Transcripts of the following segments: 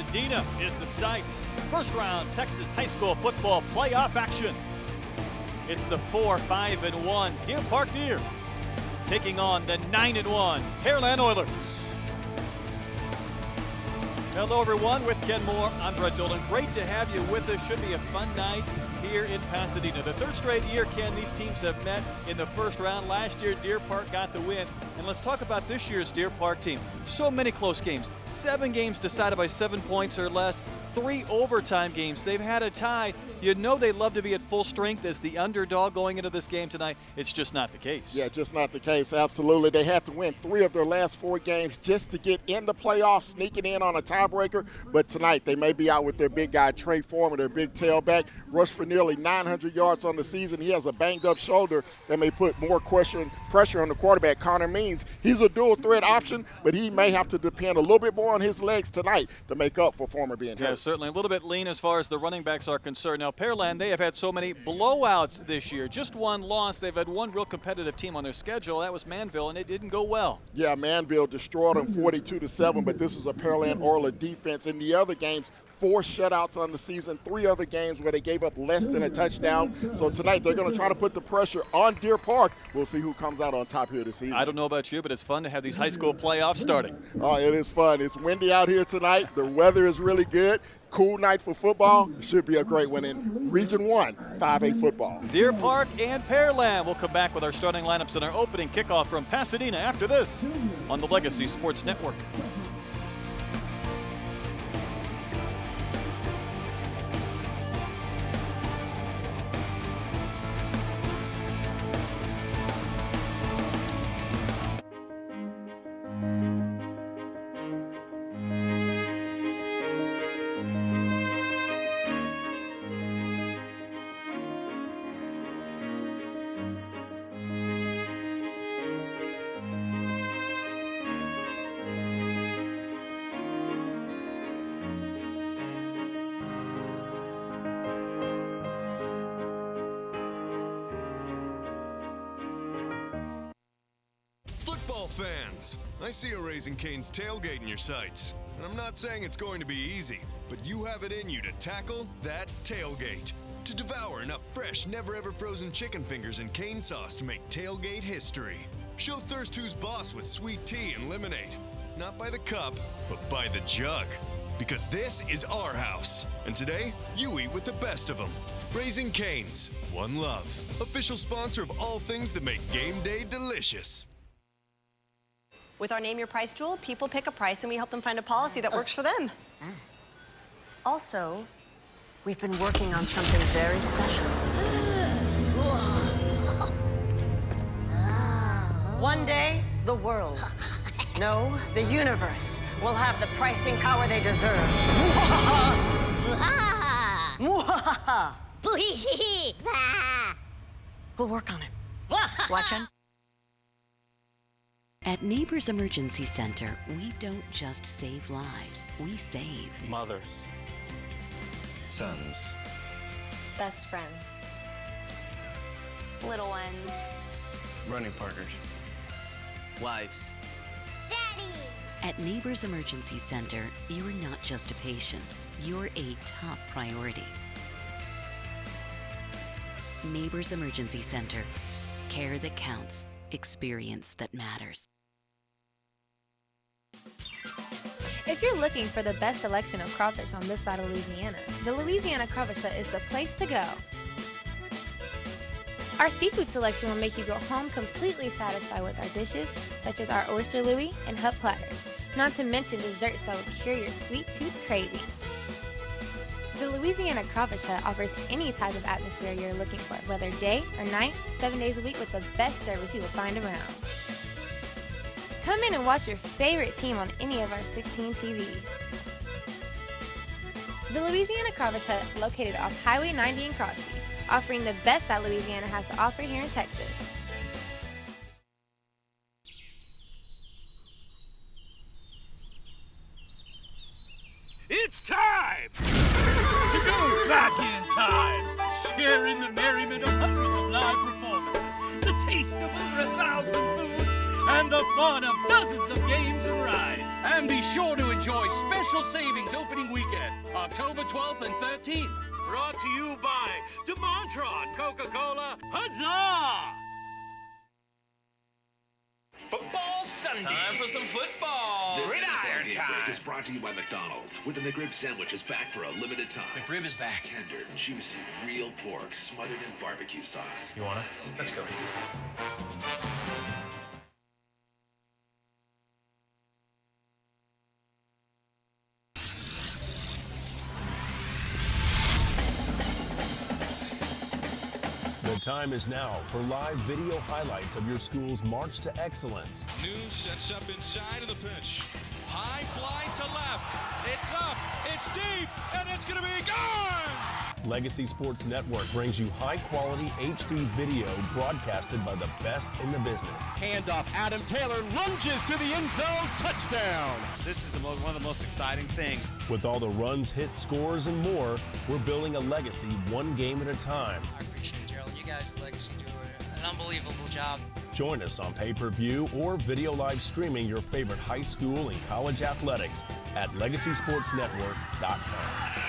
Pasadena is the site. First round Texas high school football playoff action. It's the 4-5-1 Deer Park Deer taking on the 9-1 Pearland Oilers. Hello everyone, with Ken Moore, I'm Brett Dolan. Great to have you with us. Should be a fun night here in Pasadena. The third straight year, Ken, these teams have met in the first round. Last year, Deer Park got the win. And let's talk about this year's Deer Park team. So many close games. 7 games decided by 7 points or less. 3 overtime games. They've had a tie. You know they'd love to be at full strength as the underdog going into this game tonight. It's just not the case. Yeah, just not the case. Absolutely. They had to win 3 of their last 4 games just to get in the playoffs, sneaking in on a tiebreaker. But tonight they may be out with their big guy, Trey Foreman, their big tailback. Rushed for nearly 900 yards on the season. He has a banged-up shoulder that may put more pressure on the quarterback, Connor Means. He's a dual-threat option, but he may have to depend a little bit more on his legs tonight to make up for Foreman being hurt. Yeah, certainly a little bit lean as far as the running backs are concerned. Now, Pearland, they have had so many blowouts this year. Just 1 loss. They've had 1 real competitive team on their schedule. That was Manville, and it didn't go well. Yeah, Manville destroyed them 42-7, but this was a Pearland Oiler defense. In the other games, 4 shutouts on the season, 3 other games where they gave up less than a touchdown. So tonight they're going to try to put the pressure on Deer Park. We'll see who comes out on top here this evening. I don't know about you, but it's fun to have these high school playoffs starting. Oh, it is fun. It's windy out here tonight. The weather is really good. Cool night for football. It should be a great one in Region 1, 5A football. Deer Park and Pearland. We'll come back with our starting lineups and our opening kickoff from Pasadena after this on the Legacy Sports Network. Football fans, I see a Raising Cane's tailgate in your sights. And I'm not saying it's going to be easy, but you have it in you to tackle that tailgate. To devour enough fresh, never-ever frozen chicken fingers and cane sauce to make tailgate history. Show thirst who's boss with sweet tea and lemonade. Not by the cup, but by the jug. Because this is our house. And today, you eat with the best of them. Raising Cane's, one love. Official sponsor of all things that make game day delicious. With our Name Your Price tool, people pick a price and we help them find a policy that works for them. Also, we've been working on something very special. One day, the world, no, the universe, will have the pricing power they deserve. We'll work on it. Watch on. At Neighbors Emergency Center, we don't just save lives, we save mothers, sons, best friends, little ones, running partners, wives. At Neighbors Emergency Center, you're not just a patient, you're a top priority. Neighbors Emergency Center, care that counts, experience that matters. If you're looking for the best selection of crawfish on this side of Louisiana, the Louisiana Crawfish Hut is the place to go. Our seafood selection will make you go home completely satisfied with our dishes, such as our oyster louie and hut platter, not to mention desserts that will cure your sweet tooth craving. The Louisiana Crawfish Hut offers any type of atmosphere you're looking for, whether day or night, 7 days a week with the best service you will find around. Come in and watch your favorite team on any of our 16 TVs. The Louisiana Crawfish Hut, located off Highway 90 in Crosby, offering the best that Louisiana has to offer here in Texas. It's time to go back in time, sharing the merriment of hundreds of live performances, the taste of over 1,000 foods, and the fun of dozens of games and rides. And be sure to enjoy special savings opening weekend, October 12th and 13th. Brought to you by DeMontron Coca-Cola. Huzzah! Football Sunday. Time for some football. Gridiron time. Is brought to you by McDonald's, where the McRib sandwich is back for a limited time. McRib is back. Tender, juicy, real pork smothered in barbecue sauce. You wanna? Let's go. The time is now for live video highlights of your school's march to excellence. News sets up inside of the pitch. High fly to left. It's up. It's deep. And it's going to be gone. Legacy Sports Network brings you high-quality HD video broadcasted by the best in the business. Handoff. Adam Taylor lunges to the end zone. Touchdown. This is one of the most exciting things. With all the runs, hits, scores, and more, we're building a legacy one game at a time. I appreciate it, Gerald. You guys at Legacy do an unbelievable job. Join us on pay-per-view or video live streaming your favorite high school and college athletics at legacysportsnetwork.com.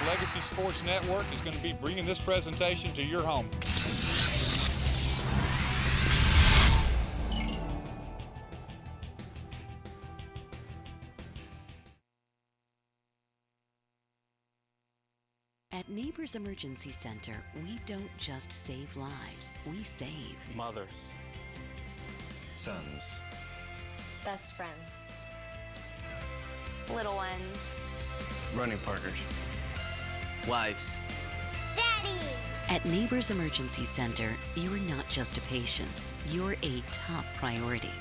Legacy Sports Network is going to be bringing this presentation to your home. At Neighbors Emergency Center, we don't just save lives, we save mothers, sons, best friends, little ones, running partners, wives. daddies. At Neighbors Emergency Center, you're not just a patient, you're a top priority.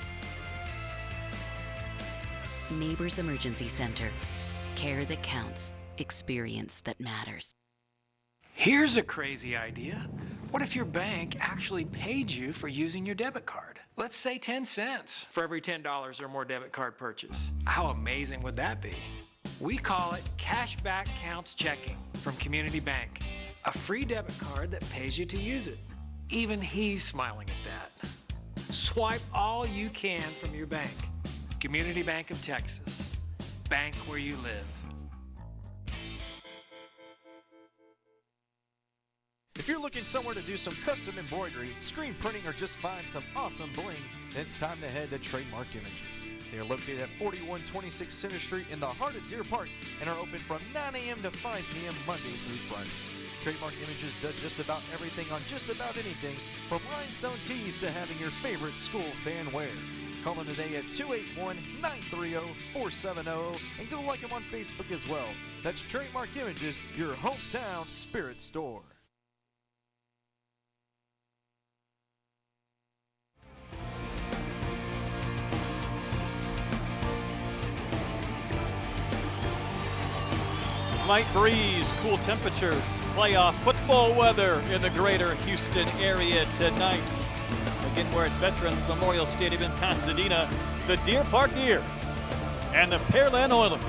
Neighbors Emergency Center. Care that counts. Experience that matters. Here's a crazy idea. What if your bank actually paid you for using your debit card? Let's say 10 cents for every $10 or more debit card purchase. How amazing would that be? We call it Cashback Counts Checking from Community Bank. A free debit card that pays you to use it. Even he's smiling at that. Swipe all you can from your bank. Community Bank of Texas. Bank where you live. If you're looking somewhere to do some custom embroidery, screen printing, or just find some awesome bling, then it's time to head to Trademark Images. They are located at 4126 Center Street in the heart of Deer Park and are open from 9 a.m. to 5 p.m. Monday through Friday. Trademark Images does just about everything on just about anything, from rhinestone tees to having your favorite school fan wear. Call them today at 281-930-4700 and go like them on Facebook as well. That's Trademark Images, your hometown spirit store. Light breeze, cool temperatures, playoff football weather in the greater Houston area tonight. Again, we're at Veterans Memorial Stadium in Pasadena. The Deer Park Deer and the Pearland Oilers.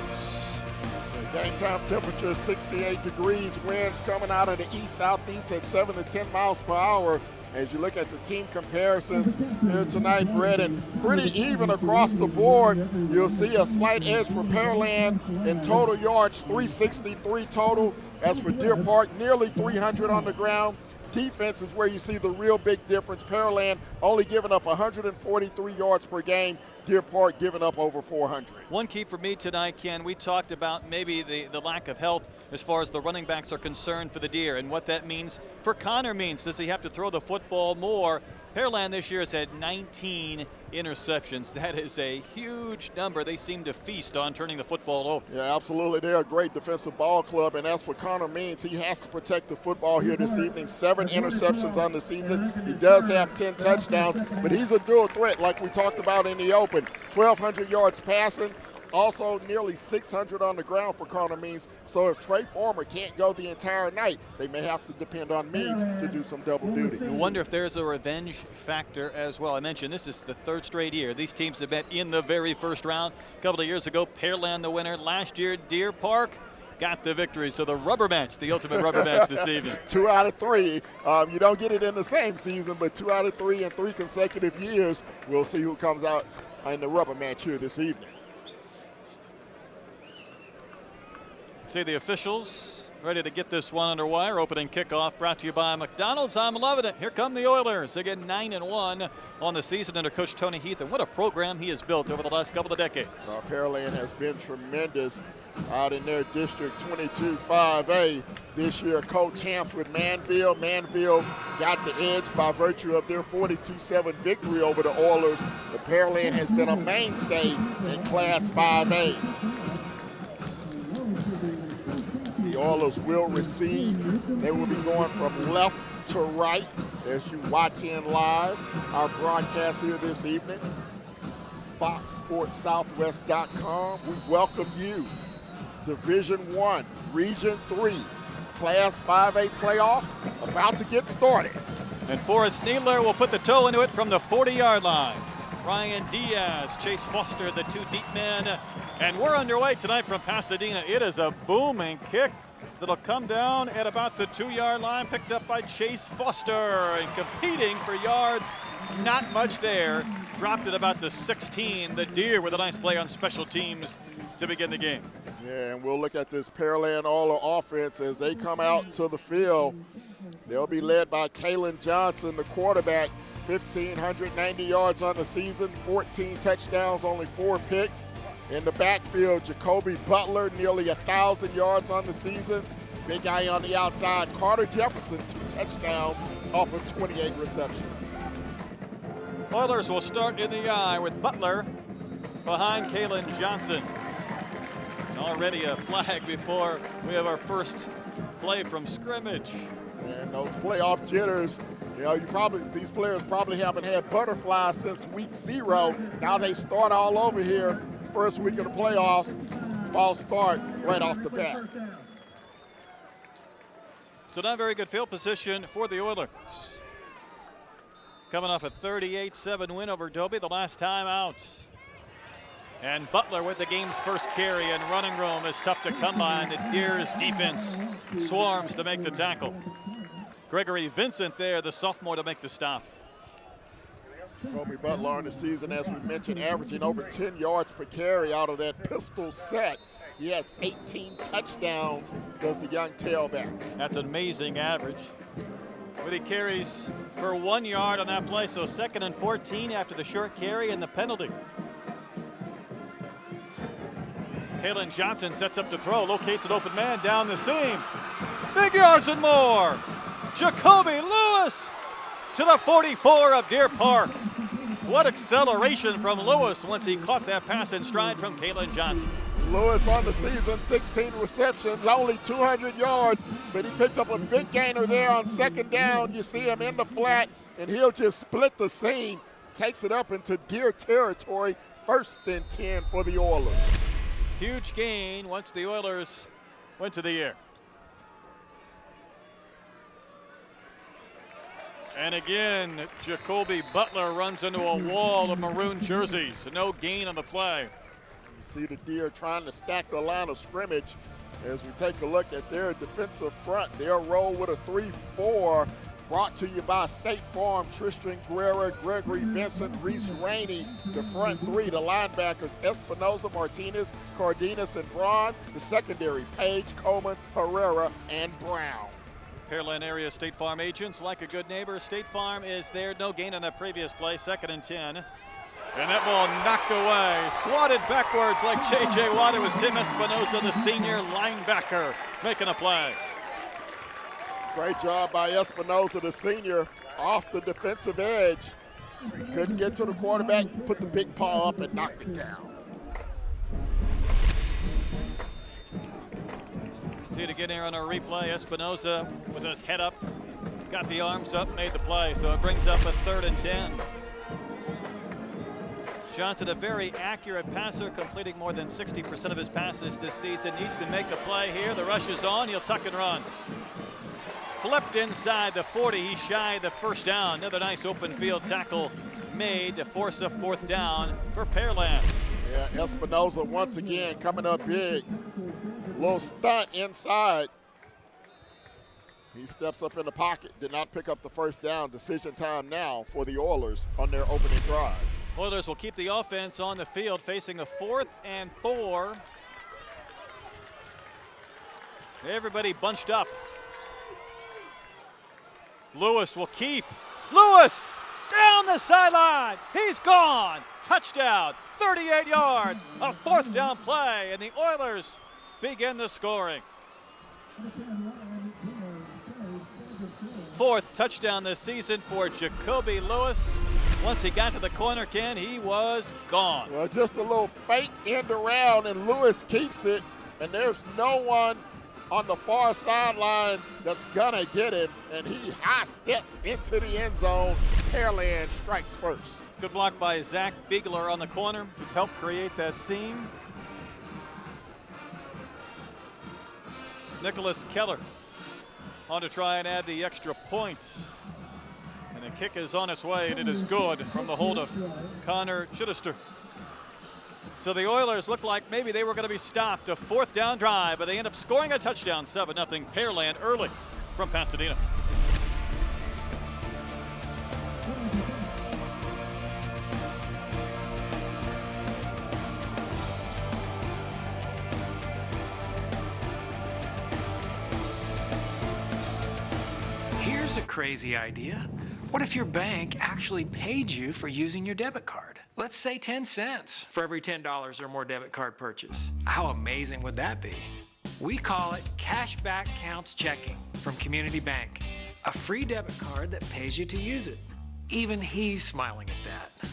The game time temperature is 68 degrees. Winds coming out of the east-southeast at 7 to 10 miles per hour. As you look at the team comparisons here tonight, Brett, and pretty even across the board. You'll see a slight edge for Pearland in total yards, 363 total. As for Deer Park, nearly 300 on the ground. Defense is where you see the real big difference. Pearland only giving up 143 yards per game. Deer Park giving up over 400. One key for me tonight, Ken, we talked about maybe the lack of health as far as the running backs are concerned for the Deer and what that means for Connor means. Does he have to throw the football more? Pearland this year has had 19 interceptions. That is a huge number. They seem to feast on turning the football over. Yeah, absolutely. They're a great defensive ball club. And as for Connor Means, he has to protect the football here this evening. 7 interceptions on the season. He does have 10 touchdowns, but he's a dual threat like we talked about in the open. 1,200 yards passing. Also nearly 600 on the ground for Connor Means. So if Trey Farmer can't go the entire night, they may have to depend on Means to do some double duty. You wonder if there's a revenge factor as well. I mentioned this is the 3rd straight year. These teams have met in the very first round. A couple of years ago, Pearland the winner. Last year, Deer Park. got the victory. So the rubber match, the ultimate rubber match this evening. 2 out of 3. You don't get it in the same season, but 2 out of 3 in 3 consecutive years. We'll see who comes out in the rubber match here this evening. See the officials ready to get this one underway. Our opening kickoff brought to you by McDonald's. I'm loving it. Here come the Oilers. Again, 9-1 on the season under Coach Tony Heath. And what a program he has built over the last couple of decades. Pearland has been tremendous out in their District 22 5A this year. Co-champs with Manville. Manville got the edge by virtue of their 42-7 victory over the Oilers. But Pearland has been a mainstay in Class 5A. The Oilers will receive. They will be going from left to right as you watch in live our broadcast here this evening. FoxSportsSouthwest.com. We welcome you. Division 1, Region 3, Class 5A playoffs about to get started. And Forrest Needler will put the toe into it from the 40-yard line. Ryan Diaz, Chase Foster, the 2 deep men. And we're underway tonight from Pasadena. It is a booming kick that'll come down at about the 2-yard line, picked up by Chase Foster. And competing for yards, not much there. Dropped it about the 16. The Deer with a nice play on special teams to begin the game. Yeah, and we'll look at this Pearland Oiler offense as they come out to the field. They'll be led by Kalen Johnson, the quarterback. 1,590 yards on the season, 14 touchdowns, only 4 picks. In the backfield, Jacoby Butler, nearly 1,000 yards on the season. Big guy on the outside, Carter Jefferson, 2 touchdowns off of 28 receptions. Oilers will start in the eye with Butler behind Kalen Johnson. And already a flag before we have our first play from scrimmage. And those playoff jitters, you know, these players probably haven't had butterflies since week 0. Now they start all over here. First week of the playoffs, ball start right off the bat. So not very good field position for the Oilers. Coming off a 38-7 win over Dobie the last time out. And Butler with the game's first carry, and running room is tough to come by, and the Deer's defense swarms to make the tackle. Gregory Vincent there, the sophomore, to make the stop. Jacoby Butler on the season, as we mentioned, averaging over 10 yards per carry out of that pistol set. He has 18 touchdowns, does the young tailback. That's an amazing average. But he carries for 1 yard on that play, so 2nd and 14 after the short carry and the penalty. Kalen Johnson sets up to throw, locates an open man down the seam. Big yards and more. Jacoby Lewis to the 44 of Deer Park. What acceleration from Lewis once he caught that pass in stride from Kalen Johnson. Lewis on the season, 16 receptions, only 200 yards, but he picked up a big gainer there on 2nd down. You see him in the flat, and he'll just split the seam, takes it up into Deer territory, 1st and 10 for the Oilers. Huge gain once the Oilers went to the air. And again, Jacoby Butler runs into a wall of maroon jerseys. No gain on the play. You see the Deer trying to stack the line of scrimmage as we take a look at their defensive front. They'll roll with a 3-4, brought to you by State Farm. Tristan Guerra, Gregory Vincent, Reese Rainey. The front 3, the linebackers, Espinoza, Martinez, Cardenas, and Braun. The secondary, Page, Coleman, Herrera, and Brown. Pearland area State Farm agents, like a good neighbor. State Farm is there. No gain on that previous play. 2nd and 10. And that ball knocked away. Swatted backwards like J.J. Watt. It was Tim Espinoza, the senior linebacker, making a play. Great job by Espinoza, the senior, off the defensive edge. Couldn't get to the quarterback, put the big paw up and knocked it down. See it again here on our replay. Espinoza with his head up, got the arms up, made the play. So it brings up a 3rd and 10. Johnson, a very accurate passer, completing more than 60% of his passes this season. Needs to make a play here. The rush is on. He'll tuck and run. Flipped inside the 40. He's shy of the 1st down. Another nice open field tackle made to force a 4th down for Pearland. Yeah, Espinoza once again coming up big. Little stunt inside. He steps up in the pocket, did not pick up the first down. Decision time now for the Oilers on their opening drive. Oilers will keep the offense on the field, facing a 4th and 4. Everybody bunched up. Lewis will keep. Lewis down the sideline. He's gone. Touchdown, 38 yards. A 4th down play, and the Oilers begin the scoring. 4th touchdown this season for Jacoby Lewis. Once he got to the corner, Ken, he was gone. Well, just a little fake end around, and Lewis keeps it, and there's no one on the far sideline that's gonna get him, and he high steps into the end zone. Pearland strikes first. Good block by Zach Biegler on the corner to help create that seam. Nicholas Keller on to try and add the extra point. And the kick is on its way, and it is good from the hold of Connor Chittister. So the Oilers look like maybe they were going to be stopped. A 4th down drive, but they end up scoring a touchdown, 7-0 Pearland early from Pasadena. Here's a crazy idea. What if your bank actually paid you for using your debit card? Let's say 10 cents for every $10 or more debit card purchase. How amazing would that be? We call it Cashback Counts Checking from Community Bank, a free debit card that pays you to use it. Even he's smiling at that.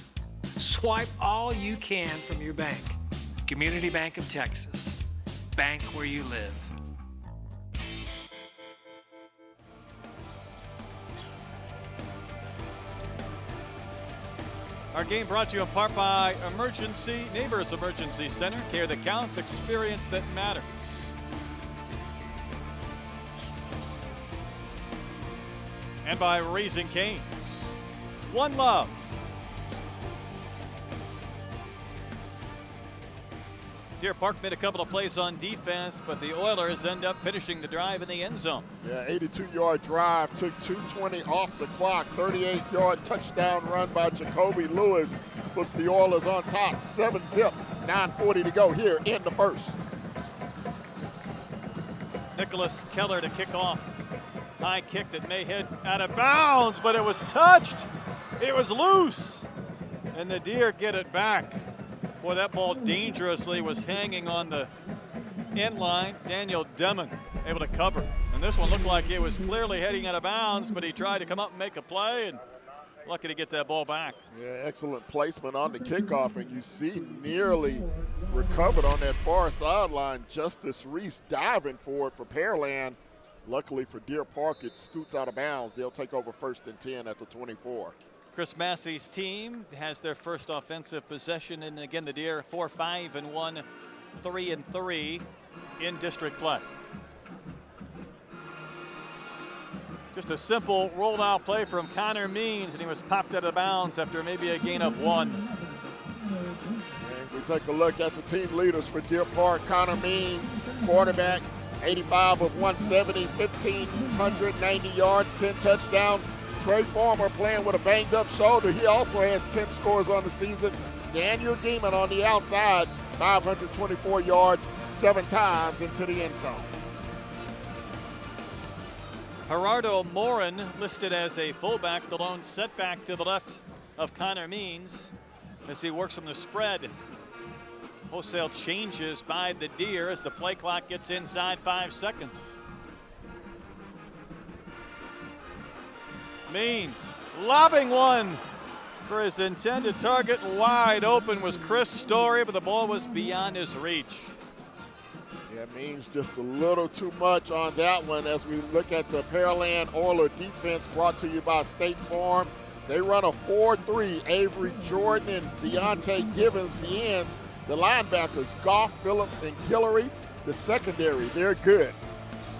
Swipe all you can from your bank. Community Bank of Texas. Bank where you live. Our game brought to you in part by Neighbors Emergency Center. Care that counts, experience that matters. And by Raising Cane's. One Love. Deer Park made a couple of plays on defense, but the Oilers end up finishing the drive in the end zone. Yeah, 82-yard drive, took 2:20 off the clock. 38-yard touchdown run by Jacoby Lewis puts the Oilers on top. 7-zip, 9:40 to go here in the first. Nicholas Keller to kick off. High kick that may hit out of bounds, but it was touched. It was loose, and the Deer get it back. Boy, that ball dangerously was hanging on the end line. Daniel Demon able to cover. And this one looked like it was clearly heading out of bounds, but he tried to come up and make a play, and lucky to get that ball back. Yeah, excellent placement on the kickoff, and you see nearly recovered on that far sideline. Justice Reese diving for it for Pearland. Luckily for Deer Park, it scoots out of bounds. They'll take over 1st and 10 at the 24. Chris Massey's team has their first offensive possession, and again the Deer 4-5-1, 3-3 in district play. Just a simple rolled out play from Connor Means, and he was popped out of bounds after maybe a gain of 1. And we take a look at the team leaders for Deer Park. Connor Means, quarterback, 85 of 170, 1,590 yards, 10 touchdowns. Trey Farmer playing with a banged up shoulder. He also has 10 scores on the season. Daniel Demon on the outside, 524 yards, 7 times into the end zone. Gerardo Morin listed as a fullback, the lone setback to the left of Connor Means as he works from the spread. Wholesale changes by the Deer as the play clock gets inside 5 seconds. Means lobbing one for his intended target. Wide open was Chris Story, but the ball was beyond his reach. Yeah, Means just a little too much on that one as we look at the Pearland Oiler defense brought to you by State Farm. They run a 4-3. Avery Jordan and Deontay Givens, the ends. The linebackers, Goff, Phillips, and Guillory. The secondary, they're good.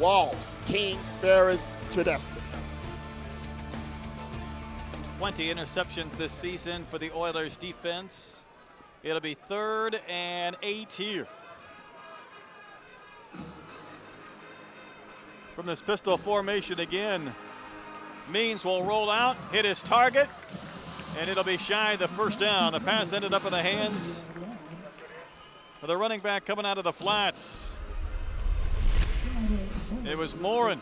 Walls, King, Ferris, Chidesta. 20 interceptions this season for the Oilers defense. It'll be 3rd and 8 here. from this pistol formation again. Means will roll out, hit his target, and it'll be shy of the first down. The pass ended up in the hands of the running back coming out of the flats. It was Morin.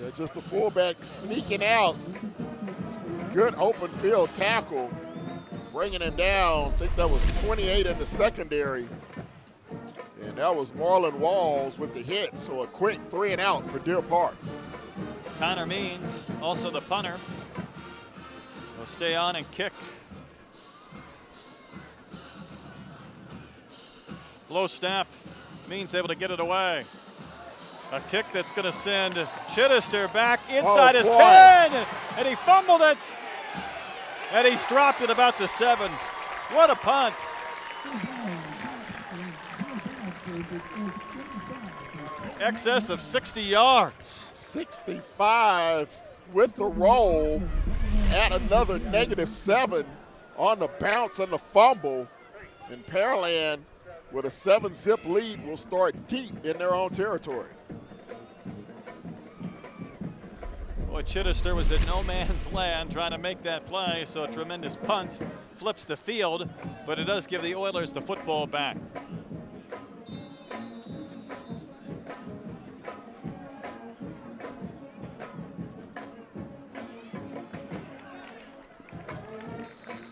Yeah, just the fullback sneaking out. Good open field tackle, bringing him down. I think that was 28 in the secondary. And that was Marlon Walls with the hit, so a quick 3 and out for Deer Park. Connor Means, also the punter, will stay on and kick. Low snap. Means able to get it away. A kick that's going to send Chittister back inside his 10, and he fumbled it, and he's dropped it about the 7. What a punt. Excess of 60 yards. 65 with the roll, add another -7 on the bounce and the fumble, and Pearland with a 7-zip lead will start deep in their own territory. Boy, Chittister was at no man's land trying to make that play, so a tremendous punt flips the field, but it does give the Oilers the football back.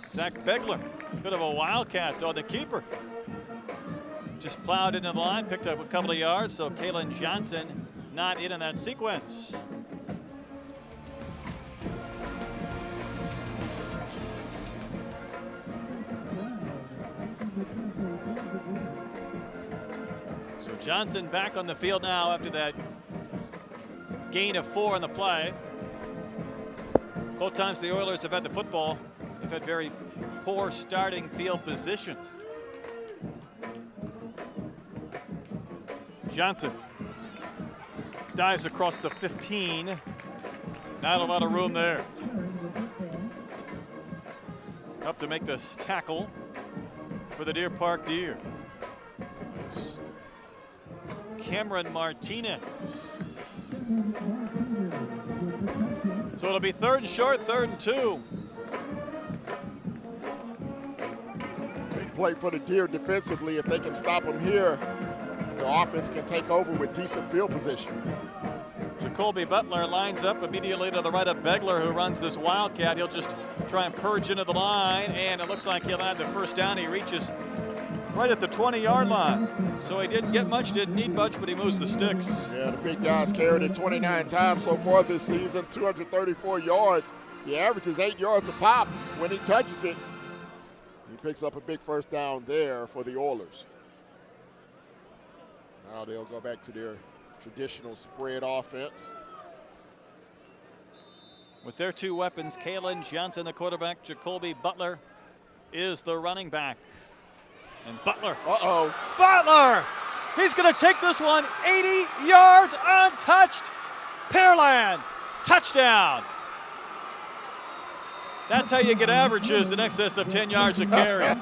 Zach Begler, bit of a wildcat on the keeper. Just plowed into the line, picked up a couple of yards, so Kalen Johnson not in that sequence. So Johnson back on the field now after that gain of 4 on the play. Both times the Oilers have had the football, they've had very poor starting field position. Johnson dives across the 15. Not a lot of room there. Up to make the tackle for the Deer Park Deer. Cameron Martinez. So it'll be 3rd and short, 3rd and 2. Big play for the Deer defensively. If they can stop them here, the offense can take over with decent field position. Jacoby Butler lines up immediately to the right of Begler, who runs this wildcat. He'll just try and purge into the line, and it looks like he'll have the first down. He reaches right at the 20-yard line. So he didn't get much, didn't need much, but he moves the sticks. Yeah, the big guy's carried it 29 times so far this season, 234 yards. He averages 8 yards a pop when he touches it. He picks up a big first down there for the Oilers. Now they'll go back to their traditional spread offense. With their 2 weapons, Kalen Johnson, the quarterback, Jacoby Butler is the running back. And Butler. Butler! He's going to take this one 80 yards untouched. Pearland, touchdown. That's how you get averages in excess of 10 yards a carry.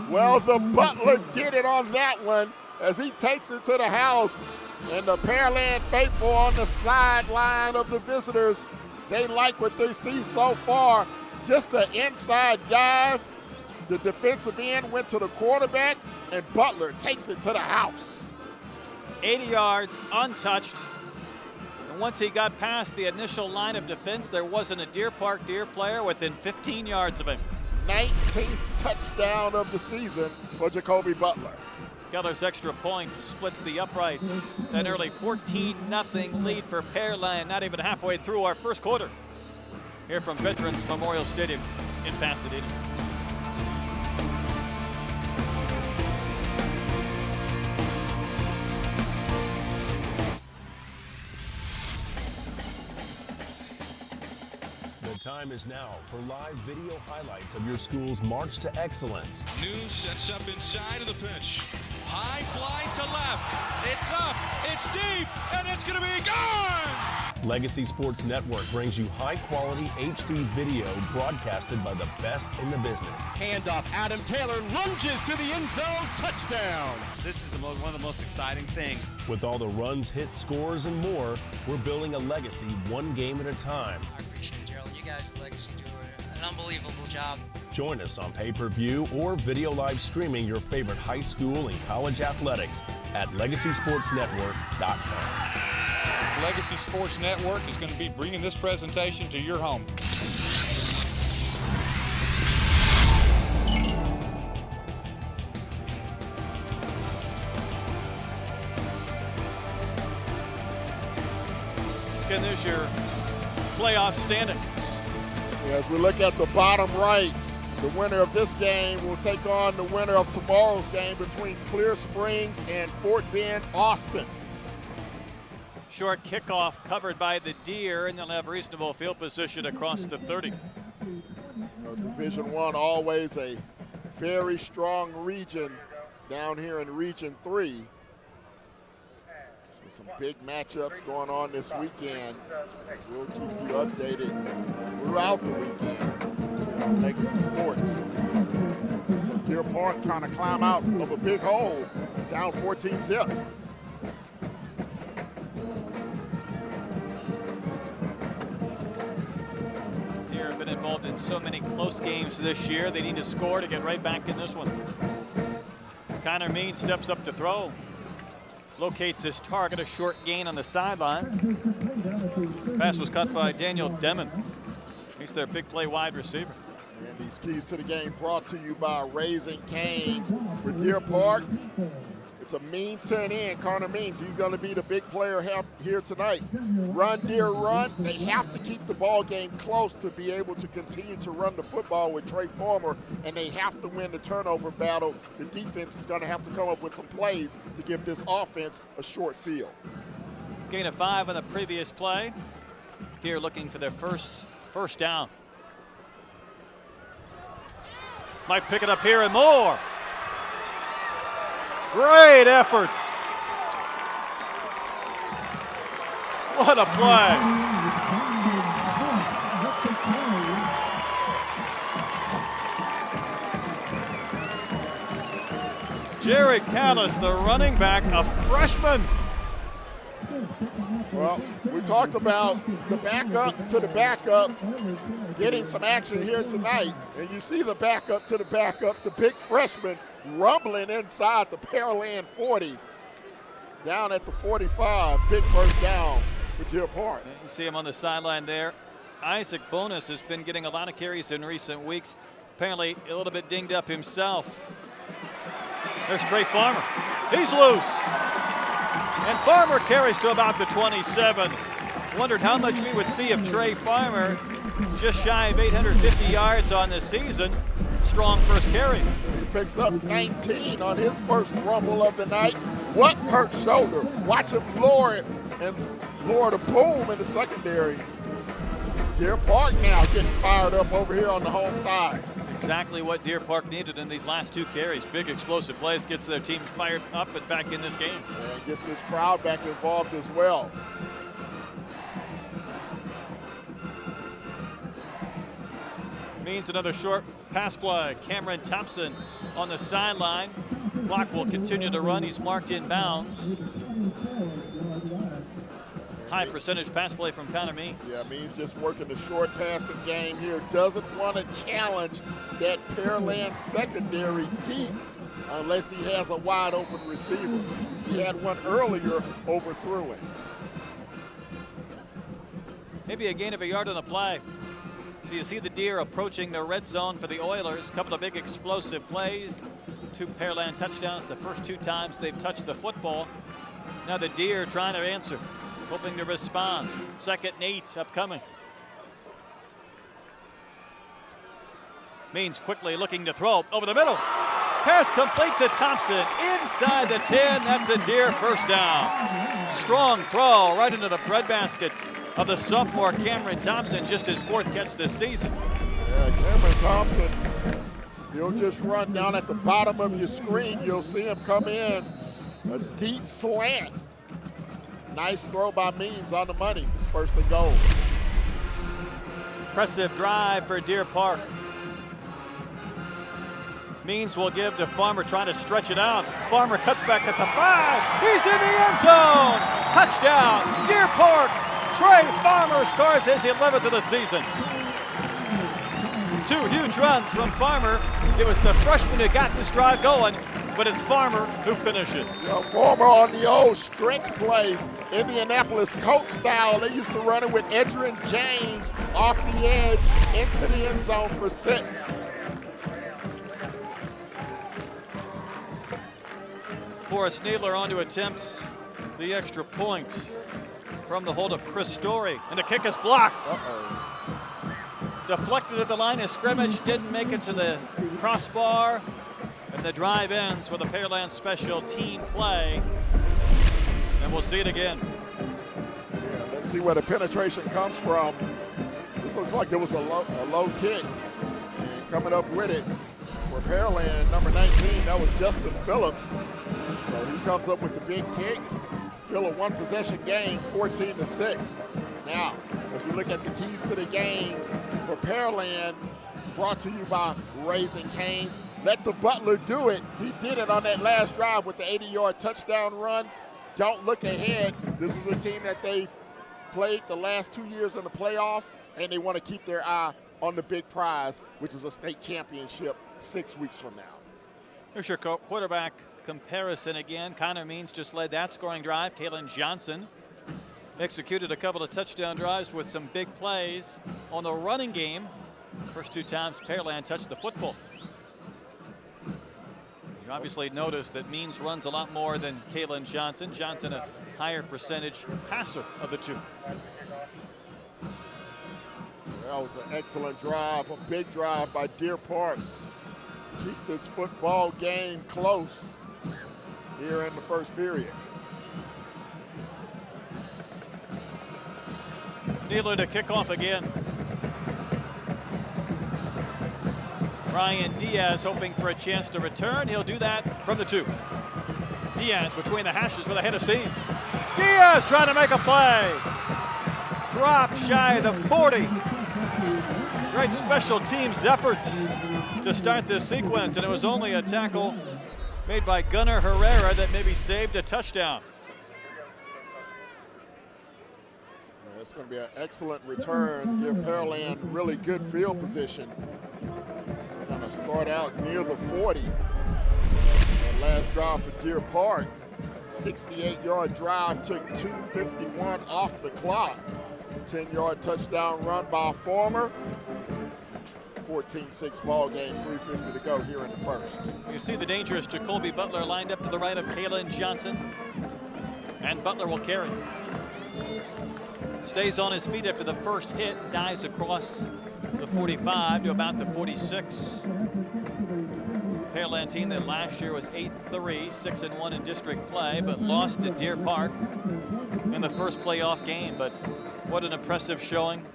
Well, the Butler did it on that one as he takes it to the house. And the Pearland faithful on the sideline of the visitors, they like what they see so far. Just an inside dive. The defensive end went to the quarterback, and Butler takes it to the house. 80 yards, untouched. And once he got past the initial line of defense, there wasn't a Deer Park Deer player within 15 yards of him. 19th touchdown of the season for Jacoby Butler. Keller's extra point splits the uprights. An early 14-0 lead for Pearland, not even halfway through our first quarter. Here from Veterans Memorial Stadium in Pasadena. The time is now for live video highlights of your school's march to excellence. News sets up inside of the pitch. High fly to left. It's up. It's deep. And it's going to be gone. Legacy Sports Network brings you high-quality HD video broadcasted by the best in the business. Handoff, Adam Taylor lunges to the end zone, touchdown. This is one of the most exciting things. With all the runs, hits, scores, and more, we're building a legacy one game at a time. I appreciate it, Gerald. You guys at Legacy do an unbelievable job. Join us on pay-per-view or video live streaming your favorite high school and college athletics at legacysportsnetwork.com. Legacy Sports Network is going to be bringing this presentation to your home. And there's your playoff standings. As we look at the bottom right, the winner of this game will take on the winner of tomorrow's game between Clear Springs and Fort Bend, Austin. Short kickoff covered by the Deer, and they'll have reasonable field position across the 30. Division I, always a very strong region down here in Region 3. So some big matchups going on this weekend. We'll keep you updated throughout the weekend on Legacy Sports. So Deer Park trying to climb out of a big hole, down 14-zip. Been involved in so many close games this year. They need to score to get right back in this one. Connor Means steps up to throw. Locates his target, a short gain on the sideline. Pass was caught by Daniel Demon. He's their big play wide receiver. And these keys to the game brought to you by Raising Cane's. For Deer Park, it's a means to an end. Connor Means, he's going to be the big player here tonight. Run, Deer, run. They have to keep the ball game close to be able to continue to run the football with Trey Farmer, and they have to win the turnover battle. The defense is going to have to come up with some plays to give this offense a short field. Gain of 5 on the previous play. Deer looking for their first down. Might pick it up here and more. Great efforts. What a play. Jared Callis, the running back, a freshman. Well, we talked about the backup to the backup getting some action here tonight. And you see the backup to the backup, the big freshman, rumbling inside the Pearland 40, down at the 45. Big first down for Deer Park. You see him on the sideline there. Isaac Bonus has been getting a lot of carries in recent weeks. Apparently a little bit dinged up himself. There's Trey Farmer. He's loose. And Farmer carries to about the 27. Wondered how much we would see of Trey Farmer, just shy of 850 yards on the season. Strong first carry. He picks up 19 on his first rumble of the night. What hurt shoulder? Watch him lower it and lower the boom in the secondary. Deer Park now getting fired up over here on the home side. Exactly what Deer Park needed in these last 2 carries. Big explosive plays, gets their team fired up and back in this game. And gets this crowd back involved as well. Means another short pass play. Cameron Thompson on the sideline. Clock will continue to run. He's marked in bounds. High percentage pass play from Connor Means. Yeah, Means just working the short passing game here. Doesn't want to challenge that Pearland secondary deep unless he has a wide open receiver. He had one earlier, overthrew him. Maybe a gain of a yard on the play. So you see the Deer approaching the red zone for the Oilers. Couple of big explosive plays. 2 Pearland touchdowns the first 2 times they've touched the football. Now the Deer trying to answer, hoping to respond. 2nd and 8 upcoming. Means quickly looking to throw over the middle. Pass complete to Thompson inside the 10. That's a Deer first down. Strong throw right into the breadbasket of the sophomore Cameron Thompson, just his 4th catch this season. Yeah, Cameron Thompson, he'll just run down at the bottom of your screen. You'll see him come in, a deep slant. Nice throw by Means on the money. 1st and goal. Impressive drive for Deer Park. Means will give to Farmer, trying to stretch it out. Farmer cuts back at the 5. He's in the end zone. Touchdown, Deer Park. Trey Farmer scores his 11th of the season. 2 huge runs from Farmer. It was the freshman who got this drive going, but it's Farmer who finished it. Farmer on the old stretch play, Indianapolis Colt style. They used to run it with Edgerrin James off the edge into the end zone for 6. Forrest Needler on to attempt the extra point from the hold of Chris Story, and the kick is blocked. Deflected at the line of scrimmage, didn't make it to the crossbar, and the drive ends with a Pearland special team play, and we'll see it again. Yeah, let's see where the penetration comes from. This looks like it was a low kick, and coming up with it for Pearland, number 19, that was Justin Phillips. So he comes up with the big kick. Still a 1-possession game, 14-6. Now, as we look at the keys to the games for Pearland, brought to you by Raising Cane's. Let the Butler do it. He did it on that last drive with the 80-yard touchdown run. Don't look ahead. This is a team that they've played the last 2 years in the playoffs, and they want to keep their eye on the big prize, which is a state championship 6 weeks from now. Here's your quarterback comparison again. Connor Means just led that scoring drive. Kalen Johnson executed a couple of touchdown drives with some big plays on the running game. First 2 times Pearland touched the football. You obviously notice that Means runs a lot more than Kalen Johnson. Johnson a higher percentage passer of the 2. That was an excellent drive, a big drive by Deer Park. Keep this football game close here in the first period. Needler to kick off again. Ryan Diaz hoping for a chance to return. He'll do that from the 2. Diaz between the hashes with a head of steam. Diaz trying to make a play. Drop shy of the 40. Great special teams effort to start this sequence, and it was only a tackle made by Gunnar Herrera that maybe saved a touchdown. It's going to be an excellent return, give Pearland really good field position. They're going to start out near the 40. That last drive for Deer Park, 68-yard drive, took 2:51 off the clock. 10-yard touchdown run by Farmer. 14-6 ball game, 3:50 to go here in the first. You see the dangerous Jacoby Butler lined up to the right of Kalen Johnson, and Butler will carry. Stays on his feet after the first hit, dives across the 45 to about the 46. Pearland team that last year was 8-3, 6-1 in district play, but lost to Deer Park in the first playoff game. But what an impressive showing.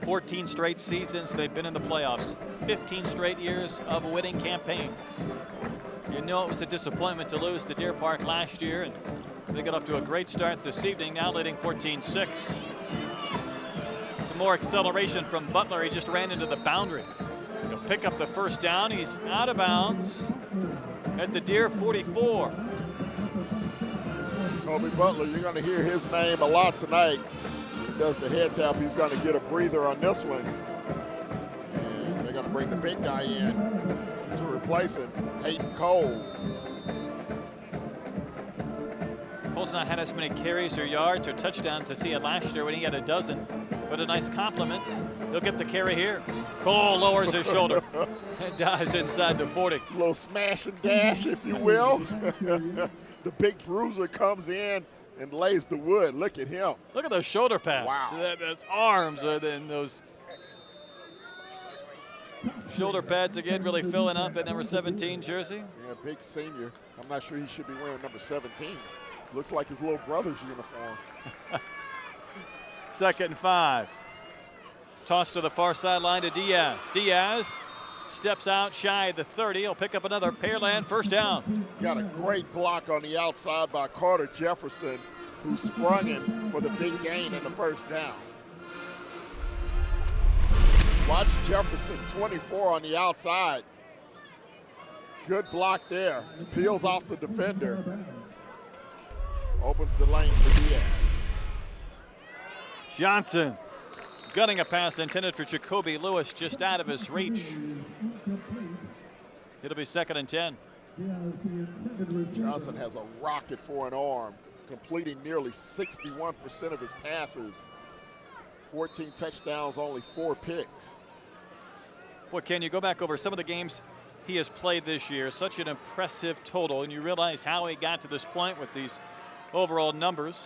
14 straight seasons they've been in the playoffs. 15 straight years of winning campaigns. You know it was a disappointment to lose to Deer Park last year, and they got off to a great start this evening, now leading 14-6. Some more acceleration from Butler. He just ran into the boundary. He'll pick up the first down. He's out of bounds at the Deer 44. Jacoby Butler, you're going to hear his name a lot tonight. He does the head tap. He's going to get a breather on this one. And they're going to bring the big guy in to replace him, Hayden Cole. Cole's not had as many carries or yards or touchdowns as he had last year when he had a dozen. But a nice compliment. He'll get the carry here. Cole lowers his shoulder and dives inside the 40. A little smash and dash, if you will. The big bruiser comes in and lays the wood. Look at him. Look at those shoulder pads. Wow. Those arms are then those shoulder pads again, really filling out that number 17 jersey. Yeah, big senior. I'm not sure he should be wearing number 17. Looks like his little brother's uniform. 2nd and 5. Toss to the far sideline to Diaz. Diaz steps out shy of the 30. He'll pick up another Pearland first down. Got a great block on the outside by Carter Jefferson, who sprung him for the big gain in the first down. Watch Jefferson, 24 on the outside. Good block there. Peels off the defender. Opens the lane for Diaz. Johnson gunning a pass intended for Jacoby Lewis, just out of his reach. It'll be 2nd and 10. Johnson has a rocket for an arm, completing nearly 61% of his passes. 14 touchdowns, only 4 picks. Boy, Ken, you go back over some of the games he has played this year, such an impressive total, and you realize how he got to this point with these overall numbers.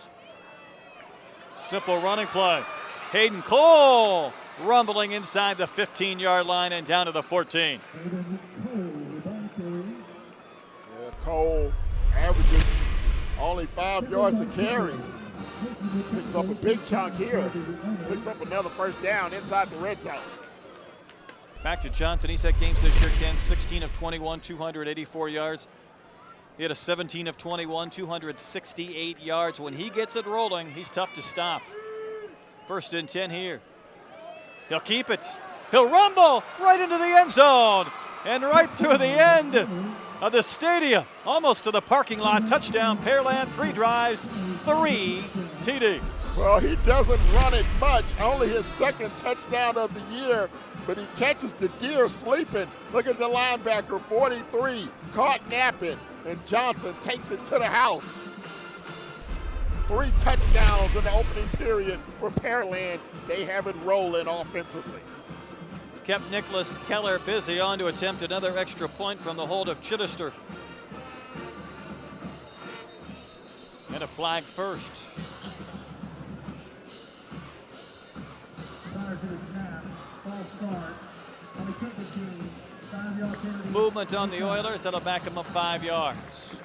Simple running play. Hayden Cole rumbling inside the 15-yard line and down to the 14. Cole averages only 5 yards a carry. Picks up a big chunk here. Picks up another first down inside the red zone. Back to Johnson. He's had games this year, Ken, 16 of 21, 284 yards. He had a 17 of 21, 268 yards. When he gets it rolling, he's tough to stop. 1st and 10 here. He'll keep it. He'll rumble right into the end zone and right through the end of the stadium, almost to the parking lot. Touchdown, Pearland, 3 drives, 3 TDs. Well, he doesn't run it much, only his 2nd touchdown of the year, but he catches the deer sleeping. Look at the linebacker, 43, caught napping, and Johnson takes it to the house. 3 touchdowns in the opening period for Pearland. They have it rolling offensively. Kept Nicholas Keller busy on to attempt another extra point from the hold of Chittister. And a flag first. Movement on the Oilers, that'll back them up 5 yards.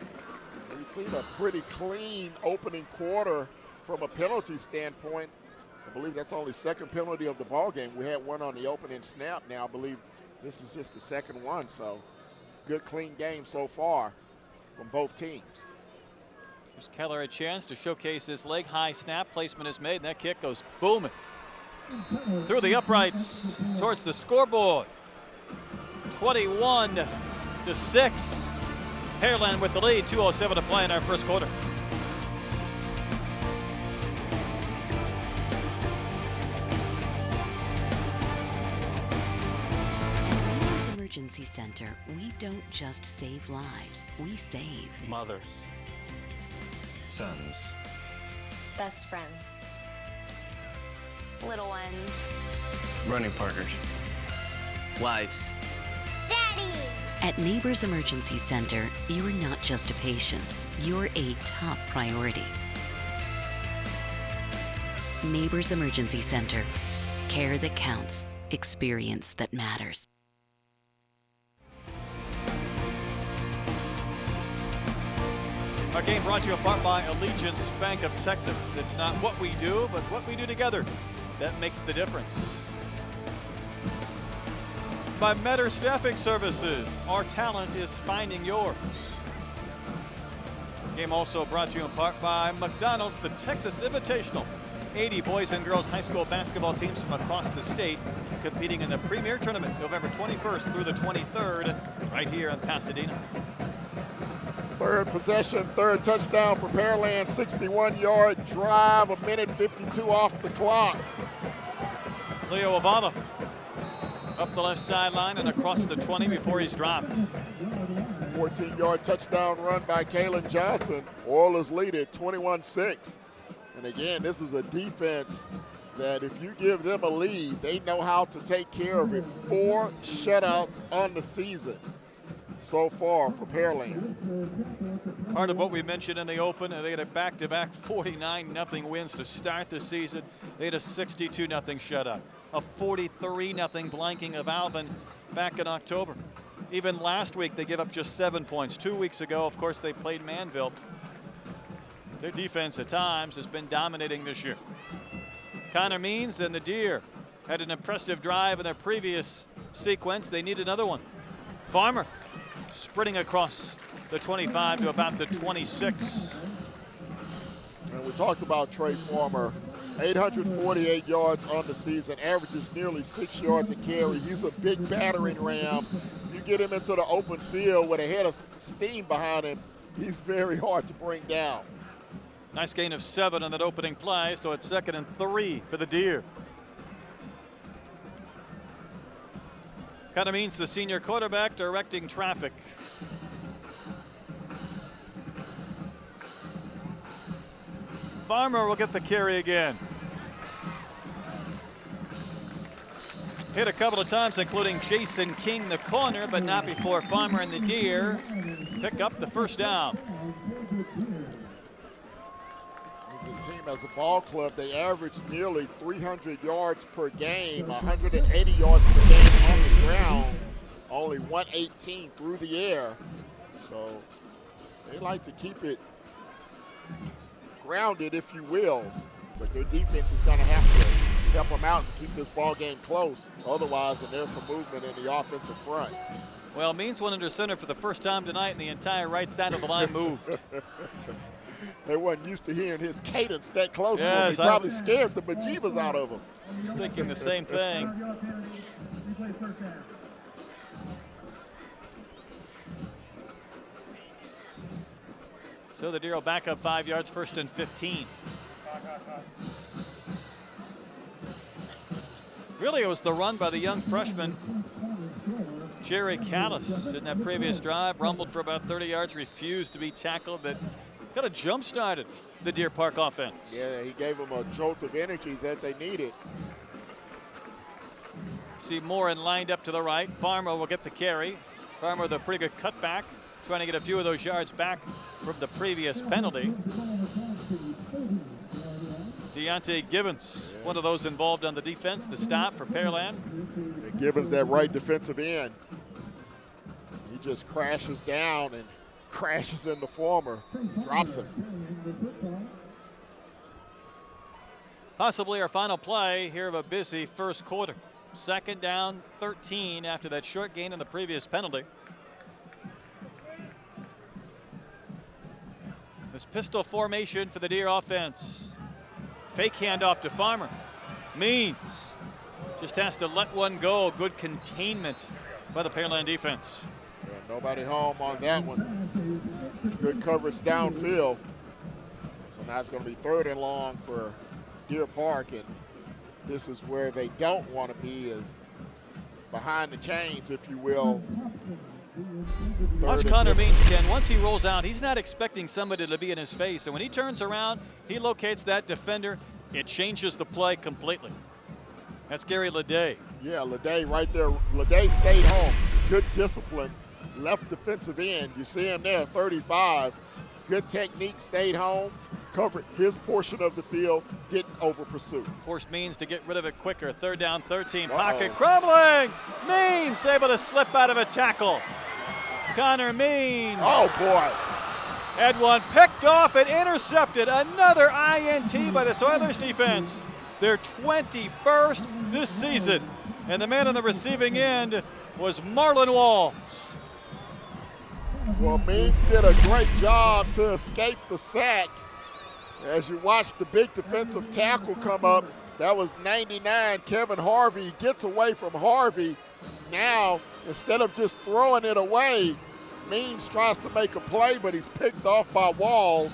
We've seen a pretty clean opening quarter from a penalty standpoint. I believe that's only 2nd penalty of the ball game. We had one on the opening snap. Now I believe this is just the 2nd one. So good clean game so far from both teams. Gives Keller a chance to showcase his leg. High snap placement is made, and that kick goes booming through the uprights towards the scoreboard. 21-6. Pearland with the lead. 2:07 to play in our first quarter. Emergency Center, we don't just save lives, we save mothers, sons, Best friends. Little ones. running partners, wives. At Neighbors Emergency Center, you're not just a patient, you're a top priority. Neighbors Emergency Center, care that counts, experience that matters. Our game brought to you in part by Allegiance Bank of Texas. It's not what we do, but what we do together that makes the difference. By Metter Staffing Services, our talent is finding yours. Game also brought to you in part by McDonald's, the Texas Invitational. 80 boys and girls high school basketball teams from across the state competing in the Premier Tournament November 21st through the 23rd right here in Pasadena. 3rd possession, 3rd touchdown for Pearland, 61-yard drive, 1:52 off the clock. Leo Avana up the left sideline and across the 20 before he's dropped. 14-yard touchdown run by Kalen Johnson. Oilers lead it 21-6. And again, this is a defense that if you give them a lead, they know how to take care of it. 4 shutouts on the season so far for Pearland. Part of what we mentioned in the open, they had a back-to-back 49-0 wins to start the season. They had a 62-0 shutout, a 43-0 blanking of Alvin back in October. Even last week, they gave up just 7 points. 2 weeks ago, of course, they played Manville. Their defense at times has been dominating this year. Connor Means and the Deer had an impressive drive in their previous sequence. They need another one. Farmer sprinting across the 25 to about the 26. And with talked about Trey Farmer. 848 yards on the season, averages nearly 6 yards a carry. He's a big battering ram. You get him into the open field with a head of steam behind him, he's very hard to bring down. Nice gain of 7 on that opening play, so it's 2nd and 3 for the Deer. Kind of means the senior quarterback directing traffic. Farmer will get the carry again. Hit a couple of times, including Jason King, the corner, but not before Farmer and the Deer pick up the first down. As a team, as a ball club, they average nearly 300 yards per game, 180 yards per game on the ground, only 118 through the air. So they like to keep it grounded, if you will, but their defense is going to have to help them out and keep this ball game close. Otherwise, and there's some movement in the offensive front. Well, Means went under center for the first time tonight, and the entire right side of the line moved. They wasn't used to hearing his cadence that close to him. Yes, He probably scared the bejeebus out of him. I was thinking the same thing. So the Deer will back up 5 yards, 1st and 15. Really, it was the run by the young freshman, Jerry Callis, in that previous drive. Rumbled for about 30 yards, refused to be tackled, but kind of jump-started the Deer Park offense. Yeah, he gave them a jolt of energy that they needed. See Morin lined up to the right. Farmer will get the carry. Farmer with a pretty good cutback, trying to get a few of those yards back from the previous penalty. Deontay Gibbons, one of those involved on the defense, the stop for Pearland. And Gibbons, that right defensive end. He just crashes down and crashes into Farmer, drops him. Possibly our final play here of a busy first quarter. 2nd down, 13 after that short gain in the previous penalty. This pistol formation for the Deer offense. Fake handoff to Farmer. Means just has to let one go. Good containment by the Pearland defense. Yeah, nobody home on that one. Good coverage downfield. So now it's going to be 3rd and long for Deer Park, and this is where they don't want to be, is behind the chains, if you will. Watch Connor Means, Ken. Once he rolls out, he's not expecting somebody to be in his face. And when he turns around, he locates that defender. It changes the play completely. That's Gary Leday. Yeah, Leday right there. Leday stayed home. Good discipline. Left defensive end. You see him there, 35. Good technique, stayed home. Covered his portion of the field, didn't over pursue. Forced Means to get rid of it quicker. 3rd down, 13. Pocket crumbling. Means able to slip out of a tackle. Connor Means. Oh, boy. Had one picked off and intercepted. Another INT by this Oilers defense. Their 21st this season. And the man on the receiving end was Marlon Walls. Well, Means did a great job to escape the sack. As you watch the big defensive tackle come up, that was 99, Kevin Harvey. Gets away from Harvey. Now, instead of just throwing it away, Means tries to make a play, but he's picked off by Walls.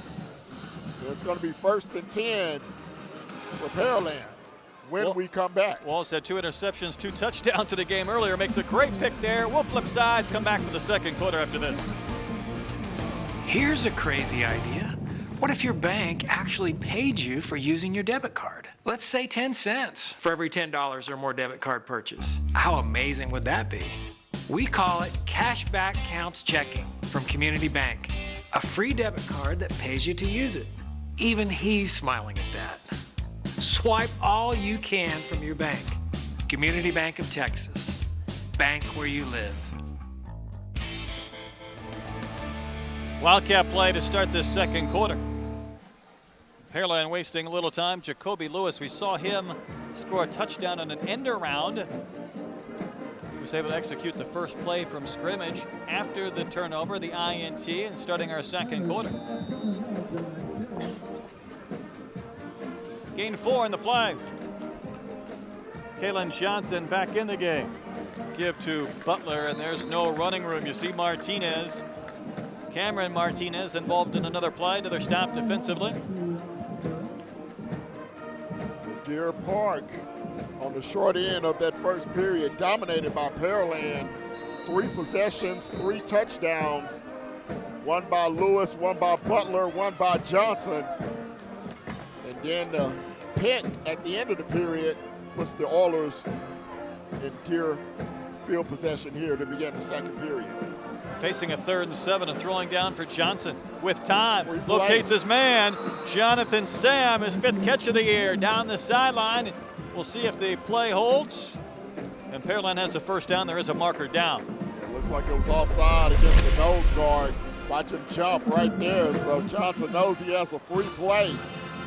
It's going to be 1st and 10 for Pearland when we come back. Walls had 2 interceptions, 2 touchdowns in the game earlier. Makes a great pick there. We'll flip sides, come back for the 2nd quarter after this. Here's a crazy idea. What if your bank actually paid you for using your debit card? Let's say 10 cents for every $10 or more debit card purchase. How amazing would that be? We call it Cashback Counts Checking from Community Bank, a free debit card that pays you to use it. Even he's smiling at that. Swipe all you can from your bank. Community Bank of Texas. Bank where you live. Wildcat play to start this 2nd quarter. Pearland wasting a little time. Jacoby Lewis, we saw him score a touchdown on an end around. He was able to execute the first play from scrimmage after the turnover, the INT, and starting our 2nd quarter. Gain 4 in the play. Kalen Johnson back in the game. Give to Butler, and there's no running room. You see Martinez, Cameron Martinez, involved in another play. Another stop defensively. Deer Park on the short end of that first period, dominated by Pearland. 3 possessions, 3 touchdowns. 1 by Lewis, 1 by Butler, 1 by Johnson. And then the pick at the end of the period puts the Oilers in Deer field possession here to begin the second period. Facing a 3rd and 7 and throwing down for Johnson with time. Locates his man. Jonathan Sam, his 5th catch of the year, down the sideline. We'll see if the play holds. And Pearland has the first down. There is a marker down. It looks like it was offside against the nose guard. Watch him jump right there. So Johnson knows he has a free play.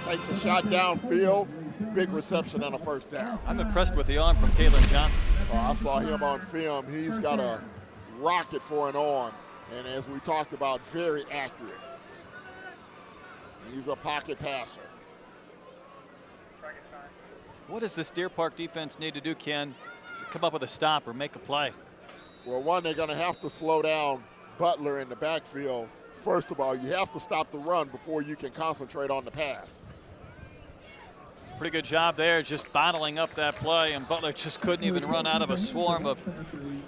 Takes a shot downfield. Big reception and a first down. I'm impressed with the arm from Kalen Johnson. Oh, I saw him on film. He's got a rocket for an arm. And as we talked about, very accurate. He's a pocket passer. What does this Deer Park defense need to do, Ken, to come up with a stop or make a play? Well, one, they're going to have to slow down Butler in the backfield. First of all, you have to stop the run before you can concentrate on the pass. Pretty good job there, just bottling up that play, and Butler just couldn't even run out of a swarm of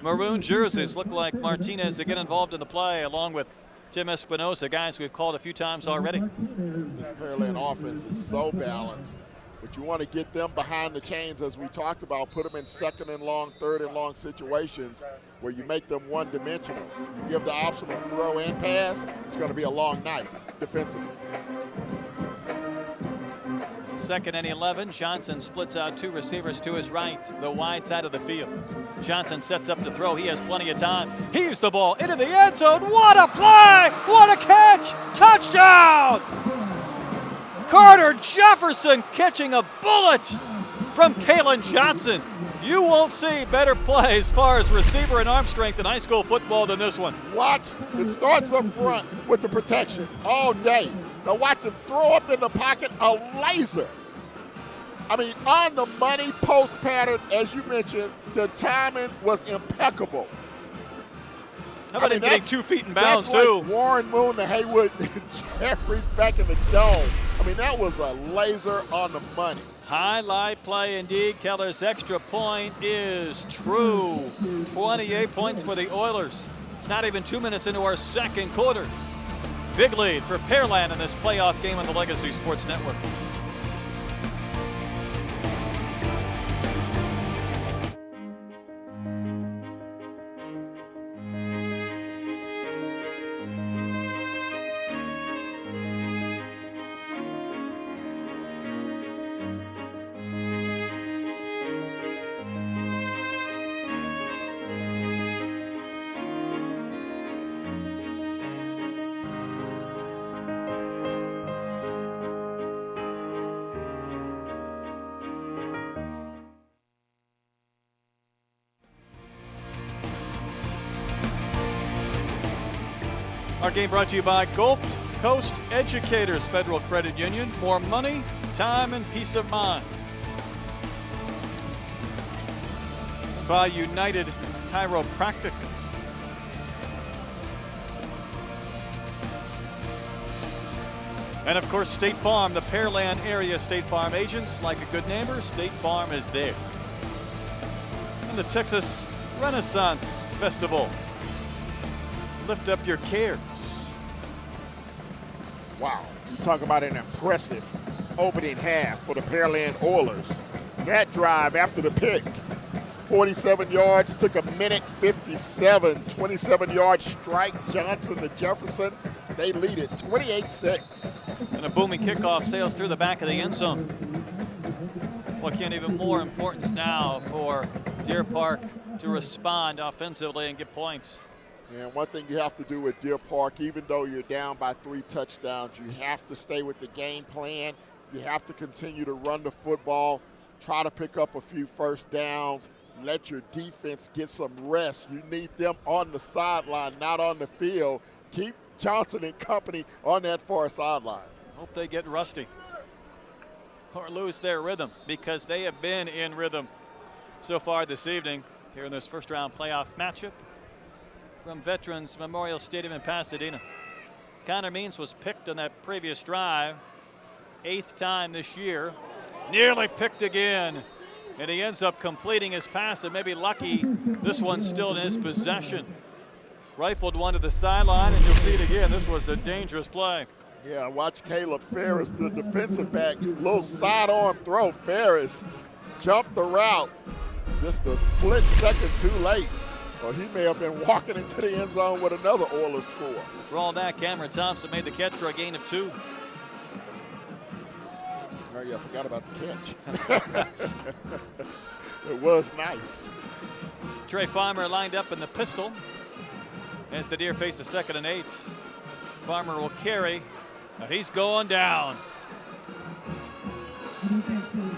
maroon jerseys. Looked like Martinez to get involved in the play, along with Tim Espinosa, guys we've called a few times already. This Pearland offense is so balanced, but you want to get them behind the chains, as we talked about, put them in 2nd and long, 3rd and long situations where you make them one-dimensional. You give the option of throw and pass, it's going to be a long night defensively. 2nd and 11. Johnson splits out 2 receivers to his right, the wide side of the field. Johnson sets up to throw. He has plenty of time. Heaves the ball into the end zone. What a play! What a catch! Touchdown! Carter Jefferson catching a bullet from Kalen Johnson. You won't see better play as far as receiver and arm strength in high school football than this one. Watch, it starts up front with the protection all day. Now watch him throw up in the pocket a laser. I mean, on the money post pattern, as you mentioned, the timing was impeccable. How about him getting 2 feet in bounds, that's too? Like Warren Moon to Haywood Jeffries back in the dome. I mean, that was a laser on the money. Highlight play indeed. Keller's extra point is true. 28 points for the Oilers. Not even 2 minutes into our second quarter. Big lead for Pearland in this playoff game on the Legacy Sports Network. Our game brought to you by Gulf Coast Educators Federal Credit Union. More money, time, and peace of mind. By United Chiropractic. And of course, State Farm, the Pearland area State Farm agents. Like a good neighbor, State Farm is there. And the Texas Renaissance Festival. Lift up your cares. Wow, you talk about an impressive opening half for the Pearland Oilers. That drive after the pick, 47 yards, took a minute 57, 27-yard strike. Johnson to Jefferson, they lead it 28-6. And a booming kickoff sails through the back of the end zone. What can even more importance now for Deer Park to respond offensively and get points. And one thing you have to do with Deer Park, even though you're down by 3 touchdowns, you have to stay with the game plan. You have to continue to run the football, try to pick up a few first downs, let your defense get some rest. You need them on the sideline, not on the field. Keep Johnson and company on that far sideline. Hope they get rusty. or lose their rhythm, because they have been in rhythm so far this evening here in this first round playoff matchup from Veterans Memorial Stadium in Pasadena. Connor Means was picked on that previous drive, 8th time this year, nearly picked again, and he ends up completing his pass, and maybe lucky this one's still in his possession. Rifled one to the sideline, and you'll see it again. This was a dangerous play. Yeah, watch Caleb Ferris, the defensive back, little sidearm throw. Ferris jumped the route just a split second too late, or he may have been walking into the end zone with another Oilers score. For all that, Cameron Thompson made the catch for a gain of 2. Oh yeah, I forgot about the catch. It was nice. Trey Farmer lined up in the pistol as the Deer face a 2nd and 8. Farmer will carry. Now he's going down.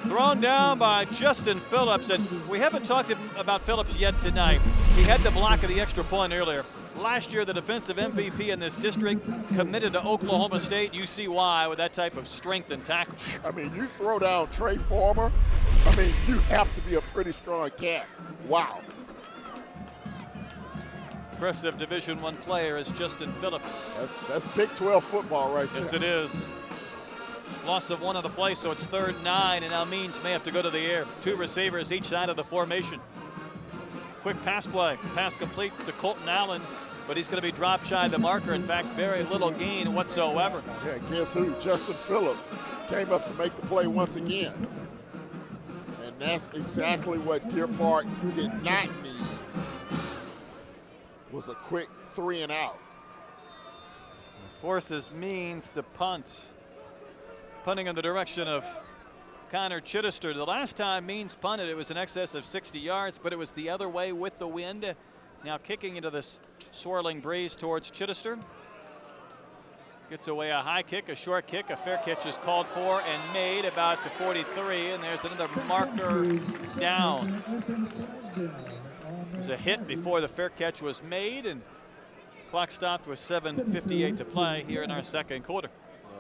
Thrown down by Justin Phillips, and we haven't talked about Phillips yet tonight. He had the block of the extra point earlier. Last year, the defensive MVP in this district, committed to Oklahoma State. You see why with that type of strength and tackle. I mean, you throw down Trey Farmer, I mean, you have to be a pretty strong cat. Wow. Impressive Division I player is Justin Phillips. That's Big 12 football right there. Yes, it is. Loss of 1 on the play, so it's 3rd and 9, and now Means may have to go to the air. 2 receivers each side of the formation. Quick pass play. Pass complete to Colton Allen, but he's going to be dropped shy of the marker. In fact, very little gain whatsoever. Yeah, guess who? Justin Phillips came up to make the play once again. And that's exactly what Deer Park did not need, was a quick 3 and out. Forces Means to punt. Punting in the direction of Connor Chittister. The last time Means punted, it was in excess of 60 yards, but it was the other way with the wind. Now kicking into this swirling breeze towards Chittister. Gets away a high kick, a short kick, a fair catch is called for and made about the 43, and there's another marker down. It was a hit before the fair catch was made, and clock stopped with 7:58 to play here in our second quarter.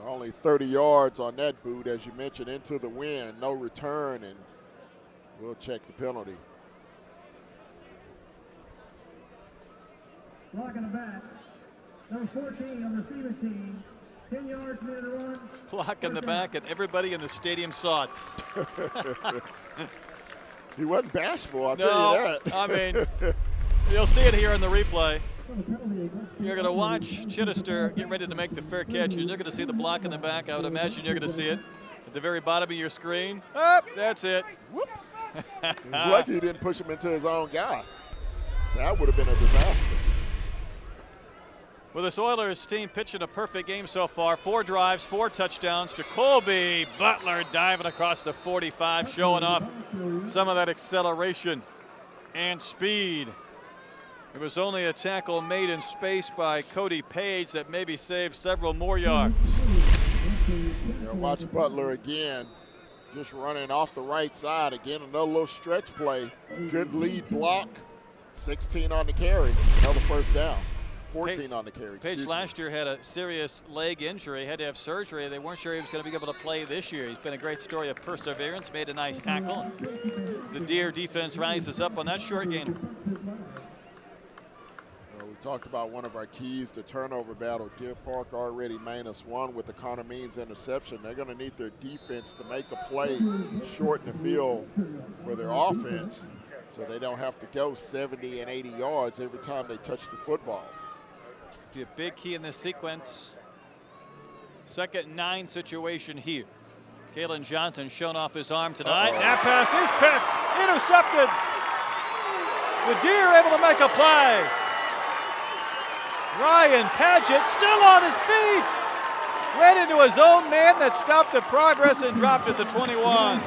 Only 30 yards on that boot, as you mentioned, into the wind, no return, and we'll check the penalty. Block in the back. Number 14 on the receiving team. 10 yards, minute to run. Block in the back, and everybody in the stadium saw it. He wasn't bashful, I'll tell you that. I mean, you'll see it here in the replay. You're going to watch Chittister get ready to make the fair catch, and you're going to see the block in the back. I would imagine you're going to see it at the very bottom of your screen. Oh, that's it. Whoops. He's lucky he didn't push him into his own guy. That would have been a disaster. Well, this Oilers team pitching a perfect game so far. 4 drives, 4 touchdowns. Jacoby Butler diving across the 45, showing off some of that acceleration and speed. It was only a tackle made in space by Cody Page that maybe saved several more yards. Yeah, watch Butler again, just running off the right side. Again, another little stretch play. Good lead block. 16 on the carry, another first down. 14 on the carry. Page last year had a serious leg injury, had to have surgery. They weren't sure he was going to be able to play this year. He's been a great story of perseverance, made a nice tackle. The Deer defense rises up on that short gainer. We talked about one of our keys, the turnover battle. Deer Park already -1 with the Connor Means interception. They're going to need their defense to make a play, shorten the field for their offense, so they don't have to go 70 and 80 yards every time they touch the football. Be a big key in this sequence. 2nd and 9 situation here. Kalen Johnson showing off his arm tonight. That pass is picked, intercepted. The Deer able to make a play. Ryan Padgett still on his feet. Ran into his own man that stopped the progress and dropped at the 21.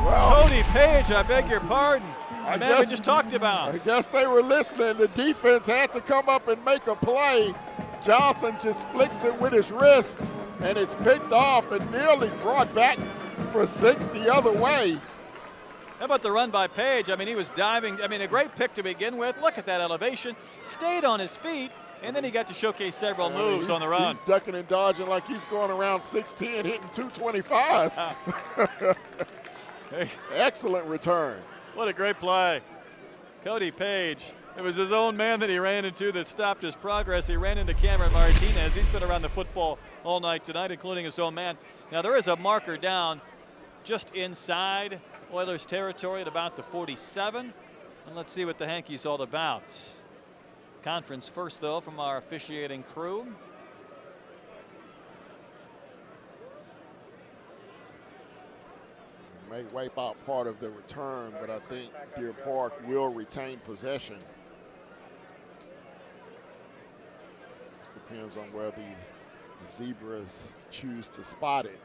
Well, Cody Page, I beg your pardon. The man we just talked about. I guess they were listening. The defense had to come up and make a play. Johnson just flicks it with his wrist, and it's picked off and nearly brought back for 6 the other way. How about the run by Page? I mean, he was diving. I mean, a great pick to begin with. Look at that elevation. Stayed on his feet, And then he got to showcase several moves on the run. He's ducking and dodging like he's going around 6'10", hitting 225. Excellent return. What a great play. Cody Page. It was his own man that he ran into that stopped his progress. He ran into Cameron Martinez. He's been around the football all night tonight, including his own man. Now, there is a marker down just inside Oilers territory at about the 47. And let's see what the hanky's all about. Conference first, though, from our officiating crew. May wipe out part of the return, but I think Deer Park will retain possession. Just depends on where the Zebras choose to spot it.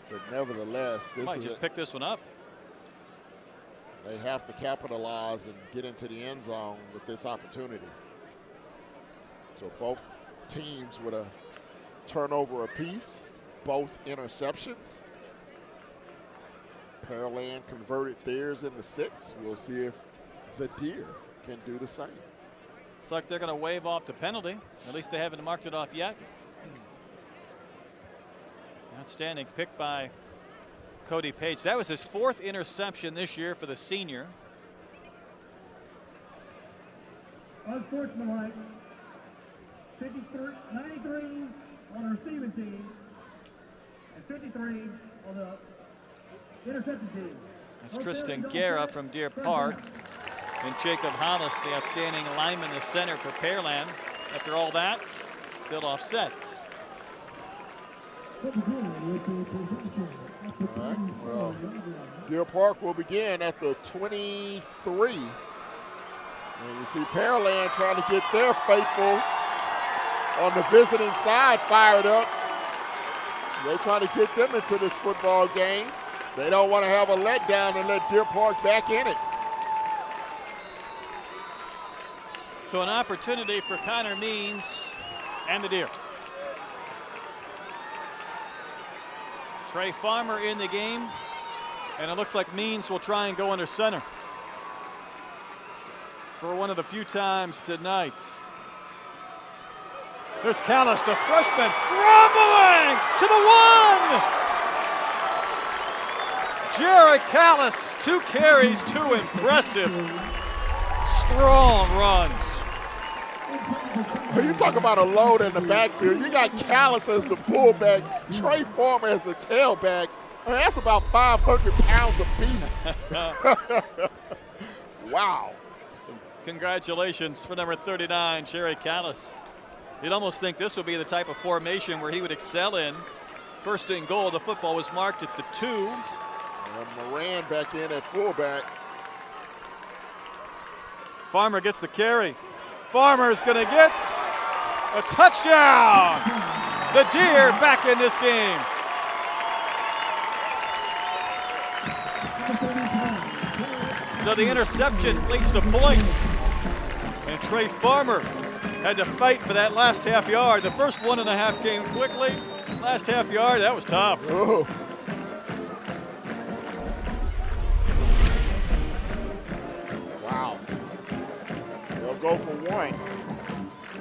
But nevertheless, this might just pick this one up. They have to capitalize and get into the end zone with this opportunity. So both teams with a turnover apiece, both interceptions. Pearland converted theirs into 6. We'll see if the Deer can do the same. Looks like they're going to wave off the penalty. At least they haven't marked it off yet. Outstanding pick by Cody Page. That was his 4th interception this year for the senior. Unsportsmanlike. 93 on the receiving team and 53 on the interception team. That's Tristan Guerra from Deer Park. And Jacob Hollis, the outstanding lineman, the center for Pearland. After all that, they'll offset. All right, well, Deer Park will begin at the 23. And you see Pearland trying to get their faithful on the visiting side fired up. They're trying to get them into this football game. They don't want to have a letdown and let Deer Park back in it. So an opportunity for Connor Means and the Deer. Trey Farmer in the game, and it looks like Means will try and go under center for one of the few times tonight. There's Callis, the freshman, rumbling to the 1. Jared Callis, 2 carries, 2 impressive, strong runs. You talk about a load in the backfield. You got Callis as the fullback, Trey Farmer as the tailback. I mean, that's about 500 pounds of beef. Wow. So congratulations for number 39, Jerry Callis. You'd almost think this would be the type of formation where he would excel in. First and goal, the football was marked at the 2. And Moran back in at fullback. Farmer gets the carry. Farmer's going to get a touchdown. The Deer back in this game. So the interception leads to points. And Trey Farmer had to fight for that last half yard. The first 1.5 came quickly. Last half yard, that was tough. Oh. Wow. They'll go for 1.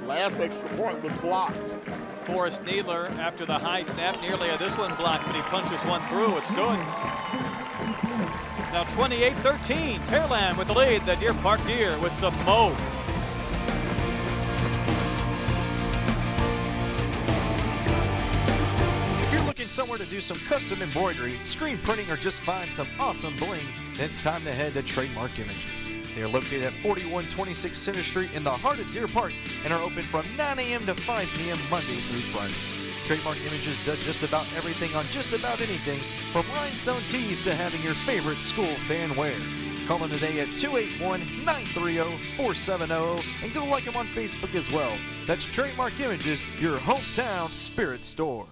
Last extra point was blocked. Forrest Needler, after the high snap, nearly had this one blocked, but he punches one through. It's good. Now 28-13, Pearland with the lead. The Deer Park Deer with some mo. If you're looking somewhere to do some custom embroidery, screen printing, or just find some awesome bling, then it's time to head to Trademark Images. They are located at 4126 Center Street in the heart of Deer Park and are open from 9 a.m. to 5 p.m. Monday through Friday. Trademark Images does just about everything on just about anything, from rhinestone tees to having your favorite school fan wear. Call them today at 281-930-4700 and go like them on Facebook as well. That's Trademark Images, your hometown spirit store.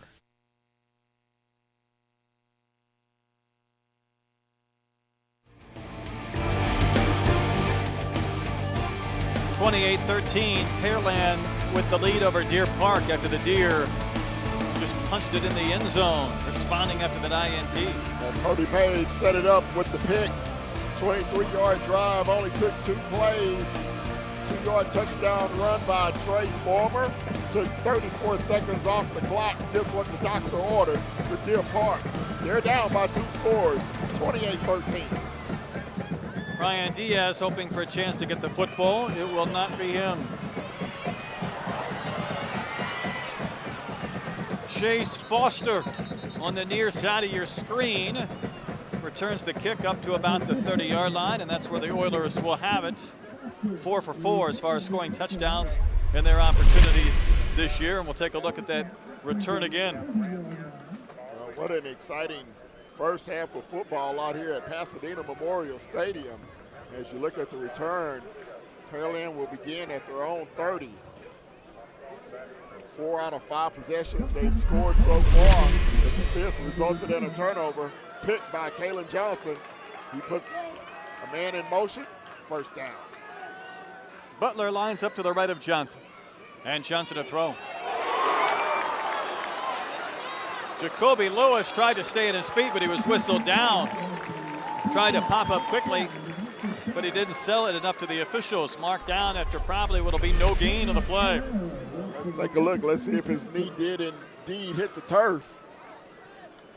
28-13, Pearland with the lead over Deer Park after the Deer just punched it in the end zone, responding after that INT. And Cody Page set it up with the pick. 23-yard drive, only took 2 plays. 2-yard touchdown run by Trey Former. Took 34 seconds off the clock, just what the doctor ordered for Deer Park. They're down by 2 scores, 28-13. Ryan Diaz hoping for a chance to get the football. It will not be him. Chase Foster on the near side of your screen returns the kick up to about the 30-yard line, and that's where the Oilers will have it. 4 for 4 as far as scoring touchdowns in their opportunities this year, and we'll take a look at that return again. What an exciting first half of football out here at Pasadena Memorial Stadium. As you look at the return, Pearland will begin at their own 30. 4 out of 5 possessions they've scored so far, but the 5th resulted in a turnover picked by Kalen Johnson. He puts a man in motion, first down. Butler lines up to the right of Johnson, and Johnson to throw. Jacoby Lewis tried to stay on his feet, but he was whistled down. Tried to pop up quickly, but he didn't sell it enough to the officials. Marked down after probably what'll be no gain on the play. Let's take a look. Let's see if his knee did indeed hit the turf.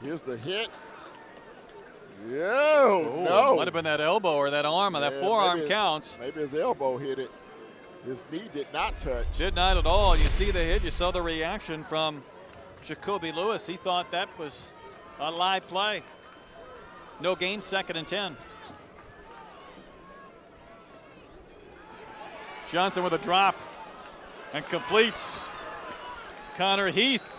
Here's the hit. Yeah, no. Might have been that elbow or that arm, or that forearm counts. Maybe his elbow hit it. His knee did not touch. Did not at all. You see the hit. You saw the reaction from Jacoby Lewis. He thought that was a live play. No gain, 2nd and 10. Johnson with a drop and completes. Connor Heath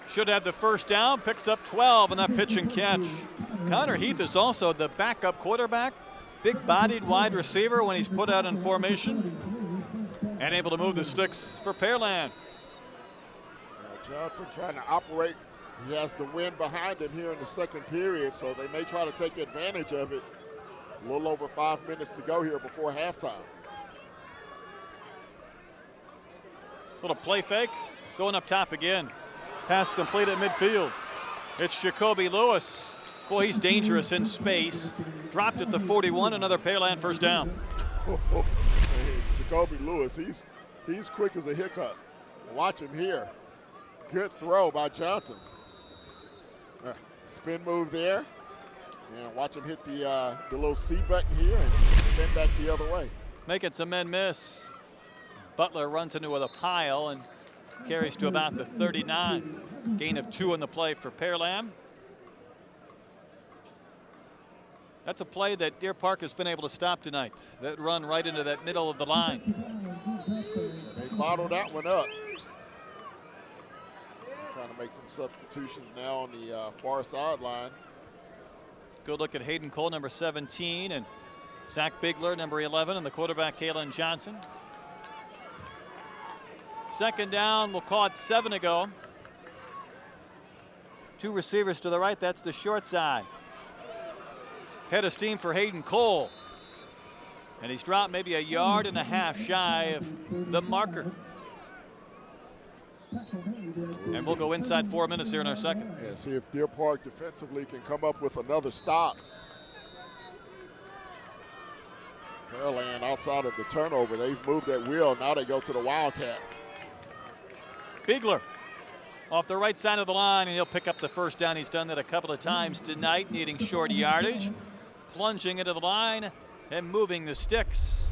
should have the first down, picks up 12 on that pitch and catch. Connor Heath is also the backup quarterback, big-bodied wide receiver when he's put out in formation, and able to move the sticks for Pearland. Johnson trying to operate. He has the wind behind him here in the second period, so they may try to take advantage of it. A little over 5 minutes to go here before halftime. Little play fake, going up top again. Pass complete at midfield. It's Jacoby Lewis. Boy, he's dangerous in space. Dropped at the 41, another Pearland first down. Hey, Jacoby Lewis, he's quick as a hiccup. Watch him here. Good throw by Johnson. Spin move there. And watch him hit the little C button here and spin back the other way. Making some men miss. Butler runs into a pile and carries to about the 39. Gain of 2 on the play for Pearland. That's a play that Deer Park has been able to stop tonight. That run right into that middle of the line. They bottled that one up. Trying to make some substitutions now on the far sideline. Good look at Hayden Cole, number 17, and Zach Bigler, number 11, and the quarterback, Kalen Johnson. 2nd down, we'll call it 7 ago. 2 receivers to the right, that's the short side. Head of steam for Hayden Cole. And he's dropped maybe 1.5 yards shy of the marker. And we'll go inside 4 minutes here in our second. Yeah, see if Deer Park defensively can come up with another stop. Pearland outside of the turnover, they've moved that wheel. Now they go to the Wildcat. Bigler off the right side of the line, and he'll pick up the first down. He's done that a couple of times tonight, needing short yardage. Plunging into the line and moving the sticks.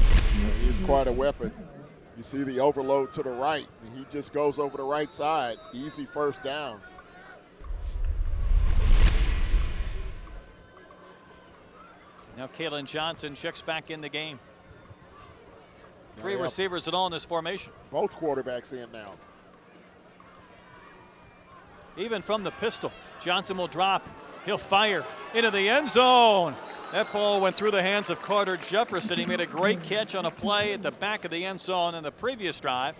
Yeah, he's quite a weapon. You see the overload to the right. He just goes over the right side. Easy first down. Now Kalen Johnson checks back in the game. 3 receivers at all in this formation. Both quarterbacks in now. Even from the pistol, Johnson will drop. He'll fire into the end zone. That ball went through the hands of Carter Jefferson. He made a great catch on a play at the back of the end zone in the previous drive.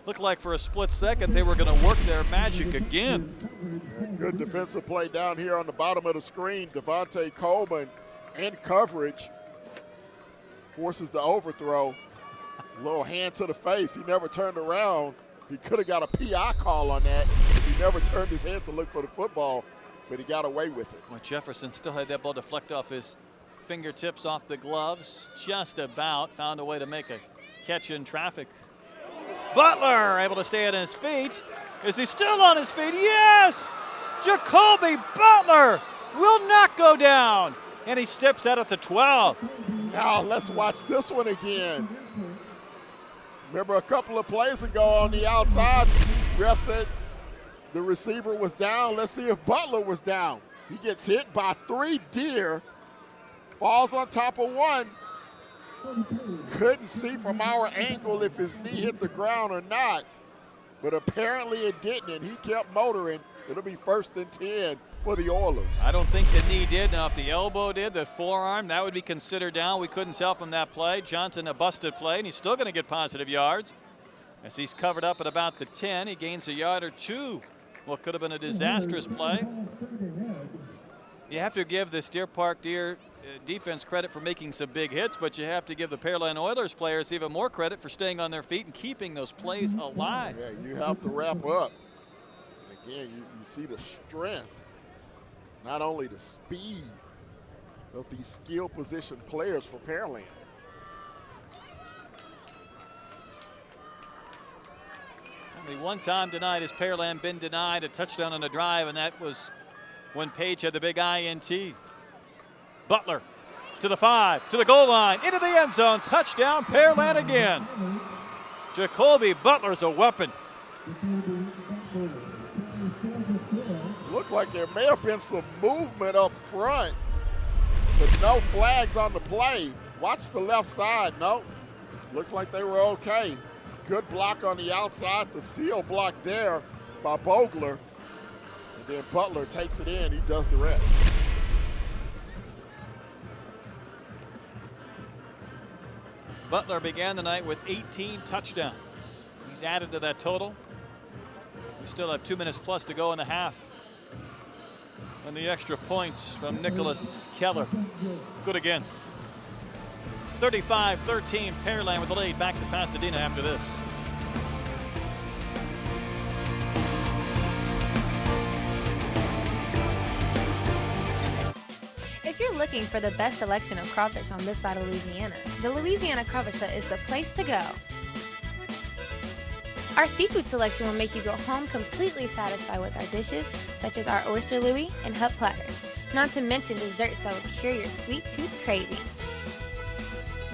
Looked like for a split second they were going to work their magic again. Good defensive play down here on the bottom of the screen. Devontae Coleman in coverage forces the overthrow. Little hand to the face. He never turned around. He could have got a PI call on that because he never turned his head to look for the football, but he got away with it. Well, Jefferson still had that ball deflect off his fingertips off the gloves. Just about found a way to make a catch in traffic. Butler able to stay on his feet. Is he still on his feet? Yes! Jacoby Butler will not go down. And he steps out at the 12. Now let's watch this one again. Remember a couple of plays ago on the outside, ref said the receiver was down. Let's see if Butler was down. He gets hit by 3 deer, falls on top of one. Couldn't see from our angle if his knee hit the ground or not, but apparently it didn't, and he kept motoring. It'll be 1st and 10 for the Oilers. I don't think the knee did. Now, if the elbow did, the forearm, that would be considered down. We couldn't tell from that play. Johnson a busted play, and he's still going to get positive yards. As he's covered up at about the 10, he gains a yard or 2. What could have been a disastrous play. You have to give this Deer Park defense credit for making some big hits, but you have to give the Pearland Oilers players even more credit for staying on their feet and keeping those plays alive. Yeah, you have to wrap up. And again, you see the strength, not only the speed of these skill position players for Pearland. Only one time tonight has Pearland been denied a touchdown on a drive, and that was when Page had the big INT. Butler to the 5, to the goal line, into the end zone, touchdown Pearland again. Jacoby Butler's a weapon. Looked like there may have been some movement up front, but no flags on the play. Watch the left side, no. Looks like they were okay. Good block on the outside, the seal block there by Bogler. And then Butler takes it in, he does the rest. Butler began the night with 18 touchdowns. He's added to that total. We still have 2 minutes plus to go in the half. And the extra points from Nicholas Keller. Good again. 35-13, Pearland with the lead. Back to Pasadena after this. If you're looking for the best selection of crawfish on this side of Louisiana, the Louisiana Crawfish Hut is the place to go. Our seafood selection will make you go home completely satisfied with our dishes, such as our oyster louie and hut platter, not to mention desserts that will cure your sweet tooth craving.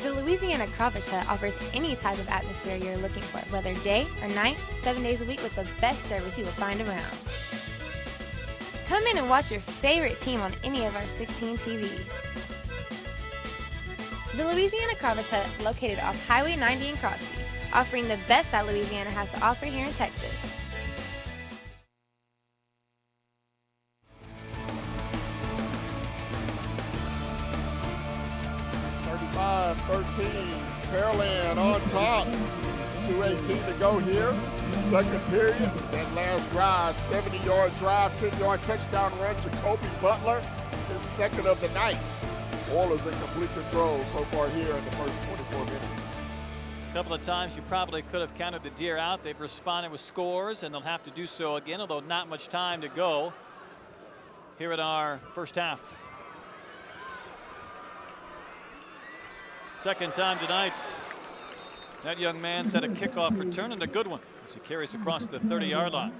The Louisiana Crawfish Hut offers any type of atmosphere you're looking for, whether day or night, 7 days a week with the best service you will find around. Come in and watch your favorite team on any of our 16 TVs. The Louisiana Crawfish Hut, located off Highway 90 in Crosby, offering the best that Louisiana has to offer here in Texas. Pearland on top. 2:18 to go here. Second period. That last drive, 70-yard drive, 10-yard touchdown run. Jacoby Butler, his second of the night. Oilers in complete control so far here in the first 24 minutes. A couple of times you probably could have counted the Deer out. They've responded with scores, and they'll have to do so again, although not much time to go here in our first half. Second time tonight. That young man set a kickoff return, and a good one as he carries across the 30-yard line.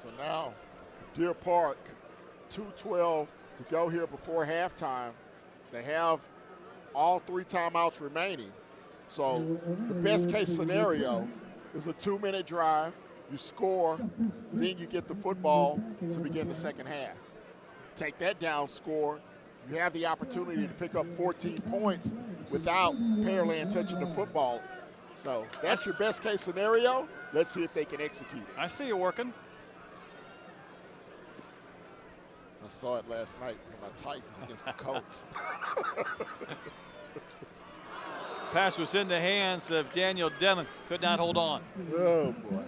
So now, Deer Park, 2:12 to go here before halftime. They have all 3 timeouts remaining. So the best case scenario is a 2-minute drive. You score, then you get the football to begin the second half. Take that down, score. You have the opportunity to pick up 14 points without Pearland touching the football. So that's your best case scenario. Let's see if they can execute it. I see you working. I saw it last night in my Titans against the Colts. Pass was in the hands of Daniel Demon. Could not hold on. Oh, boy.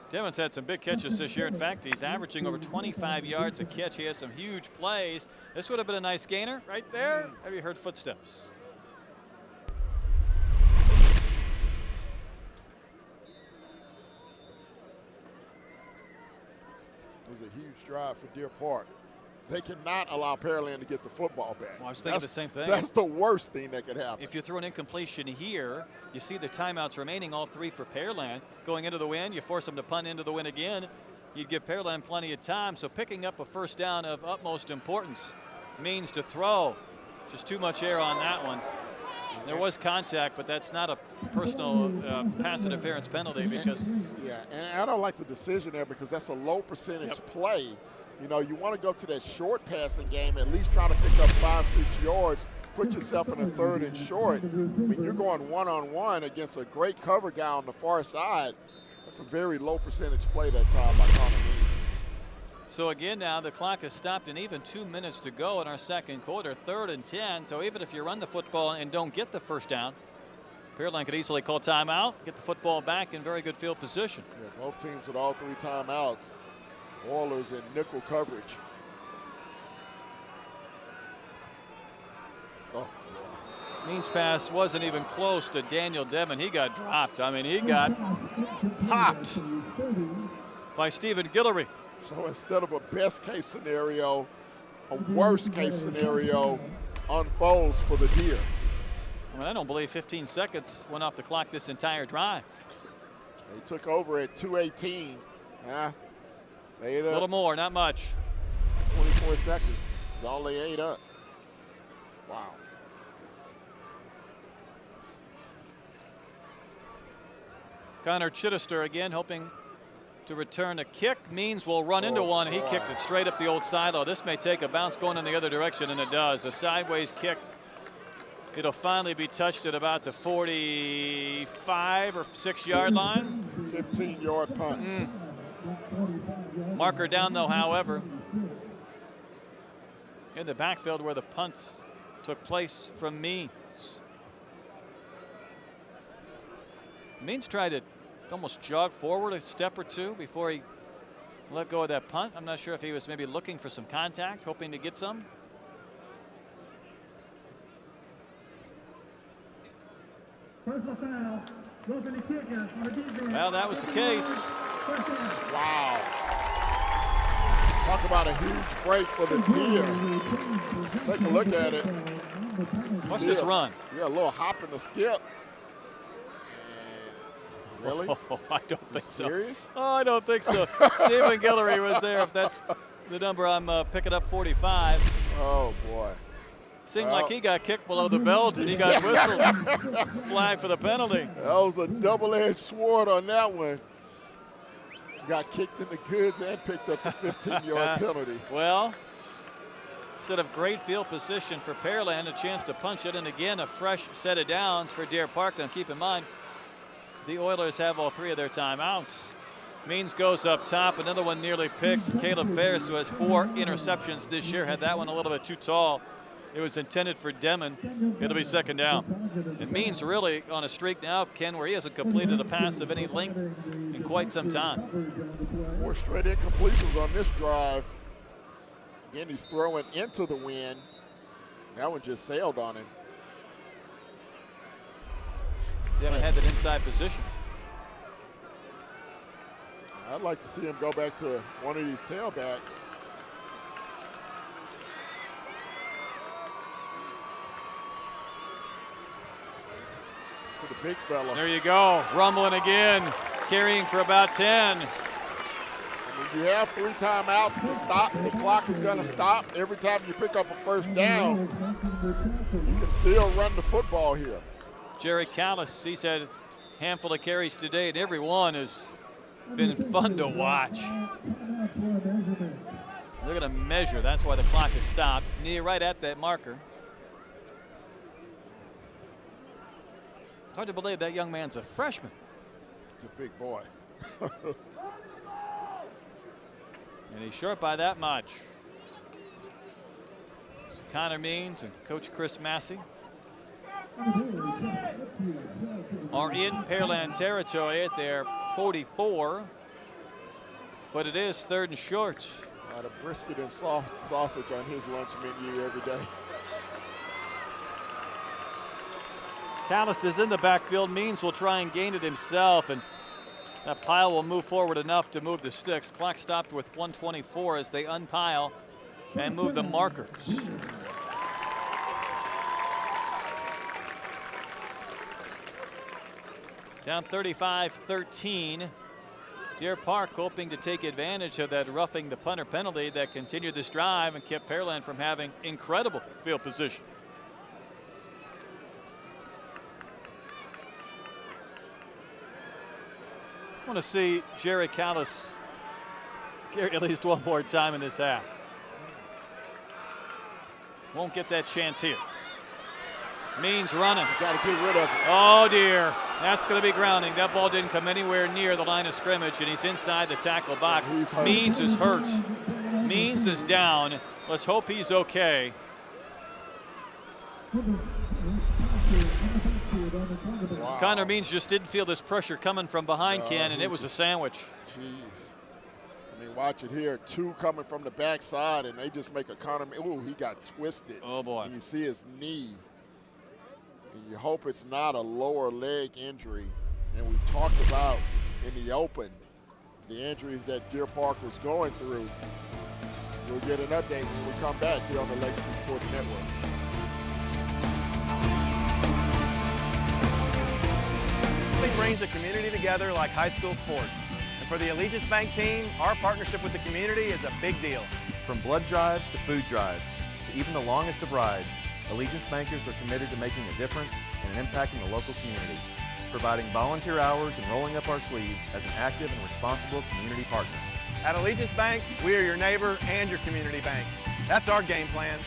Demon's had some big catches this year. In fact, he's averaging over 25 yards a catch. He has some huge plays. This would have been a nice gainer right there. Have you heard footsteps? It was a huge drive for Deer Park. They cannot allow Pearland to get the football back. Well, I was thinking the same thing. That's the worst thing that could happen. If you throw an incompletion here, you see the timeouts remaining, all 3 for Pearland. Going into the win, you force them to punt into the win again. You'd give Pearland plenty of time. So picking up a first down of utmost importance means to throw. Just too much air on that one. There was contact, but that's not a personal pass interference penalty because. Yeah, and I don't like the decision there because that's a low percentage play. You know, you want to go to that short passing game, at least try to pick up 5-6 yards, put yourself in a 3rd and short. I mean, you're going one-on-one against a great cover guy on the far side. That's a very low percentage play that time by Connor Means. So again now the clock has stopped and even 2 minutes to go in our second quarter, 3rd and 10. So even if you run the football and don't get the first down, Pearland could easily call timeout, get the football back in very good field position. Yeah, both teams with all 3 timeouts. Oilers in nickel coverage. Oh, yeah. Means pass wasn't even close to Daniel Devon. He got dropped. I mean, he got popped by Stephen Guillory. So instead of a best case scenario, a worst case scenario unfolds for the Deer. I mean, I don't believe 15 seconds went off the clock this entire drive. They took over at 2:18. They ate up. A little more, not much. 24 seconds is all they ate up. Wow. Connor Chittister again hoping to return a kick. Means will run into one, and he kicked it straight up the old silo. This may take a bounce going in the other direction, and it does. A sideways kick. It'll finally be touched at about the 45 or 6 yard line. 15-yard punt. Marker down though, however, in the backfield where the punt took place from Means. Means tried to almost jog forward a step or two before he let go of that punt. I'm not sure if he was maybe looking for some contact, hoping to get some. Well, that was the case. Wow. Talk about a huge break for the Deer. Take a look at it. What's this run? Yeah, a little hop and a skip. Really? Oh, I don't think so. Serious? Oh, I don't think so. Stephen Guillory was there. If that's the number I'm picking up, 45. Oh, boy. Seemed like he got kicked below the belt and he got whistled. Flag for the penalty. That was a double-edged sword on that one. Got kicked in the goods and picked up the 15-yard penalty. Well, instead of great field position for Pearland, a chance to punch it, and again a fresh set of downs for Deer Park. Now keep in mind, the Oilers have all 3 of their timeouts. Means goes up top, another one nearly picked. Caleb Ferris, who has 4 interceptions this year, had that one a little bit too tall. It was intended for Demon. It'll be second down. It Means really on a streak now, Ken, where he hasn't completed a pass of any length in quite some time. 4 straight incompletions on this drive. Again, he's throwing into the wind. That one just sailed on him. They haven't had that inside position. I'd like to see him go back to one of these tailbacks. To the big fella. There you go, rumbling again, carrying for about 10. If you have 3 timeouts to stop, the clock is going to stop. Every time you pick up a first down, you can still run the football here. Jerry Callis, he's had a handful of carries today, and every one has been fun to watch. Look at a measure. That's why the clock is stopped. Knee right at that marker. Hard to believe that young man's a freshman. He's a big boy. And he's short by that much. So Connor Means and Coach Chris Massey are in Pearland territory at their 44. But it is 3rd and short. A lot of brisket and sausage on his lunch menu every day. Callis is in the backfield. Means will try and gain it himself, and That pile will move forward enough to move the sticks. Clock stopped with 1:24 as they unpile and move the markers. Down 35-13. Deer Park hoping to take advantage of that roughing the punter penalty that continued this drive and kept Pearland from having incredible field position. I want to see Jerry Callis carry at least one more time in this half. Won't get that chance here. Means running. Got to get rid of it. Oh dear, that's going to be grounding. That ball didn't come anywhere near the line of scrimmage, and he's inside the tackle box. Means is hurt. Means is down. Let's hope he's okay. Wow. Connor Means just didn't feel this pressure coming from behind Ken, and it was a sandwich. Jeez. I mean, watch it here. Two coming from the backside, and they just make a Connor. Ooh, he got twisted. Oh boy. And you see his knee. And you hope it's not a lower leg injury. And we talked about in the open the injuries that Deer Park was going through. We'll get an update when we come back here on the Legacy Sports Network. Nothing brings the community together like high school sports. And for the Allegiance Bank team, our partnership with the community is a big deal. From blood drives to food drives to even the longest of rides, Allegiance Bankers are committed to making a difference and impacting the local community, providing volunteer hours and rolling up our sleeves as an active and responsible community partner. At Allegiance Bank, we are your neighbor and your community bank. That's our game plan.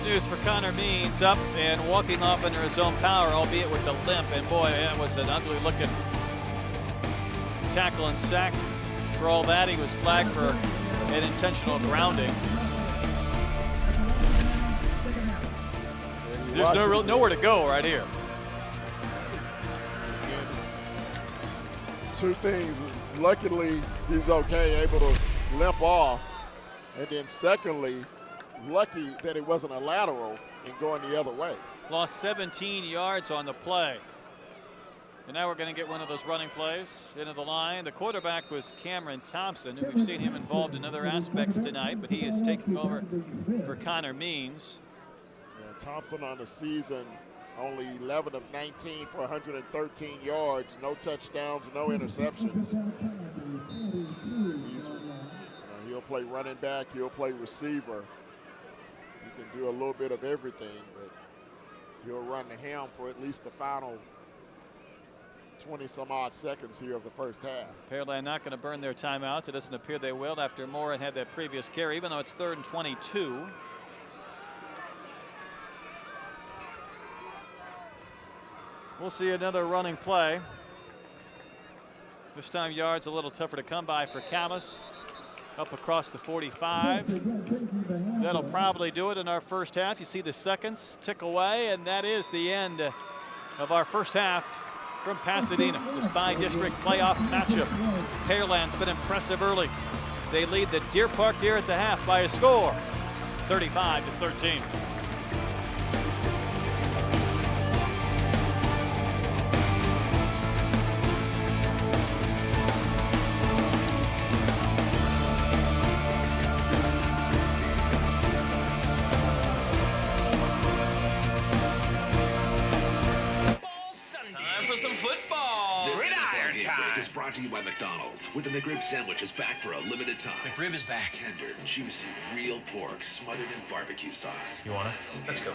News for Connor Means, up and walking off under his own power, albeit with a limp. And boy, that was an ugly looking tackle and sack. For all that, he was flagged for an intentional grounding. There's nowhere to go right here. Two things. Luckily, he's okay, able to limp off. And then secondly, lucky that it wasn't a lateral and going the other way. Lost 17 yards on the play. And now we're going to get one of those running plays into the line. The quarterback was Cameron Thompson, and we've seen him involved in other aspects tonight, but he is taking over for Connor Means. Yeah, Thompson on the season, only 11 of 19 for 113 yards, no touchdowns, no interceptions. He'll play running back, he'll play receiver. He can do a little bit of everything, but he'll run the helm for at least the final 20-some-odd seconds here of the first half. Pearland not going to burn their timeout. It doesn't appear they will after Moore had that previous carry, even though it's 3rd and 22. We'll see another running play. This time yards a little tougher to come by for Callis. Up across the 45. That'll probably do it in our first half. You see the seconds tick away, and that is the end of our first half from Pasadena. This bi-district playoff matchup. Pearland's been impressive early. They lead the Deer Park Deer at the half by a score, 35-13. Brought to you by McDonald's, with the McRib sandwich is back for a limited time. McRib is back. Tender, juicy, real pork smothered in barbecue sauce. You want it? Let's go.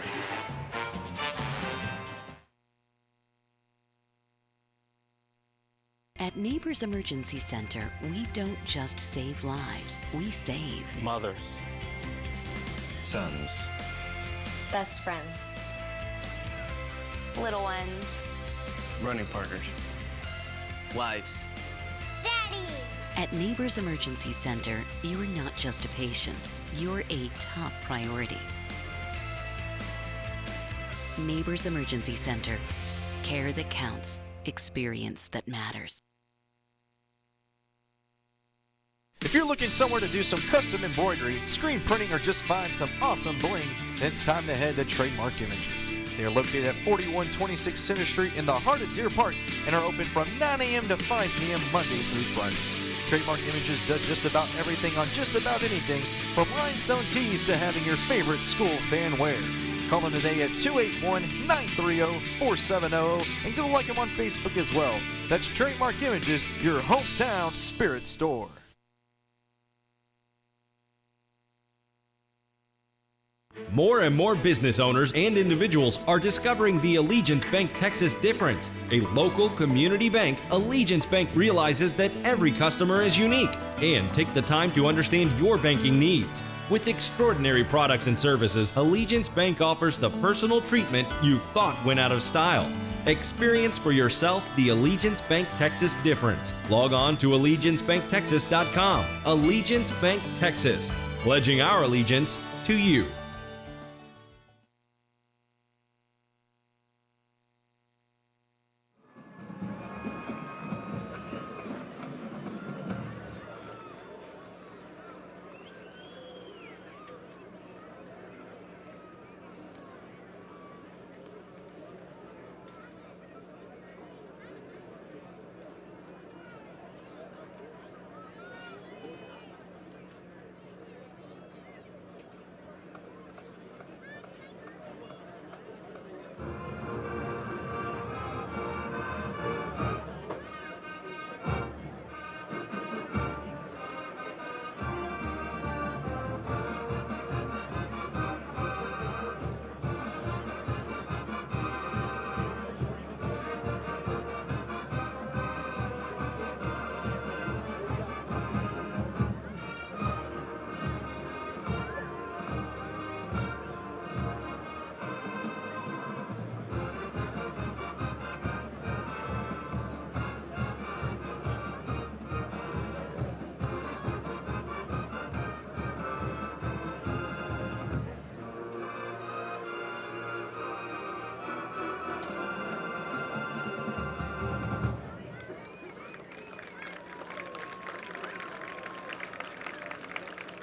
At Neighbors Emergency Center, we don't just save lives, we save mothers, sons, best friends, little ones, running partners, wives. At Neighbors Emergency Center, you're not just a patient, you're a top priority. Neighbors Emergency Center. Care that counts, experience that matters. If you're looking somewhere to do some custom embroidery, screen printing, or just find some awesome bling, then it's time to head to Trademark Images. They are located at 4126 Center Street in the heart of Deer Park and are open from 9 a.m. to 5 p.m. Monday through Friday. Trademark Images does just about everything on just about anything, from rhinestone tees to having your favorite school fan wear. Call them today at 281-930-4700 and go like them on Facebook as well. That's Trademark Images, your hometown spirit store. More and more business owners and individuals are discovering the Allegiance Bank Texas difference. A local community bank, Allegiance Bank realizes that every customer is unique and take the time to understand your banking needs. With extraordinary products and services, Allegiance Bank offers the personal treatment you thought went out of style. Experience for yourself the Allegiance Bank Texas difference. Log on to AllegianceBankTexas.com. Allegiance Bank Texas, pledging our allegiance to you.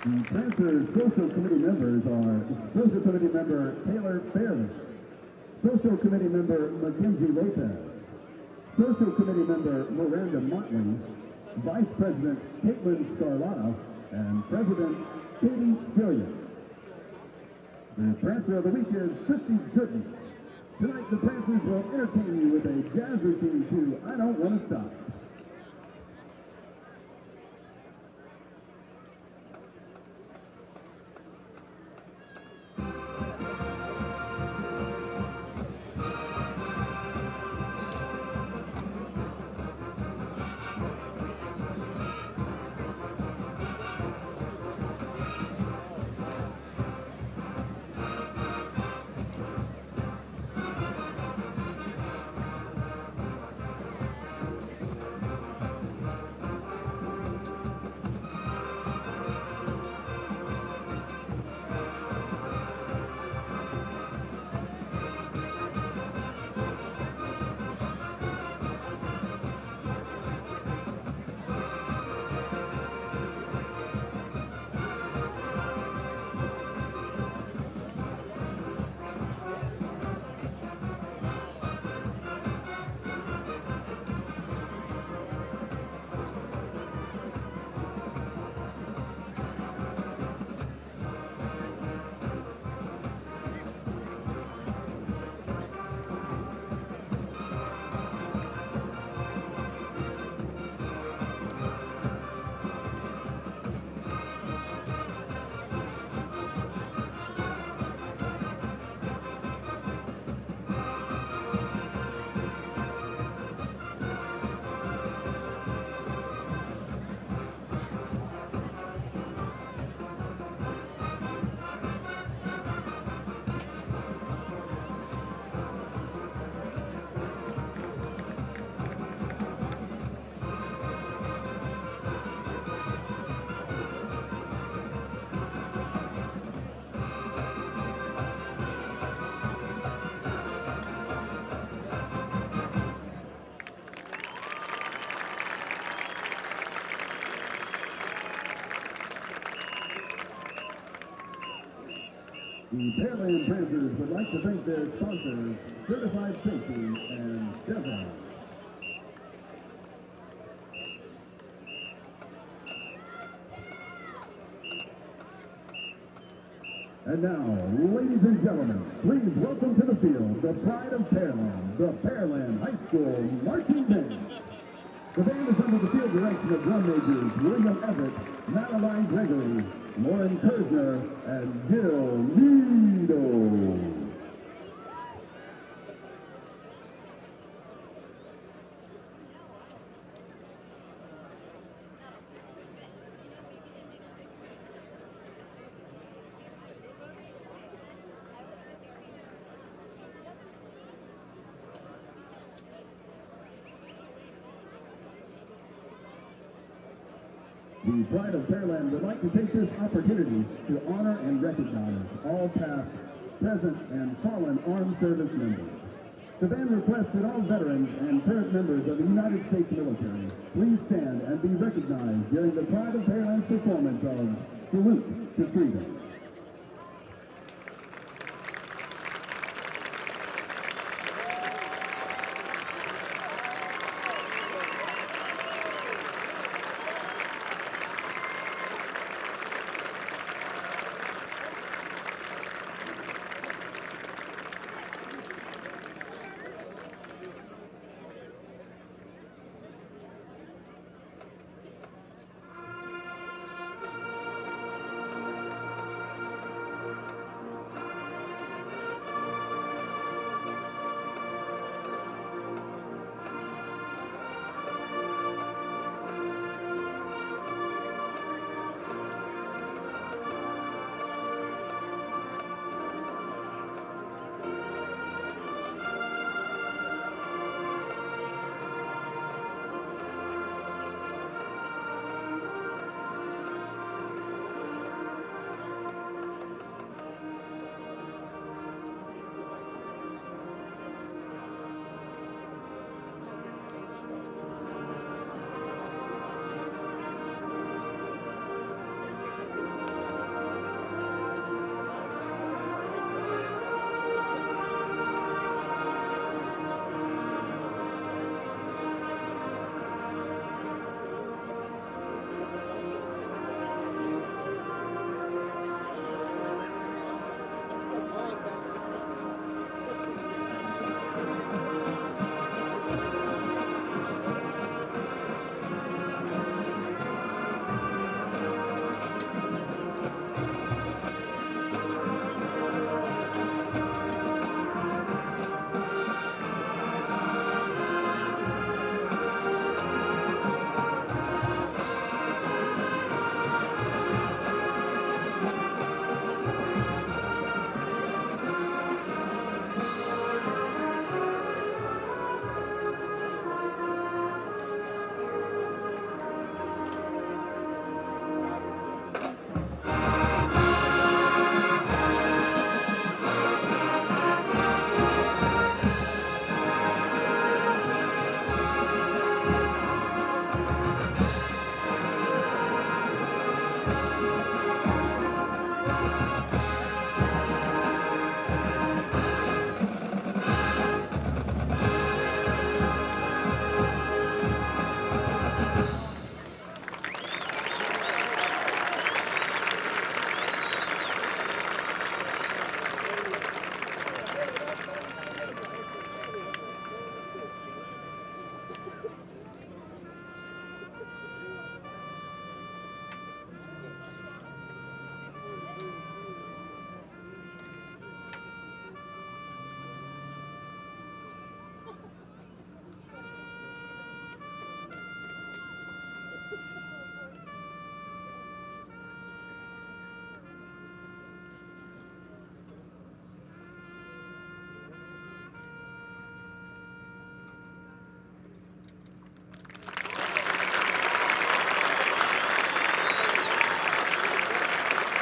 The transfer social committee members are social committee member Taylor Pearland, social committee member Mackenzie Lopez, social committee member Miranda Motley, vice president Caitlin Scarlata, and president Katie Gillian. The transfer of the week is Christy Gooden. Tonight the transfers will entertain you with a jazz routine to I Don't Want to Stop. Pearland Panthers would like to thank their sponsors, Certified Safety and Chevron. And now, ladies and gentlemen, please welcome to the field the pride of Pearland, the Pearland High School Marching Band. The band is under the field direction of drum majors William Everett, Madeline Gregory, Lauren Kersner, and Jill Nido. The Pride of Pearland would like to take this opportunity to honor and recognize all past, present, and fallen armed service members. The band requests that all veterans and current members of the United States military please stand and be recognized during the Pride of Pearland's performance of Salute to Freedom.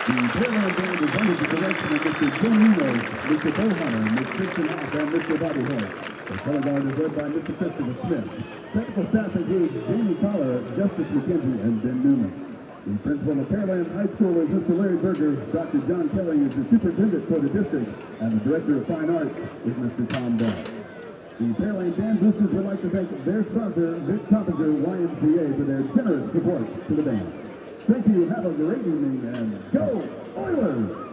The Pearland Band is under the direction of Mr. Jim Nino, Mr. Bo Hunter, Ms. Kristen Hoff, and Mr. Bobby Holt. The color guard is led by Mr. Christopher Smith. Technical staff includes Jamie Collar, Justice McKenzie, and Ben Newman. The principal of Pearland High School is Mr. Larry Berger. Dr. John Kelly is the superintendent for the district, and the director of fine arts is Mr. Tom Bell. The Pearland Band Boosters would like to thank their sponsor, Vic Coppinger YMCA, for their generous support to the band. Thank you, have a great evening, and go Oilers!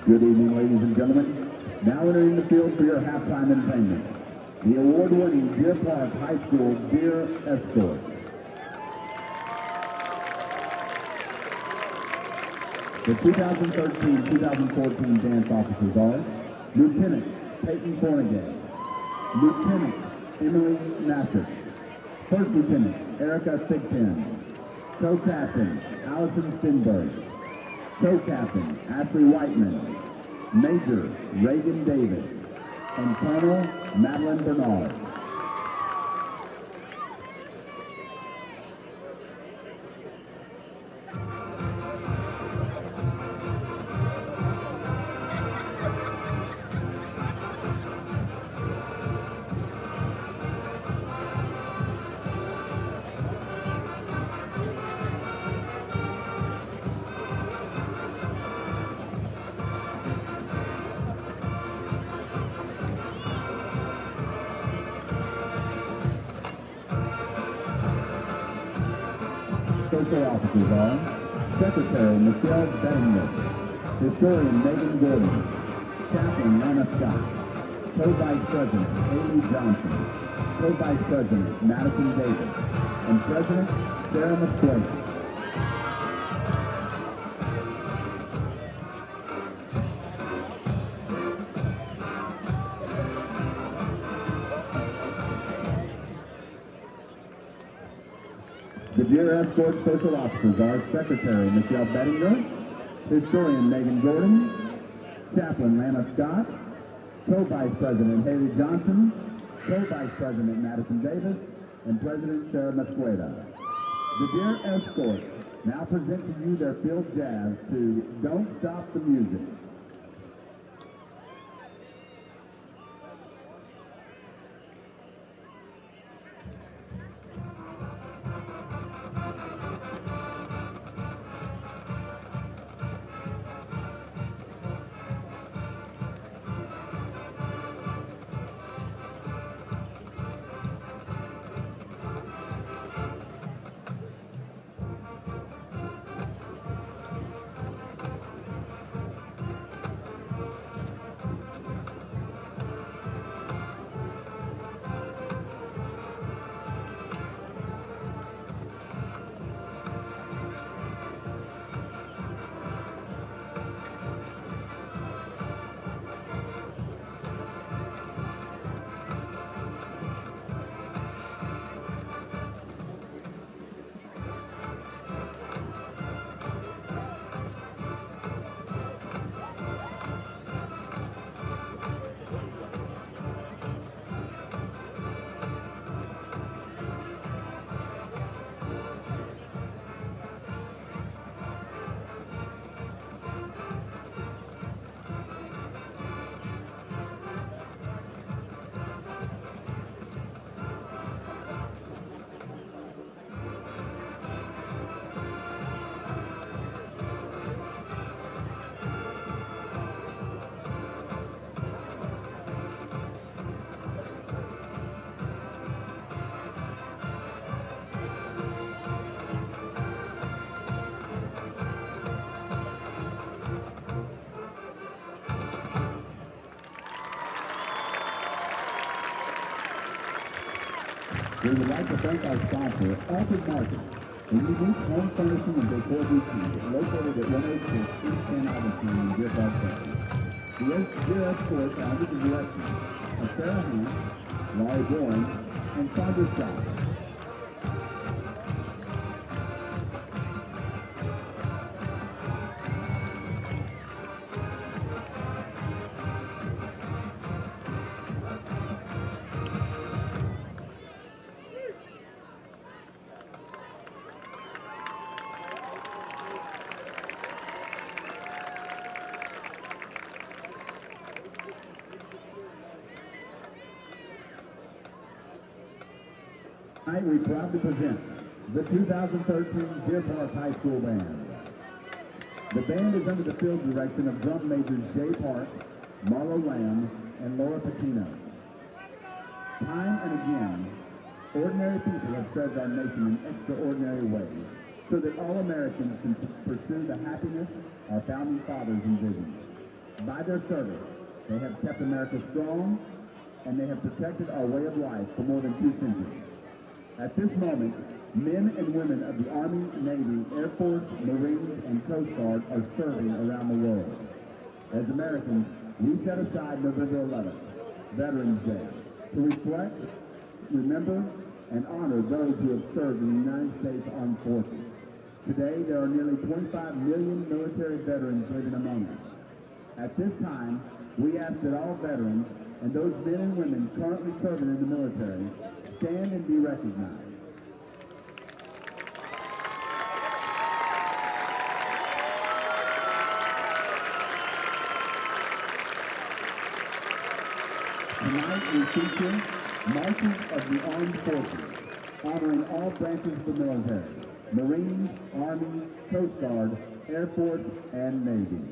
Good evening, ladies and gentlemen. Now entering the field for your halftime entertainment, the award-winning Deer Park High School Deer Escort. The 2013-2014 dance officers are Lieutenant Peyton Fornegay, Lieutenant Emily Nassif, First Lieutenant Erica Thigpen, Co-Captain Allison Stenberg, Co-Captain Ashley Whiteman, Major Reagan Davis, and Colonel Madeline Bernard. Social officers are Secretary Michelle Bettinger, Historian Megan Gordon, Chaplain Lana Scott, Co-Vice President Haley Johnson, Co-Vice President Madison Davis, and President Sarah McQuaid. The Deer Escort Social Officers are Secretary Michelle Bettinger, Historian Megan Gordon, Chaplain Lana Scott, Co-Vice President Haley Johnson, Co-Vice President Madison Davis, and President Sarah Mesqueda. The Deer Escort now present to you their field jazz to Don't Stop the Music. We would like to thank our sponsor, Alfred Market, a unique home furnishing and decor boutique located at 106 East San Augustine in Deer Park, Texas. The Deer Escort are under the direction of Sarah Hunt, Laurie Bourne, and Sandra Scott. Tonight we proudly present the 2013 Deer Park High School Band. The band is under the field direction of drum majors Jay Park, Marlo Lamb, and Laura Patino. Time and again, ordinary people have served our nation in extraordinary ways so that all Americans can pursue the happiness our founding fathers envisioned. By their service, they have kept America strong, and they have protected our way of life for more than 2 centuries. At this moment, men and women of the Army, Navy, Air Force, Marines, and Coast Guard are serving around the world. As Americans, we set aside November 11th, Veterans Day, to reflect, remember, and honor those who have served in the United States Armed Forces. Today, there are nearly 25 million military veterans living among us. At this time, we ask that all veterans and those men and women currently serving in the military stand and be recognized. Tonight we feature Marches of the Armed Forces, honoring all branches of the military: Marines, Army, Coast Guard, Air Force, and Navy.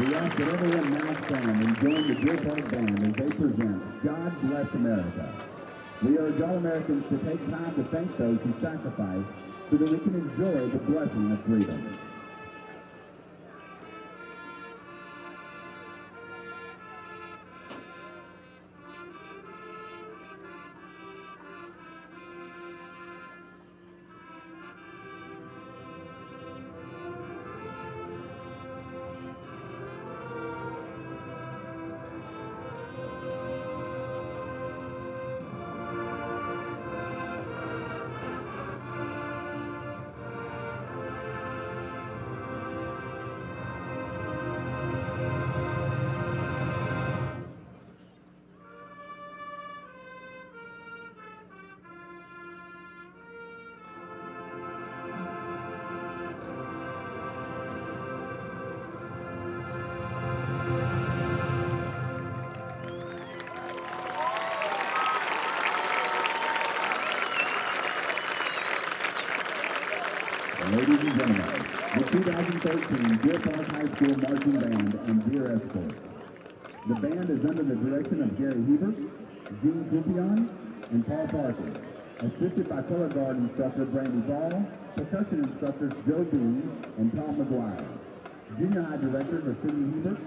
We ask that everyone now stand and join the Deer Park Band as they present God Bless America. We urge all Americans to take time to thank those who sacrificed so that we can enjoy the blessing of freedom. Ladies and gentlemen, the 2013 Deer Park High School Marching Band and Deer Escort. The band is under the direction of Gary Hebert, Gene Coupion, and Paul Parker, assisted by color guard instructor Brandy Ball, percussion instructors Joe Bean and Tom McGuire. Junior high directors are Sidney Hebert,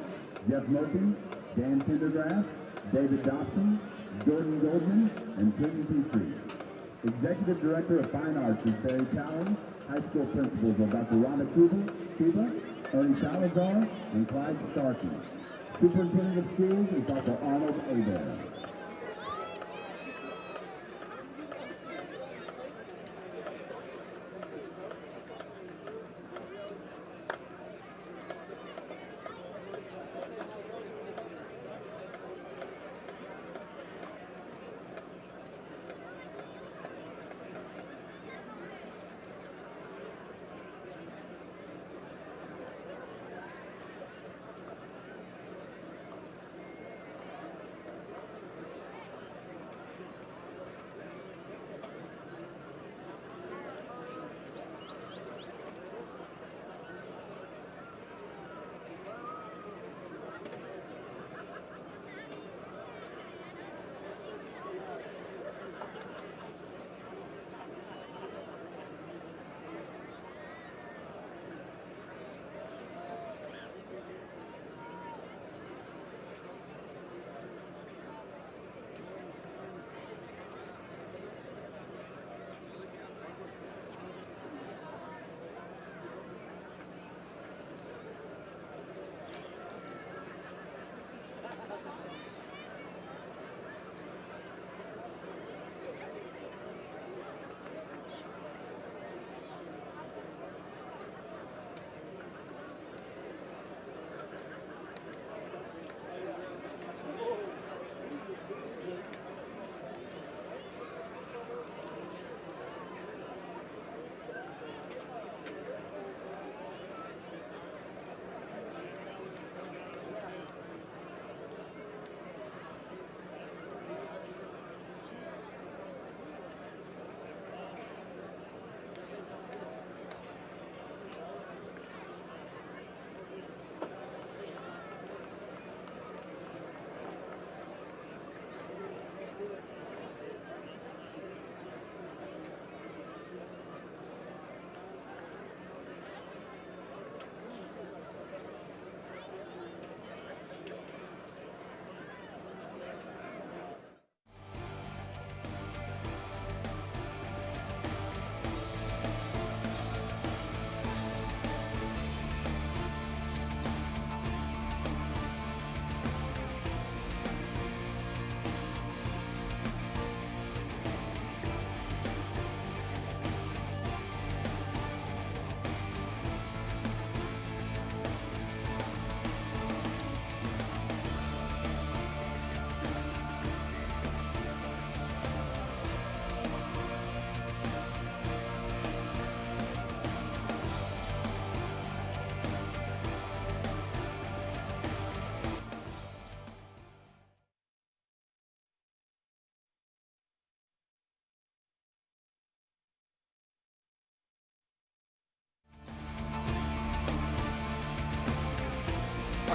Jeff Murphy, Dan Pendergrass, David Dobson, Jordan Goldman, and Clinton Petrie. Executive Director of Fine Arts is Barry Talley. High school principals are Dr. Rhonda Cuba, Ernie Salazar, and Clyde Starkey. Superintendent of Schools is Dr. Arnold Abear.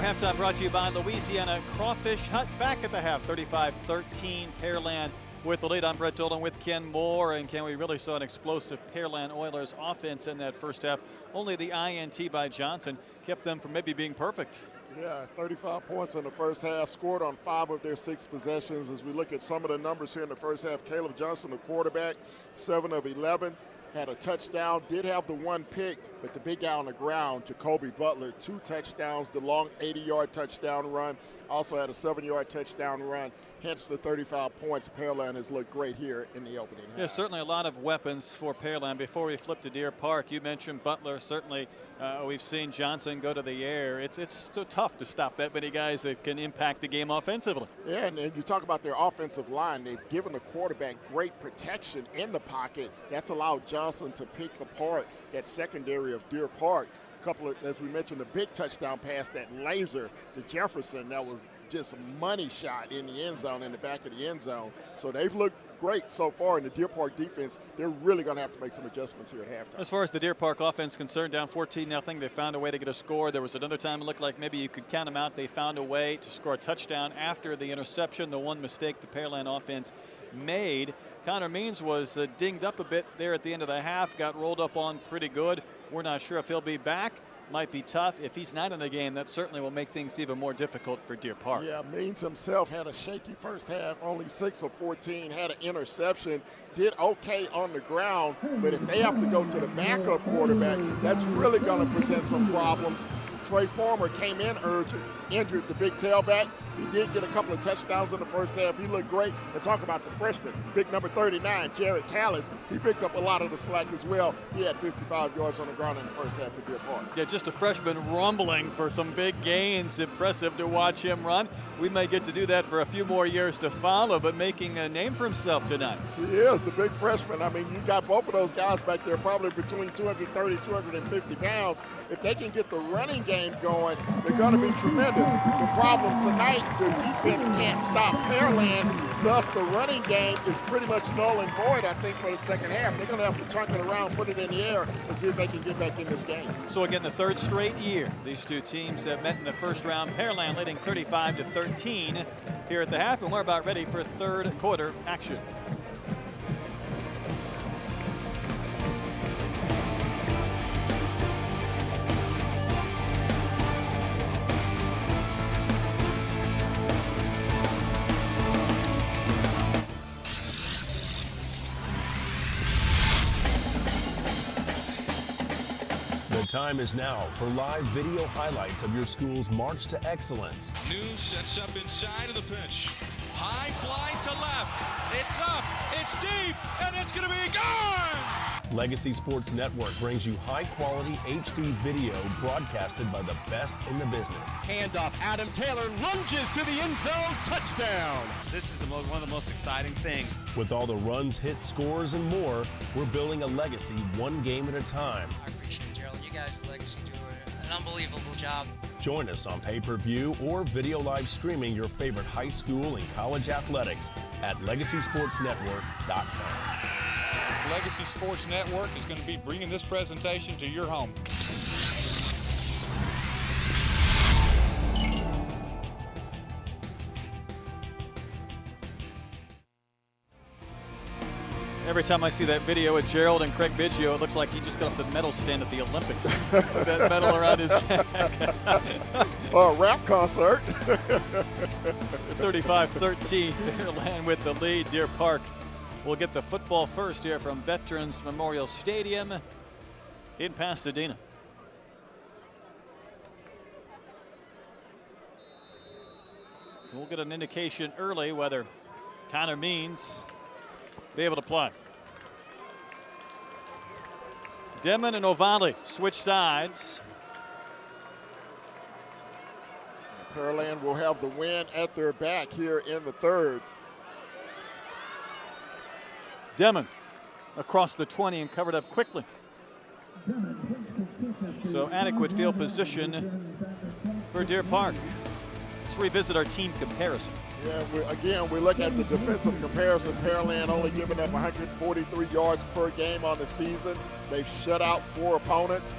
halftime brought to you by Louisiana Crawfish Hut. Back at the half, 35-13, Pearland with the lead. I'm Brett Dolan with Ken Moore, and Ken, we really saw an explosive Pearland Oilers offense in that first half. Only the INT by Johnson kept them from maybe being perfect. Yeah, 35 points in the first half, scored on 5 of their 6 possessions. As we look at some of the numbers here in the first half, Caleb Johnson, the quarterback, 7 of 11. Had a touchdown, did have the 1 pick, but the big guy on the ground, Jacoby Butler, 2 touchdowns, the long 80-yard touchdown run, also had a 7-yard touchdown run, hence the 35 points. Pearland has looked great here in the opening half. Yeah, certainly a lot of weapons for Pearland. Before we flip to Deer Park, you mentioned Butler. Certainly we've seen Johnson go to the air. It's so tough to stop that many guys that can impact the game offensively. Yeah, and you talk about their offensive line. They've given the quarterback great protection in the pocket. That's allowed Johnson to pick apart that secondary of Deer Park. A couple of, as we mentioned, a big touchdown pass, that laser to Jefferson, that was just a money shot in the end zone, in the back of the end zone. So they've looked great so far in the Deer Park defense. They're really going to have to make some adjustments here at halftime. As far as the Deer Park offense concerned, down 14-0, they found a way to get a score. There was another time it looked like maybe you could count them out. They found a way to score a touchdown after the interception, the one mistake the Pearland offense made. Connor Means was dinged up a bit there at the end of the half, got rolled up on pretty good. We're not sure if he'll be back. Might be tough. If he's not in the game, that certainly will make things even more difficult for Deer Park. Yeah, Means himself had a shaky first half, only 6 of 14, had an interception, did okay on the ground, but if they have to go to the backup quarterback, that's really going to present some problems. Trey Farmer came in injured, the big tailback. He did get a couple of touchdowns in the first half. He looked great. And talk about the freshman, big number 39, Jared Callis. He picked up a lot of the slack as well. He had 55 yards on the ground in the first half for Deer Park. Yeah, just a freshman rumbling for some big gains. Impressive to watch him run. We may get to do that for a few more years to follow, but making a name for himself tonight. He is the big freshman. I mean, you got both of those guys back there probably between 230, 250 pounds. If they can get the running game going, they're going to be tremendous. The problem tonight, the defense can't stop Pearland. Thus, the running game is pretty much null and void, I think, for the second half. They're going to have to turn it around, put it in the air, and see if they can get back in this game. So again, the third straight year these two teams have met in the first round. Pearland leading 35-13 here at the half, and we're about ready for third quarter action. The time is now for live video highlights of your school's march to excellence. News sets up inside of the pitch. High fly to left. It's up. It's deep. And it's going to be gone. Legacy Sports Network brings you high-quality HD video broadcasted by the best in the business. Handoff, Adam Taylor lunges to the end zone, touchdown. This is one of the most exciting things. With all the runs, hits, scores, and more, we're building a legacy one game at a time. I appreciate Gerald. You guys at Legacy do an unbelievable job. Join us on pay-per-view or video live streaming your favorite high school and college athletics at legacysportsnetwork.com. Legacy Sports Network is going to be bringing this presentation to your home. Every time I see that video with Gerald and Craig Biggio, it looks like he just got off the medal stand at the Olympics with that medal around his neck. Rap concert. 35-13, Pearland with the lead. Deer Park will get the football first here from Veterans Memorial Stadium in Pasadena. We'll get an indication early whether Connor Means be able to play. Demon and Ovali switch sides. Pearland will have the win at their back here in the third. Demon across the 20 and covered up quickly. So adequate field position for Deer Park. Let's revisit our team comparison. Yeah, we look at the defensive comparison. Pearland only giving up 143 yards per game on the season. They've shut out 4 opponents.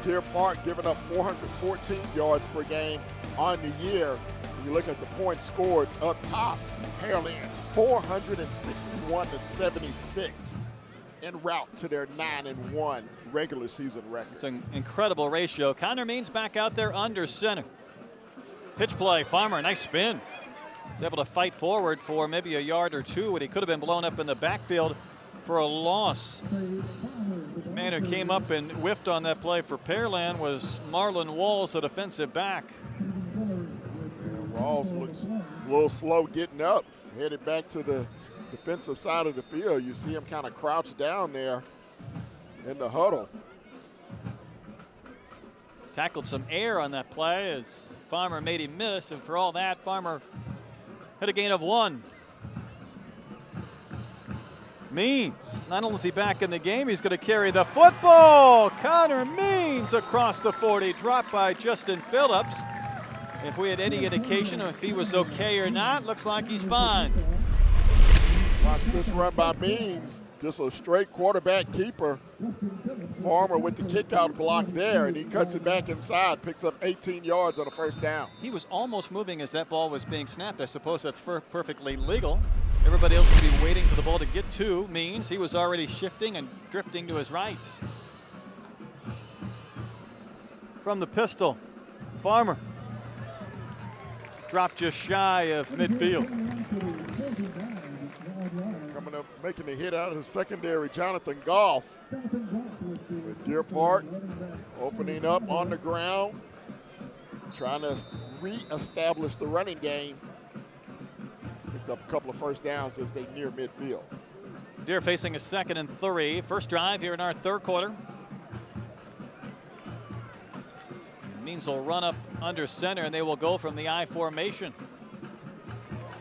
Deer Park giving up 414 yards per game. on the year. When you look at the points scored up top, Pearland 461-76 en route to their 9-1 regular season record. It's an incredible ratio. Connor Means back out there under center. Pitch play, Farmer, nice spin. He's able to fight forward for maybe a yard or two, and he could have been blown up in the backfield for a loss. The man who came up and whiffed on that play for Pearland was Marlon Walls, the defensive back. Yeah, Walls looks a little slow getting up, headed back to the defensive side of the field. You see him kind of crouched down there in the huddle. Tackled some air on that play as Farmer made him miss, and for all that, Farmer had a gain of 1. Means, not only is he back in the game, he's going to carry the football. Connor Means across the 40, dropped by Justin Phillips. If we had any indication of if he was okay or not, looks like he's fine. Watch this run by Means, just a straight quarterback keeper. Farmer with the kick out block there, and he cuts it back inside, picks up 18 yards on a first down. He was almost moving as that ball was being snapped. I suppose that's perfectly legal. Everybody else would be waiting for the ball to get to Means. He was already shifting and drifting to his right. From the pistol, Farmer dropped just shy of midfield. Coming up, making a hit out of the secondary, Jonathan Goff. With Deer Park opening up on the ground, trying to reestablish the running game. Picked up a couple of first downs as they near midfield. Deer facing a 2nd and 3. First drive here in our third quarter. Means will run up under center, and they will go from the I formation.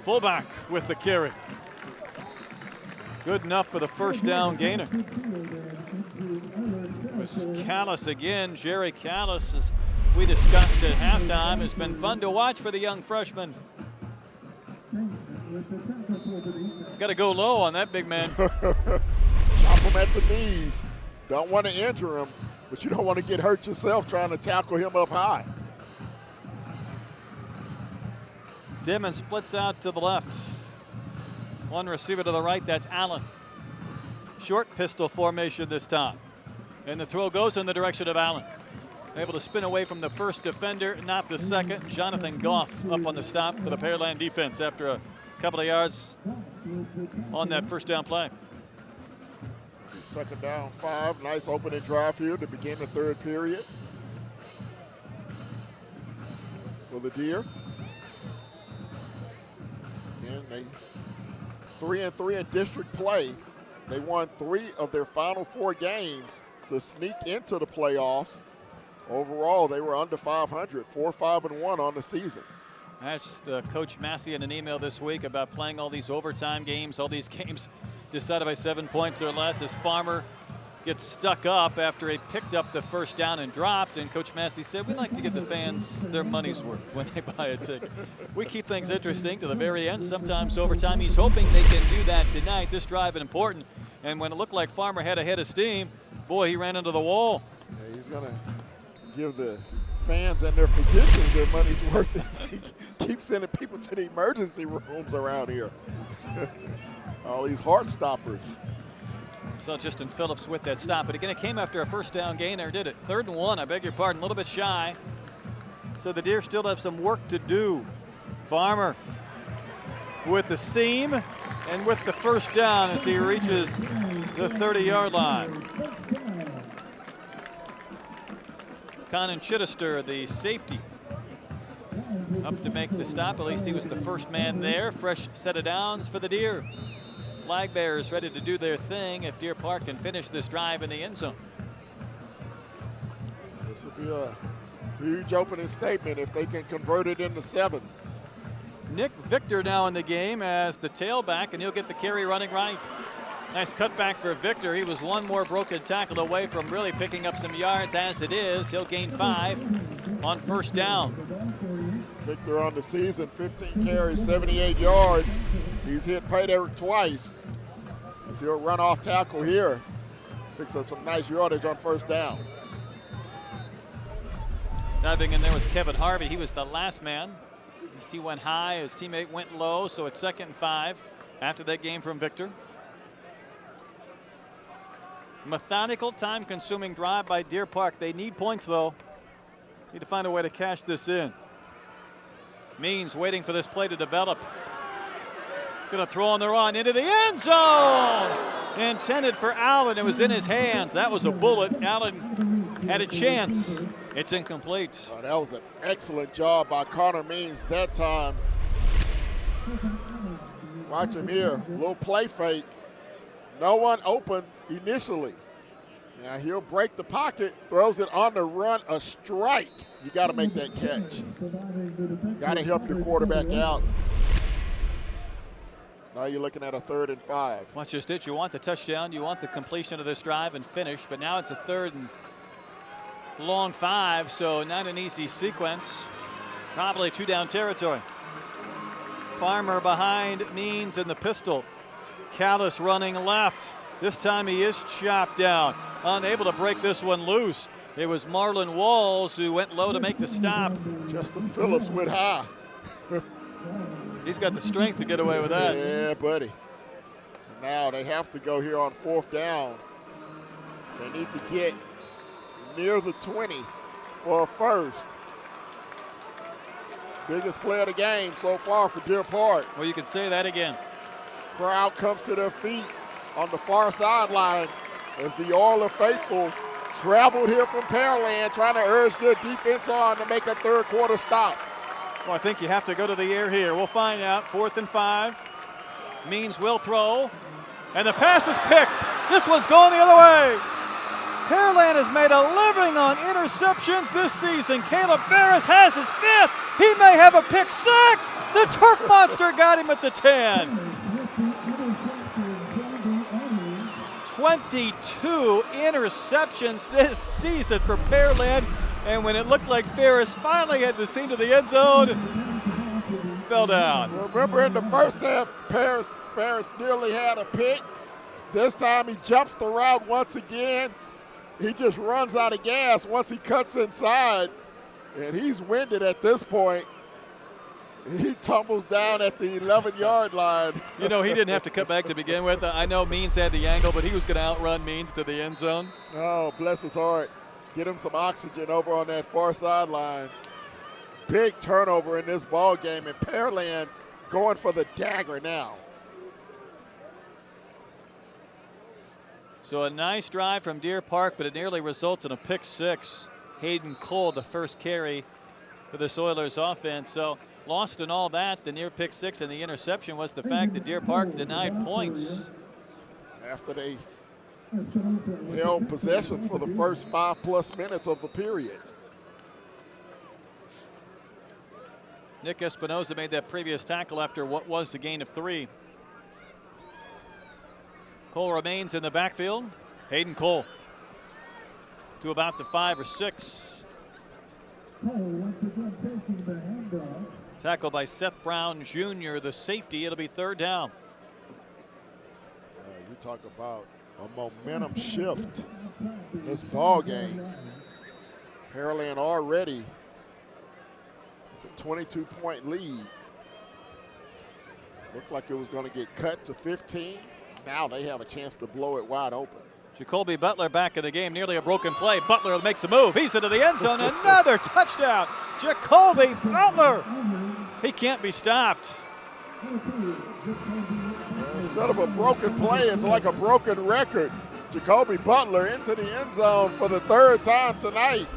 Fullback with the carry. Good enough for the first down gainer. It was Callis again. Jerry Callis, as we discussed at halftime, has been fun to watch for the young freshman. Got to go low on that big man. Chop him at the knees. Don't want to injure him, but you don't want to get hurt yourself trying to tackle him up high. Dimon splits out to the left. One receiver to the right, that's Allen. Short pistol formation this time. And the throw goes in the direction of Allen. Able to spin away from the first defender, not the second. Jonathan Goff up on the stop for the Pearland defense after a couple of yards on that first down play. 2nd down, 5. Nice opening drive here to begin the third period for the Deer. Again, they 3-3 in district play. They won 3 of their final 4 games to sneak into the playoffs. Overall, they were under 500, 4-5-1 on the season. I asked Coach Massey in an email this week about playing all these overtime games, all these games decided by 7 points or less, as Farmer gets stuck up after he picked up the first down and dropped. And Coach Massey said, we like to give the fans their money's worth when they buy a ticket. We keep things interesting to the very end, sometimes overtime. He's hoping they can do that tonight. This drive is important. And when it looked like Farmer had a head of steam, boy, he ran into the wall. Yeah, he's going to give the fans and their physicians their money's worth if they keep sending people to the emergency rooms around here. All these heart stoppers. So Justin Phillips with that stop. But again, it came after a first down gain, or did it? 3rd and 1, I beg your pardon, a little bit shy. So the Deer still have some work to do. Farmer with the seam and with the first down as he reaches the 30-yard line. Conan Chittister, the safety, up to make the stop. At least he was the first man there. Fresh set of downs for the Deer. Flag bearers ready to do their thing if Deer Park can finish this drive in the end zone. This will be a huge opening statement if they can convert it into 7. Nick Victor now in the game as the tailback, and he'll get the carry running right. Nice cutback for Victor. He was one more broken tackle away from really picking up some yards. As it is, he'll gain 5 on first down. Victor on the season, 15 carries, 78 yards. He's hit Pate Eric twice. So he'll run off tackle here. Picks up some nice yardage on first down. Diving in there was Kevin Harvey. He was the last man. His tee went high, his teammate went low, so it's 2nd and 5 after that game from Victor. Methodical, time-consuming drive by Deer Park. They need points, though. Need to find a way to cash this in. Means waiting for this play to develop. Going to throw on the run into the end zone. Intended for Allen. It was in his hands. That was a bullet. Allen had a chance. It's incomplete. Oh, that was an excellent job by Connor Means that time. Watch him here. Little play fake. No one open initially. Now he'll break the pocket, throws it on the run, a strike. You got to make that catch. Got to help your quarterback out. Now you're looking at a 3rd and 5. Watch just it. You want the touchdown. You want the completion of this drive and finish. But now it's a 3rd and long 5, so not an easy sequence. Probably 2-down territory. Farmer behind Means in the pistol. Callis running left. This time he is chopped down. Unable to break this one loose. It was Marlon Walls who went low to make the stop. Justin Phillips went high. He's got the strength to get away with that. Yeah, buddy. So now they have to go here on 4th down. They need to get near the 20 for a first. Biggest play of the game so far for Deer Park. Well, you could say that again. Crowd comes to their feet on the far sideline as the Oiler faithful traveled here from Pearland trying to urge their defense on to make a 3rd quarter stop. Well, I think you have to go to the air here. We'll find out. 4th and 5. Means will throw. And the pass is picked. This one's going the other way. Pearland has made a living on interceptions this season. Caleb Ferris has his 5th. He may have a pick 6. The Turf Monster got him at the 10. 22 interceptions this season for Pearland. And when it looked like Ferris finally had the seam to the end zone, fell down. Remember in the first half, Ferris nearly had a pick. This time he jumps the route once again. He just runs out of gas once he cuts inside. And he's winded at this point. He tumbles down at the 11-yard line. You know, he didn't have to cut back to begin with. I know Means had the angle, but he was going to outrun Means to the end zone. Oh, bless his heart. Get him some oxygen over on that far sideline. Big turnover in this ball game, and Pearland going for the dagger now. So a nice drive from Deer Park, but it nearly results in a pick 6. Hayden Cole, the first carry for this Oilers offense. So lost in all that, the near pick 6 and the interception was the fact that Deer Park denied points. After they held possession for the first 5+ minutes of the period. Nick Espinoza made that previous tackle after what was a gain of 3. Cole remains in the backfield. Hayden Cole to about the 5 or 6. Tackled by Seth Brown Jr., the safety. It'll be 3rd down. You talk about a momentum shift in this ball game. Pearland already with a 22-point lead. Looked like it was going to get cut to 15. Now they have a chance to blow it wide open. Jacoby Butler back in the game, nearly a broken play. Butler makes a move. He's into the end zone. Another touchdown. Jacoby Butler. He can't be stopped. Instead of a broken play, it's like a broken record. Jacoby Butler into the end zone for the 3rd time tonight.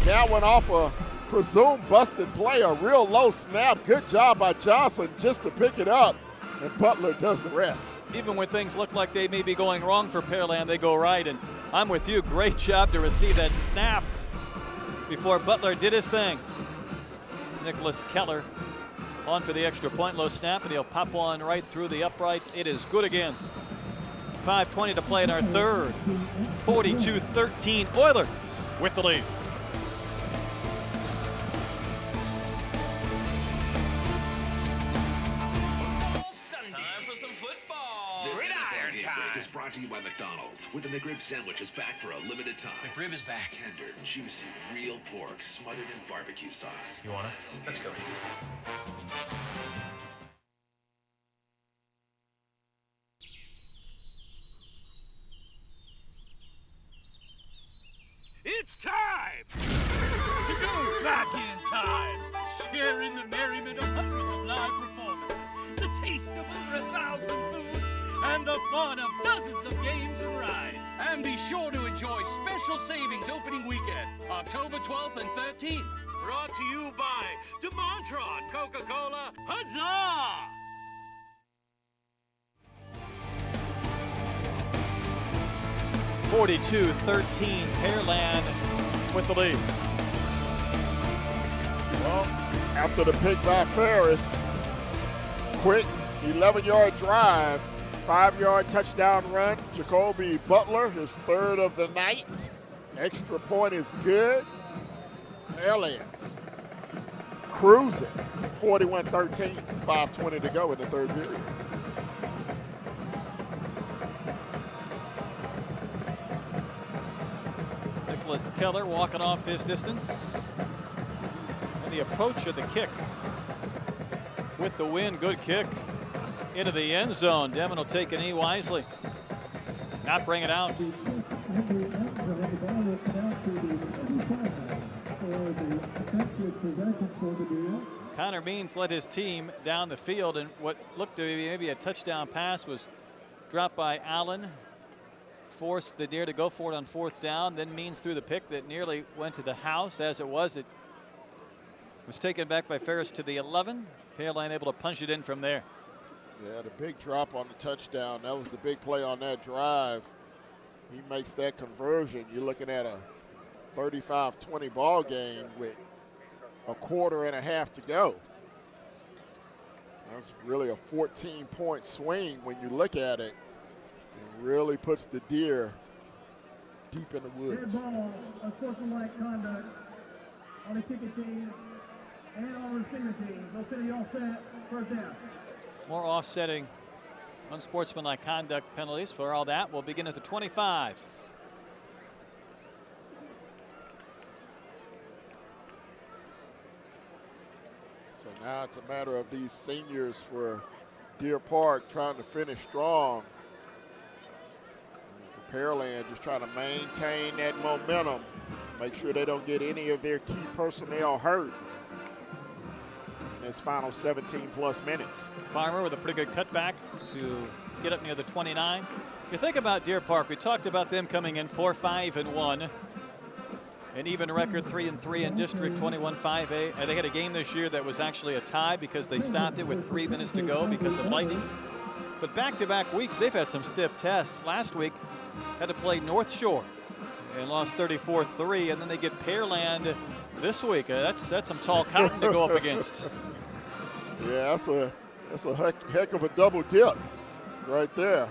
That went off a presumed busted play, a real low snap. Good job by Johnson just to pick it up, and Butler does the rest. Even when things look like they may be going wrong for Pearland, they go right, and I'm with you. Great job to receive that snap before Butler did his thing. Nicholas Keller on for the extra point, low snap, and he'll pop one right through the uprights. It is good again. 5:20 to play in our 3rd. 42-13 Oilers with the lead. Time for some football. Gridiron time. Break is brought to you by McDonald's, where the McRib sandwich is back for a limited time. McRib is back. Tender, juicy, real pork smothered in barbecue sauce. You want it? Let's go. It's time to go back in time, sharing the merriment of hundreds of live performances, the taste of over 1,000 foods, and the fun of dozens of games and rides. And be sure to enjoy special savings opening weekend, October 12th and 13th. Brought to you by DeMontron Coca-Cola. Huzzah! (42-13) Pearland with the lead. Well, after the pick by Ferris, quick 11-yard drive, 5-yard touchdown run. Jacoby Butler, his third of the night. Extra point is good. Pearland cruising, 41-13, 5:20 to go in the third period. Nicholas Keller walking off his distance. And the approach of the kick with the win. Good kick into the end zone. Devin will take a knee wisely. Not bring it out. Connor Means led his team down the field, and what looked to be maybe a touchdown pass was dropped by Allen. Forced the Deer to go for it on 4th down. Then Means threw the pick that nearly went to the house. As it was taken back by Ferris to the 11. Pearland able to punch it in from there. Yeah, the big drop on the touchdown. That was the big play on that drive. He makes that conversion. You're looking at a 35-20 ball game with a quarter and a half to go. That's really a 14-point swing when you look at it. It really puts the Deer deep in the woods. Ball, unsportsmanlike conduct on the kicking team and on the receiver team. No city offset, first down. More offsetting unsportsmanlike conduct penalties. For all that, we'll begin at the 25. So now it's a matter of these seniors for Deer Park trying to finish strong. And for Pearland, just trying to maintain that momentum, make sure they don't get any of their key personnel hurt in this final 17-plus minutes. Farmer with a pretty good cutback to get up near the 29. You think about Deer Park, we talked about them coming in 4-5-1. An even record 3-3 in District 21-5A. And they had a game this year that was actually a tie because they stopped it with 3 minutes to go because of lightning. But back-to-back weeks, they've had some stiff tests. Last week, had to play North Shore and lost 34-3. And then they get Pearland this week. That's some tall cotton to go up against. Yeah, that's a heck of a double dip right there.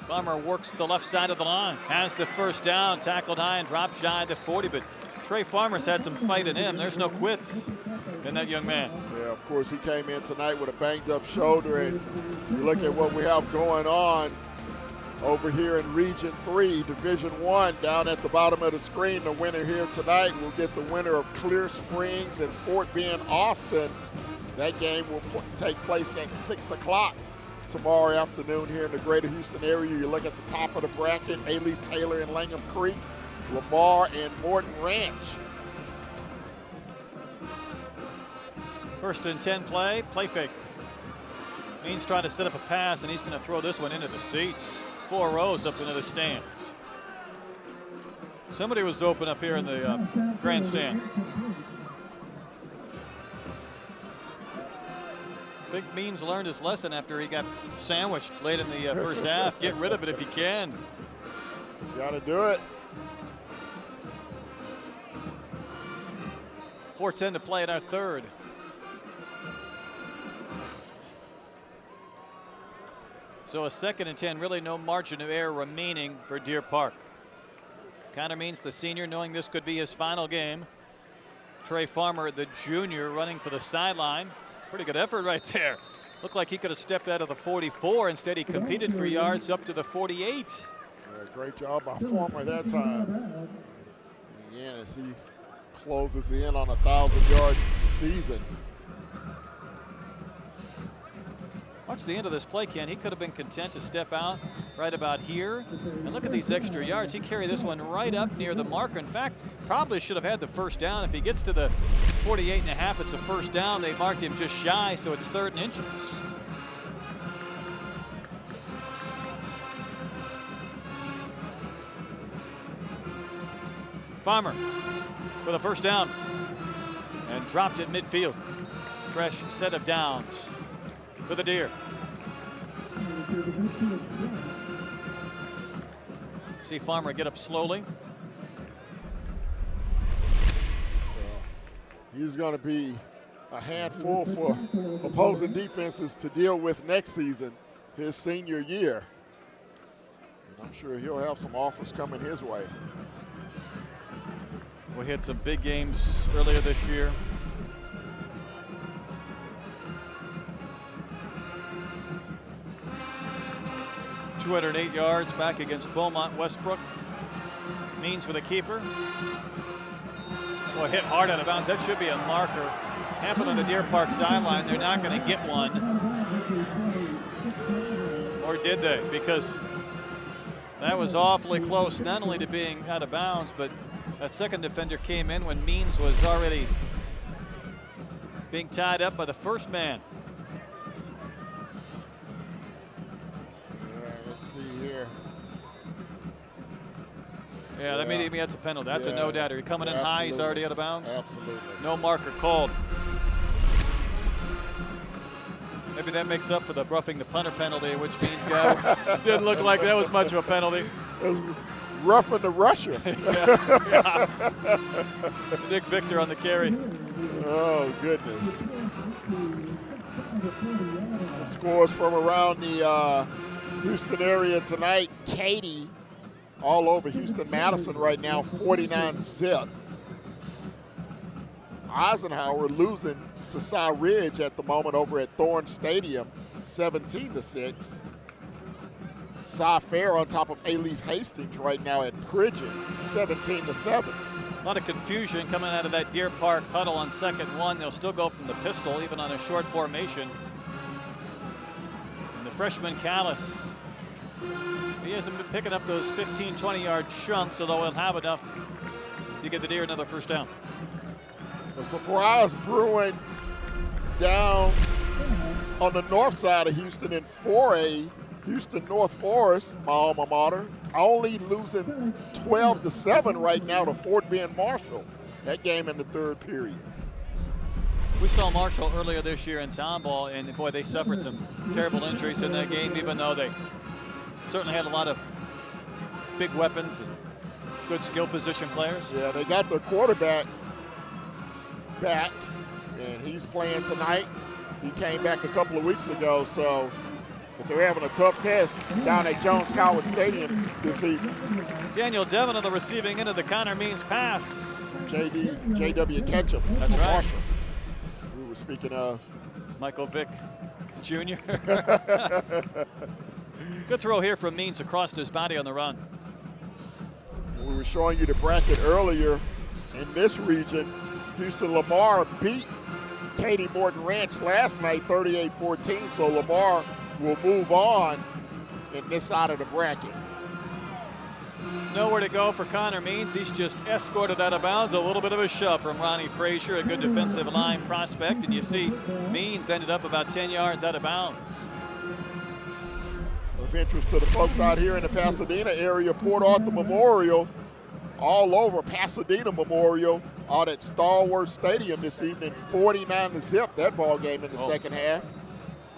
Farmer works the left side of the line, has the first down, tackled high and dropped shy to 40, but Trey Farmer's had some fight in him. There's no quits in that young man. Yeah, of course, he came in tonight with a banged-up shoulder, and you look at what we have going on over here in Region 3, Division 1, down at the bottom of the screen. The winner here tonight will get the winner of Clear Springs and Fort Bend, Austin. That game will take place at 6 o'clock. Tomorrow afternoon here in the greater Houston area. You look at the top of the bracket, A-Leaf Taylor and Langham Creek, Lamar and Morton Ranch. 1st and 10 play fake. Means trying to set up a pass, and he's going to throw this one into the seats. 4 rows up into the stands. Somebody was open up here in the grandstand. I think Means learned his lesson after he got sandwiched late in the first half. Get rid of it if you can. Got to do it. 4:10 to play in our third. So a 2nd and 10, really no margin of error remaining for Deer Park. Connor Means, the senior, knowing this could be his final game. Trey Farmer, the junior, running for the sideline. Pretty good effort right there. Looked like he could have stepped out of the 44. Instead, he competed for yards up to the 48. Yeah, great job by Farmer that time. Again, as he closes in on a 1,000-yard season. Watch the end of this play, Ken. He could have been content to step out right about here. And look at these extra yards. He carried this one right up near the marker. In fact, probably should have had the first down. If he gets to the 48.5, it's a first down. They marked him just shy, so it's 3rd and inches. Farmer for the first down and dropped it midfield. Fresh set of downs for the Deer. See Farmer get up slowly. He's going to be a handful for opposing defenses to deal with next season, his senior year. And I'm sure he'll have some offers coming his way. We hit some big games earlier this year. .208 yards back against Beaumont Westbrook. Means for the keeper. Boy, hit hard out of bounds. That should be a marker. Happened on the Deer Park sideline. They're not going to get one. Or did they? Because that was awfully close, not only to being out of bounds, but that second defender came in when Means was already being tied up by the first man. Yeah, let's see here. Yeah, that maybe that's a penalty. That's a no-doubter. You're coming in high, he's already out of bounds. Absolutely. No marker called. Maybe that makes up for the roughing the punter penalty, which means didn't look like that was much of a penalty. Roughing the rusher. Yeah. Nick Victor on the carry. Oh, goodness. Some scores from around the Houston area tonight. Katy all over Houston-Madison right now, 49-zip. Eisenhower losing to Cy Ridge at the moment over at Thorne Stadium, 17-6. Cy Fair on top of A-Leaf Hastings right now at Pridgeon, 17-7. A lot of confusion coming out of that Deer Park huddle on 2nd 1. They'll still go from the pistol, even on a short formation. And the freshman Callis, he hasn't been picking up those 15, 20-yard chunks, although he'll have enough to get the Deer another first down. A surprise brewing down on the north side of Houston in 4A. Houston North Forest, my alma mater, only losing 12-7 right now to Fort Bend Marshall. That game in the 3rd period. We saw Marshall earlier this year in town ball, and boy, they suffered some terrible injuries in that game, even though they certainly had a lot of big weapons and good skill position players. Yeah, they got their quarterback back, and he's playing tonight. He came back a couple of weeks ago, so but they're having a tough test down at Jones Coward Stadium this evening. Daniel Devon on the receiving end of the Connor Means pass. J.W. Ketchum. That's right. Marshall. We were speaking of Michael Vick Jr. Good throw here from Means across his body on the run. We were showing you the bracket earlier in this region. Houston Lamar beat Katy Morton Ranch last night 38-14, so Lamar will move on in this side of the bracket. Nowhere to go for Connor Means. He's just escorted out of bounds. A little bit of a shove from Ronnie Frazier, a good defensive line prospect. And you see Means ended up about 10 yards out of bounds. Of interest to the folks out here in the Pasadena area, Port Arthur Memorial, all over Pasadena Memorial, out at Star Wars Stadium this evening, 49-zip, that ball game in the second half.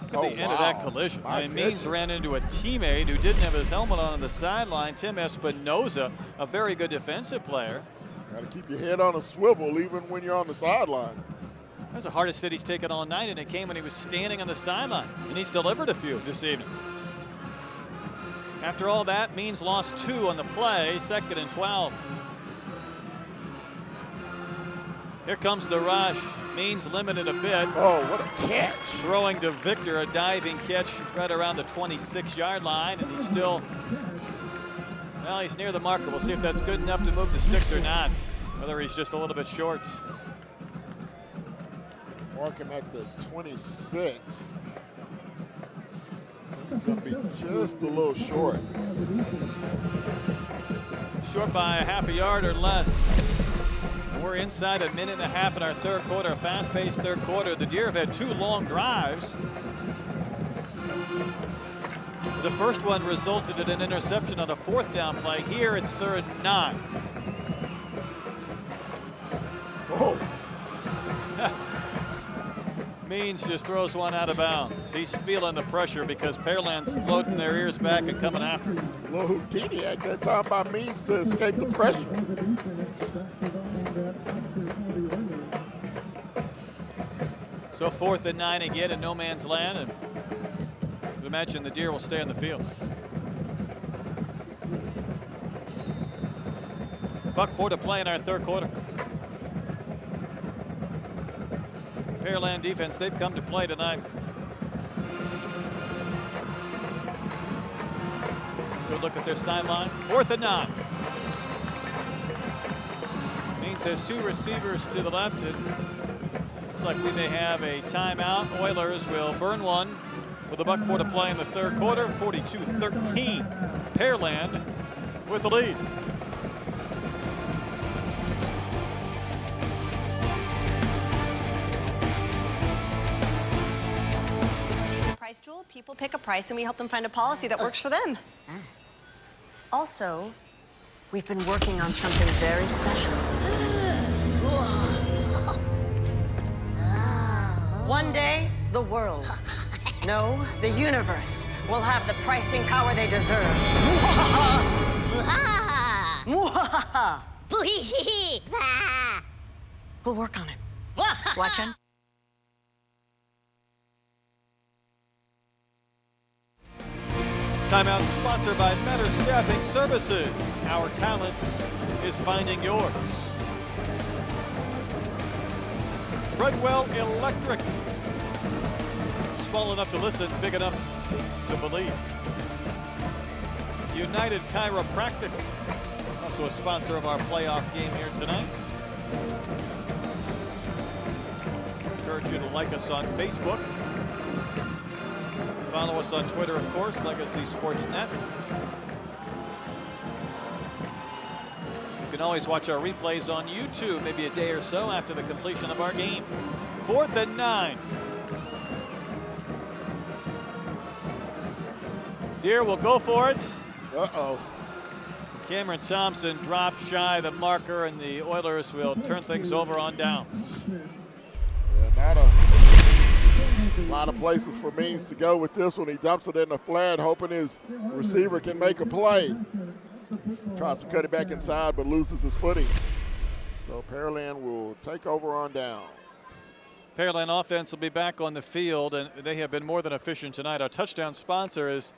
At the end of that collision. Means ran into a teammate who didn't have his helmet on the sideline, Tim Espinoza, a very good defensive player. Got to keep your head on a swivel even when you're on the sideline. That's the hardest hit he's taken all night, and it came when he was standing on the sideline, and he's delivered a few this evening. After all that, Means lost 2 on the play, 2nd and 12. Here comes the rush. Means limited a bit. Oh, what a catch. Throwing to Victor, a diving catch right around the 26-yard line, and he's still, well, he's near the marker. We'll see if that's good enough to move the sticks or not, whether he's just a little bit short. Mark him at the 26. He's going to be just a little short. Short by a half a yard or less. We're inside a minute and a half in our third quarter, a fast-paced third quarter. The Deer have had 2 long drives. The first one resulted in an interception on a 4th down play. Here it's 3rd and 9. Oh. Means just throws one out of bounds. He's feeling the pressure because Pearland's loading their ears back and coming after him. Little Houdini at that time by Means to escape the pressure. So 4th and 9 again in no man's land, and I would imagine the Deer will stay on the field. $1:04 to play in our third quarter. Pearland defense, they've come to play tonight. Good look at their sideline. 4th and 9. Means has 2 receivers to the left. And looks like we may have a timeout. Oilers will burn one with $1:04 to play in the third quarter. 42-13. Pearland with the lead. People pick a price and we help them find a policy that works for them. Also, we've been working on something very special. One day, the world, no, the universe, will have the pricing power they deserve. We'll work on it. Watch on. Timeout sponsored by Better Staffing Services. Our talent is finding yours. Treadwell Electric. Small enough to listen, big enough to believe. United Chiropractic, also a sponsor of our playoff game here tonight. Encourage you to like us on Facebook. Follow us on Twitter, of course, Legacy Sportsnet. You can always watch our replays on YouTube, maybe a day or so after the completion of our game. 4th and 9. Deer will go for it. Uh-oh. Cameron Thompson dropped shy of the marker, and the Oilers will turn things over on downs. Yeah, not a lot of places for Means to go with this one. He dumps it in the flat, hoping his receiver can make a play. Tries to cut it back inside, but loses his footing. So Pearland will take over on downs. Pearland offense will be back on the field, and they have been more than efficient tonight. Our touchdown sponsor is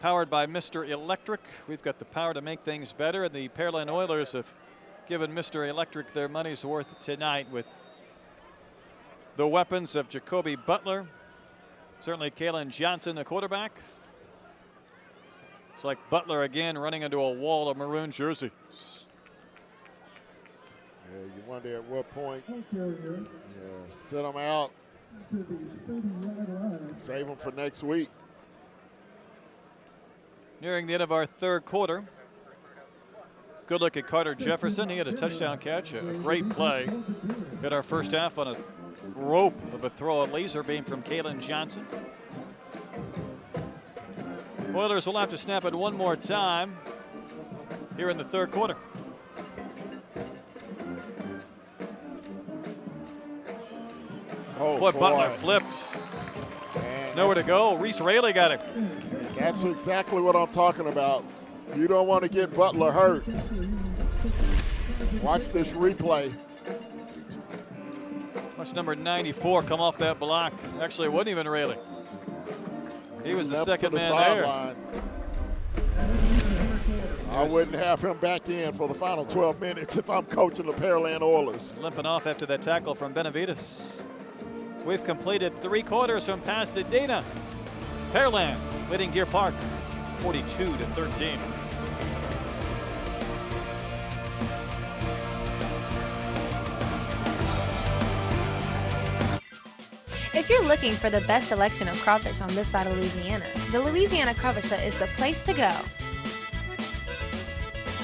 powered by Mr. Electric. We've got the power to make things better, and the Pearland Oilers have given Mr. Electric their money's worth tonight with the weapons of Jacoby Butler. Certainly Kalen Johnson, the quarterback. It's like Butler again running into a wall of maroon jerseys. Yeah, you wonder at what point sit them out, save them for next week. Nearing the end of our third quarter. Good look at Carter Jefferson. He had a touchdown catch, a great play. Hit our first half on a rope of a throw, a laser beam from Kalen Johnson. Oilers will have to snap it one more time here in the third quarter. Oh, boy, Butler flipped. Man, nowhere to go. Reese Raley got it. That's exactly what I'm talking about. You don't want to get Butler hurt. Watch this replay. Watch number 94 come off that block. Actually, it wasn't even Raley. He was the second man there. All I wouldn't have him back in for the final 12 minutes if I'm coaching the Pearland Oilers. Limping off after that tackle from Benavides. We've completed 3 quarters from Pasadena. Pearland leading Deer Park 42-13. If you're looking for the best selection of crawfish on this side of Louisiana, the Louisiana Crawfish Hut is the place to go.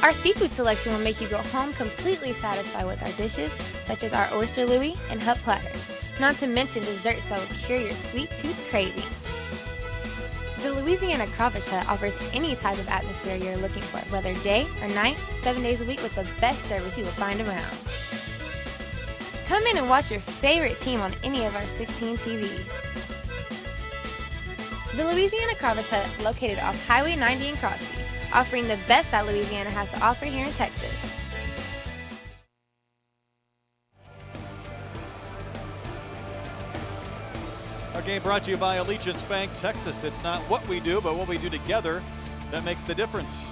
Our seafood selection will make you go home completely satisfied with our dishes, such as our oyster louie and hut platter. Not to mention desserts that will cure your sweet tooth craving. The Louisiana Crawfish Hut offers any type of atmosphere you're looking for, whether day or night, 7 days a week with the best service you will find around. Come in and watch your favorite team on any of our 16 TVs. The Louisiana Crawfish Hut, located off Highway 90 in Crosby, offering the best that Louisiana has to offer here in Texas. Our game brought to you by Allegiance Bank, Texas. It's not what we do, but what we do together that makes the difference.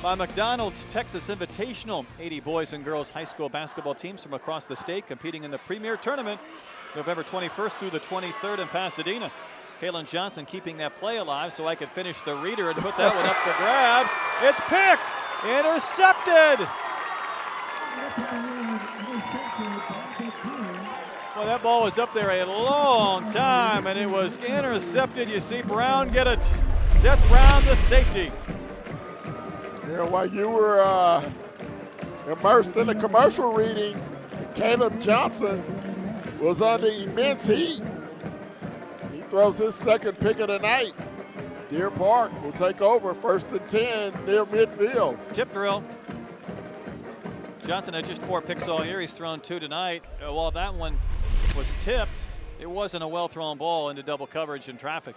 By McDonald's Texas Invitational, 80 boys and girls high school basketball teams from across the state competing in the Premier Tournament November 21st through the 23rd in Pasadena. Kalen Johnson keeping that play alive so I could finish the reader and put that one up for grabs. It's picked, intercepted. Well, that ball was up there a long time and it was intercepted. You see Brown get it. Seth Brown, the safety. Yeah, while you were immersed in the commercial reading, Caleb Johnson was under immense heat. He throws his second pick of the night. Deer Park will take over 1st and 10 near midfield. Tip drill. Johnson had just 4 picks all year. He's thrown 2 tonight. While that one was tipped, it wasn't a well-thrown ball into double coverage and traffic.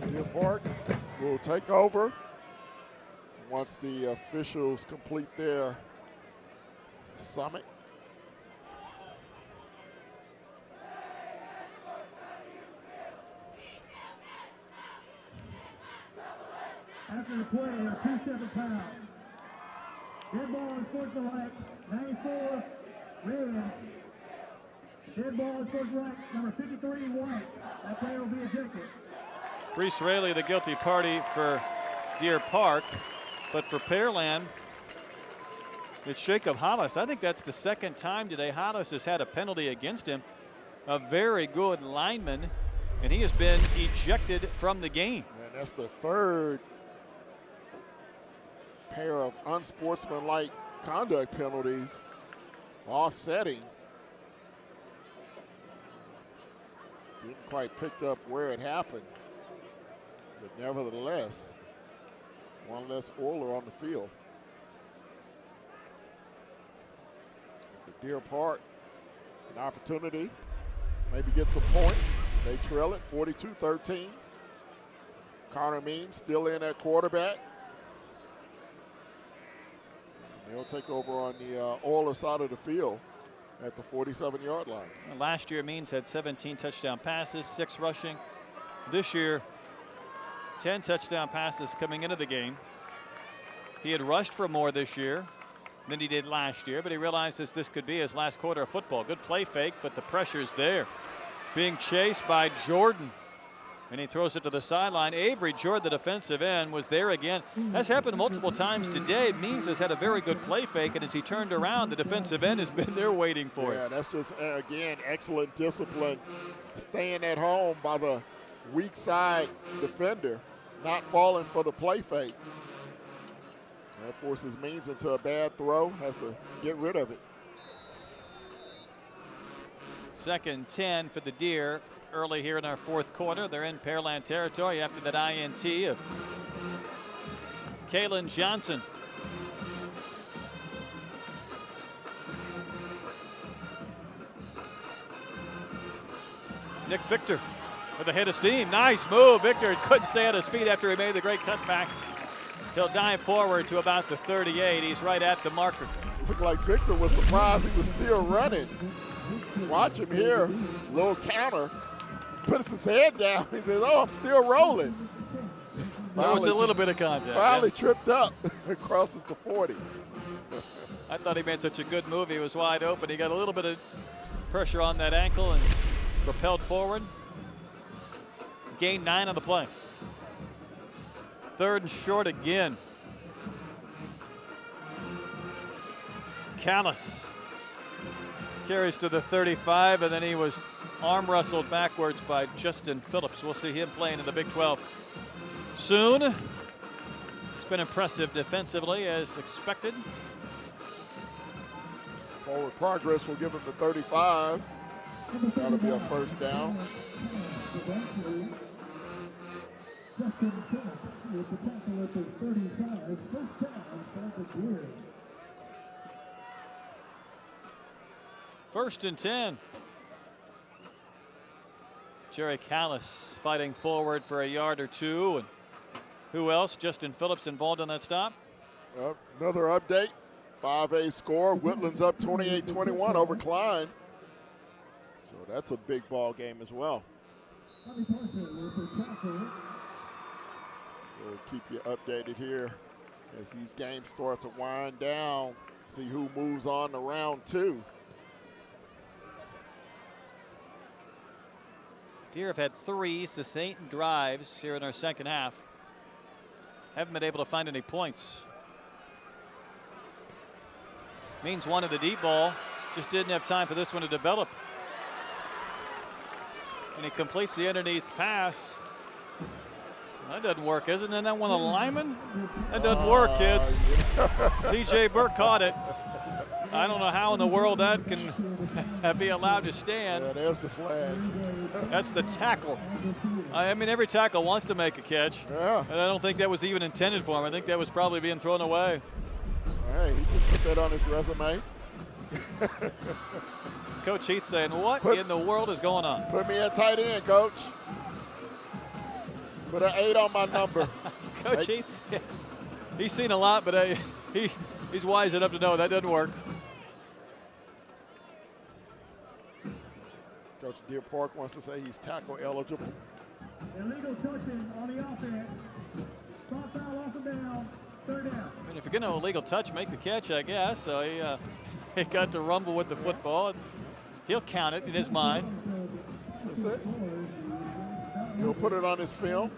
Deer Park will take over once the officials complete their summit. After the play, a 2-7 foul. Dead ball is towards the right, 94, red. Dead ball is towards right, number 53, white. That player will be ejected. Reese Raley, the guilty party for Deer Park, but for Pearland, it's Jacob Hollis. I think that's the second time today Hollis has had a penalty against him. A very good lineman, and he has been ejected from the game. And that's the third pair of unsportsmanlike conduct penalties offsetting. Didn't quite pick up where it happened. But nevertheless, one less Oiler on the field. For Deer Park, an opportunity, maybe get some points. They trail it 42-13. Connor Means still in at quarterback. And they'll take over on the Oiler side of the field at the 47-yard line. Last year, Means had 17 touchdown passes, 6 rushing. This year, 10 touchdown passes coming into the game. He had rushed for more this year than he did last year, but he realizes this could be his last quarter of football. Good play fake, but the pressure's there. Being chased by Jordan, and he throws it to the sideline. Avery Jordan, the defensive end, was there again. That's happened multiple times today. Means has had a very good play fake, and as he turned around, the defensive end has been there waiting for it. Yeah, that's just, again, excellent discipline. Staying at home by the weak side defender, not falling for the play fake. That forces Means into a bad throw, has to get rid of it. 2nd and 10 for the Deer early here in our 4th quarter. They're in Pearland territory after that INT of Kalen Johnson. Nick Victor with a hit of steam. Nice move. Victor couldn't stay on his feet after he made the great cutback. He'll dive forward to about the 38. He's right at the marker. Looked like Victor was surprised he was still running. Watch him here. Little counter. puts his head down. He says, "Oh, I'm still rolling." There was a little bit of contact. Finally tripped up, crosses the 40. I thought he made such a good move. He was wide open. He got a little bit of pressure on that ankle and propelled forward. Gained 9 on the play. 3rd and short again. Callis carries to the 35, and then he was arm wrestled backwards by Justin Phillips. We'll see him playing in the Big 12 soon. It's been impressive defensively as expected. Forward progress will give him the 35. That'll be a first down. First and 10. Jerry Callis fighting forward for a yard or two. And who else? Justin Phillips involved in that stop. Another update. 5A score. Woodlands up 28-21 over Klein. So that's a big ball game as well. We'll keep you updated here as these games start to wind down. See who moves on to round 2. Deer have had 3 sustained drives here in our second half. Haven't been able to find any points. Means wanted the deep ball, just didn't have time for this one to develop. And he completes the underneath pass. That doesn't work, isn't it? Isn't that one of the linemen? That doesn't work, kids. C.J. Burke caught it. I don't know how in the world that can be allowed to stand. Yeah, there's the flag. That's the tackle. I mean, every tackle wants to make a catch. Yeah. And I don't think that was even intended for him. I think that was probably being thrown away. All right, he can put that on his resume. Coach Heath saying, what in the world is going on? Put me at tight end, Coach. Put an 8 on my number. Coach Heath, he's seen a lot, but he's wise enough to know that doesn't work. Coach Deer Park wants to say he's tackle eligible. Illegal touching on the offense. Stop foul off and down. 3rd down. I mean, if you're going to illegal touch, make the catch, I guess. So he got to rumble with the football. He'll count it in his mind. That's it. He'll put it on his film.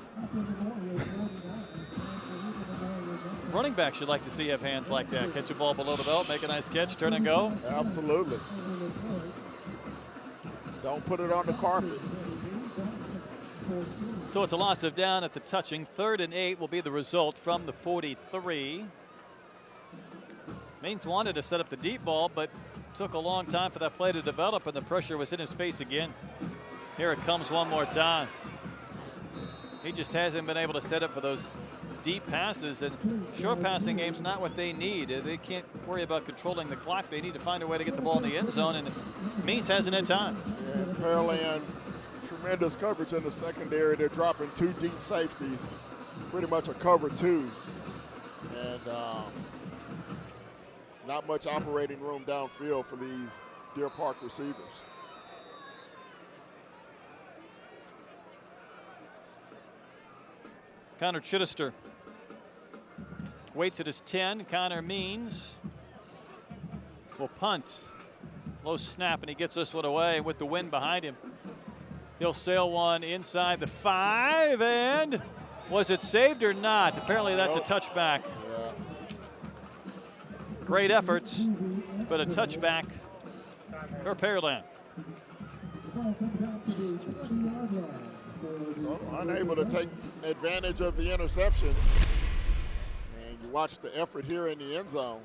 Running backs should like to see have hands like that. Catch a ball below the belt, make a nice catch, turn and go. Absolutely. Don't put it on the carpet. So it's a loss of down at the touching. 3rd and 8 will be the result from the 43. Maines wanted to set up the deep ball, but took a long time for that play to develop, and the pressure was in his face again. Here it comes one more time. He just hasn't been able to set up for those deep passes, and short passing game's not what they need. They can't worry about controlling the clock. They need to find a way to get the ball in the end zone, and Maines hasn't had time. Yeah, Pearland, tremendous coverage in the secondary. They're dropping 2 deep safeties, pretty much a cover 2. And not much operating room downfield for these Deer Park receivers. Connor Chittister waits at his 10. Connor Means will punt. Low snap, and he gets this one away with the wind behind him. He'll sail one inside the 5, and was it saved or not? Apparently that's a touchback. Yeah. Great efforts, but a touchback for Pearland. So unable to take advantage of the interception. And you watch the effort here in the end zone.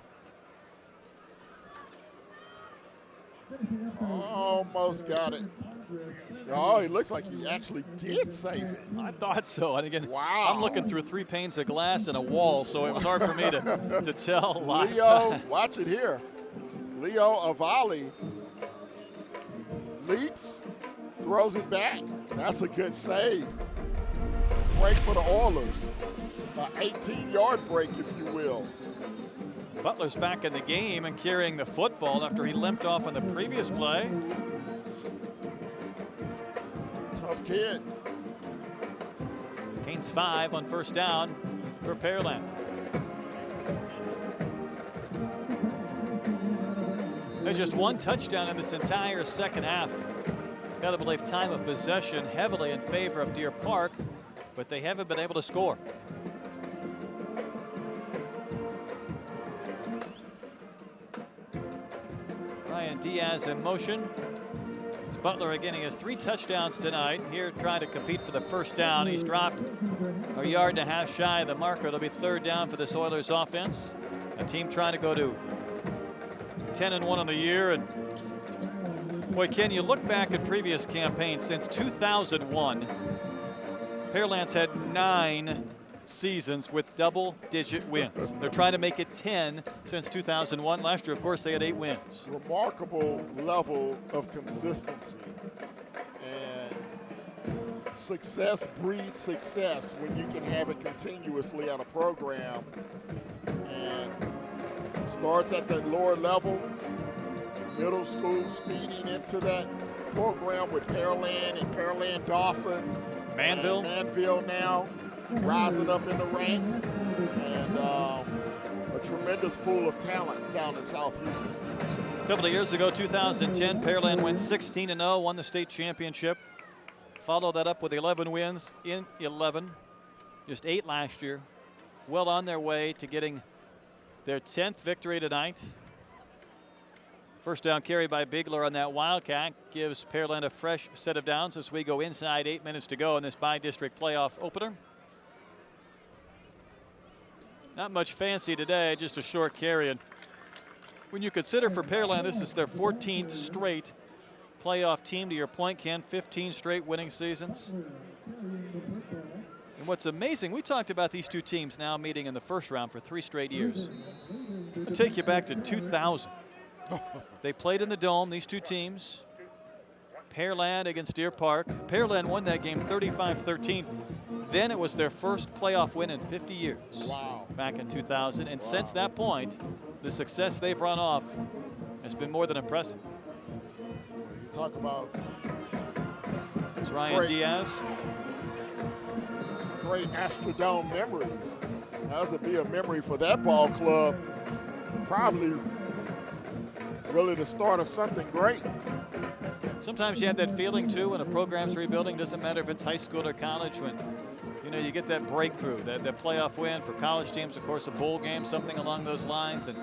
Almost got it. Oh, he looks like he actually did save it. I thought so. And again, wow. I'm looking through 3 panes of glass and a wall, so it was hard for me to tell live Leo, time. watch it here. Leo Avali leaps, throws it back. That's a good save. Break for the Oilers. An 18-yard break, if you will. Butler's back in the game and carrying the football after he limped off on the previous play. Tough kid. Gains 5 on first down for Pearland. There's just one touchdown in this entire second half. Got to believe time of possession heavily in favor of Deer Park, but they haven't been able to score. Ryan Diaz in motion. It's Butler again. He has 3 touchdowns tonight. Here trying to compete for the first down. He's dropped a yard and a half shy of the marker. It'll be third down for this Oilers offense. A team trying to go to 10-1 on the year. And boy, Ken, you look back at previous campaigns since 2001. Pearland's had 9 seasons with double-digit wins. They're trying to make it 10 since 2001. Last year, of course, they had 8 wins. Remarkable level of consistency. And success breeds success when you can have it continuously at a program. And starts at the lower level, middle schools feeding into that program with Pearland and Pearland Dawson. Manville now rising up in the ranks, and a tremendous pool of talent down in South Houston. A couple of years ago, 2010, Pearland went 16-0, won the state championship. Followed that up with 11 wins in 11, just 8 last year. Well on their way to getting their 10th victory tonight. First down carry by Bigler on that Wildcat gives Pearland a fresh set of downs as we go inside 8 minutes to go in this bi-district playoff opener. Not much fancy today, just a short carry. And when you consider for Pearland, this is their 14th straight playoff team. To your point, Ken, 15 straight winning seasons. And what's amazing, we talked about these two teams now meeting in the first round for 3 straight years. I'll take you back to 2000. They played in the Dome, these two teams. Pearland against Deer Park. Pearland won that game 35-13. Then it was their first playoff win in 50 years. Wow. Back in 2000. And since that point, the success they've run off has been more than impressive. You talk about it's Ryan Diaz. Great Astrodome memories. That would be a memory for that ball club. Probably really the start of something great. Sometimes you have that feeling too when a program's rebuilding. Doesn't matter if it's high school or college, when you get that breakthrough, that playoff win. For college teams, of course, a bowl game, something along those lines, and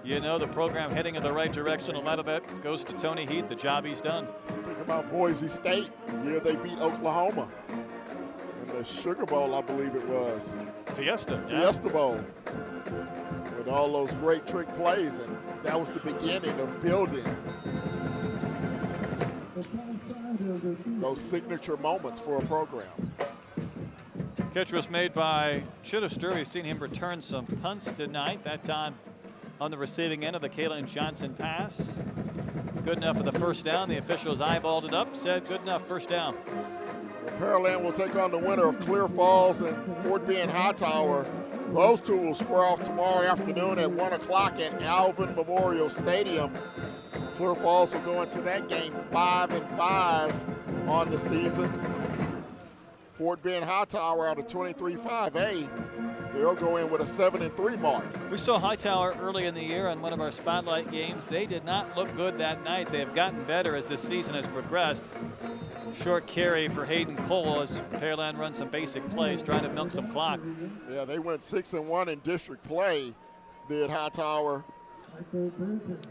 the program heading in the right direction. A lot of that goes to Tony Heath, the job he's done. Think about Boise State, the year they beat Oklahoma in the Sugar Bowl, I believe it was. Fiesta Bowl. With all those great trick plays, and that was the beginning of building those signature moments for a program. Catch was made by Chittister. We've seen him return some punts tonight, that time on the receiving end of the Kalen Johnson pass. Good enough for the first down. The officials eyeballed it up, said good enough, first down. Well, Pearland will take on the winner of Clear Falls and Fort Bend Hightower. Those two will square off tomorrow afternoon at 1 o'clock at Alvin Memorial Stadium. Clear Falls will go into that game 5-5 on the season. Fort Bend Hightower out of 23-5A, they'll go in with a 7-3 mark. We saw Hightower early in the year on one of our spotlight games. They did not look good that night. They have gotten better as this season has progressed. Short carry for Hayden Cole as Pearland runs some basic plays, trying to milk some clock. Yeah, they went 6-1 in district play, did Hightower. And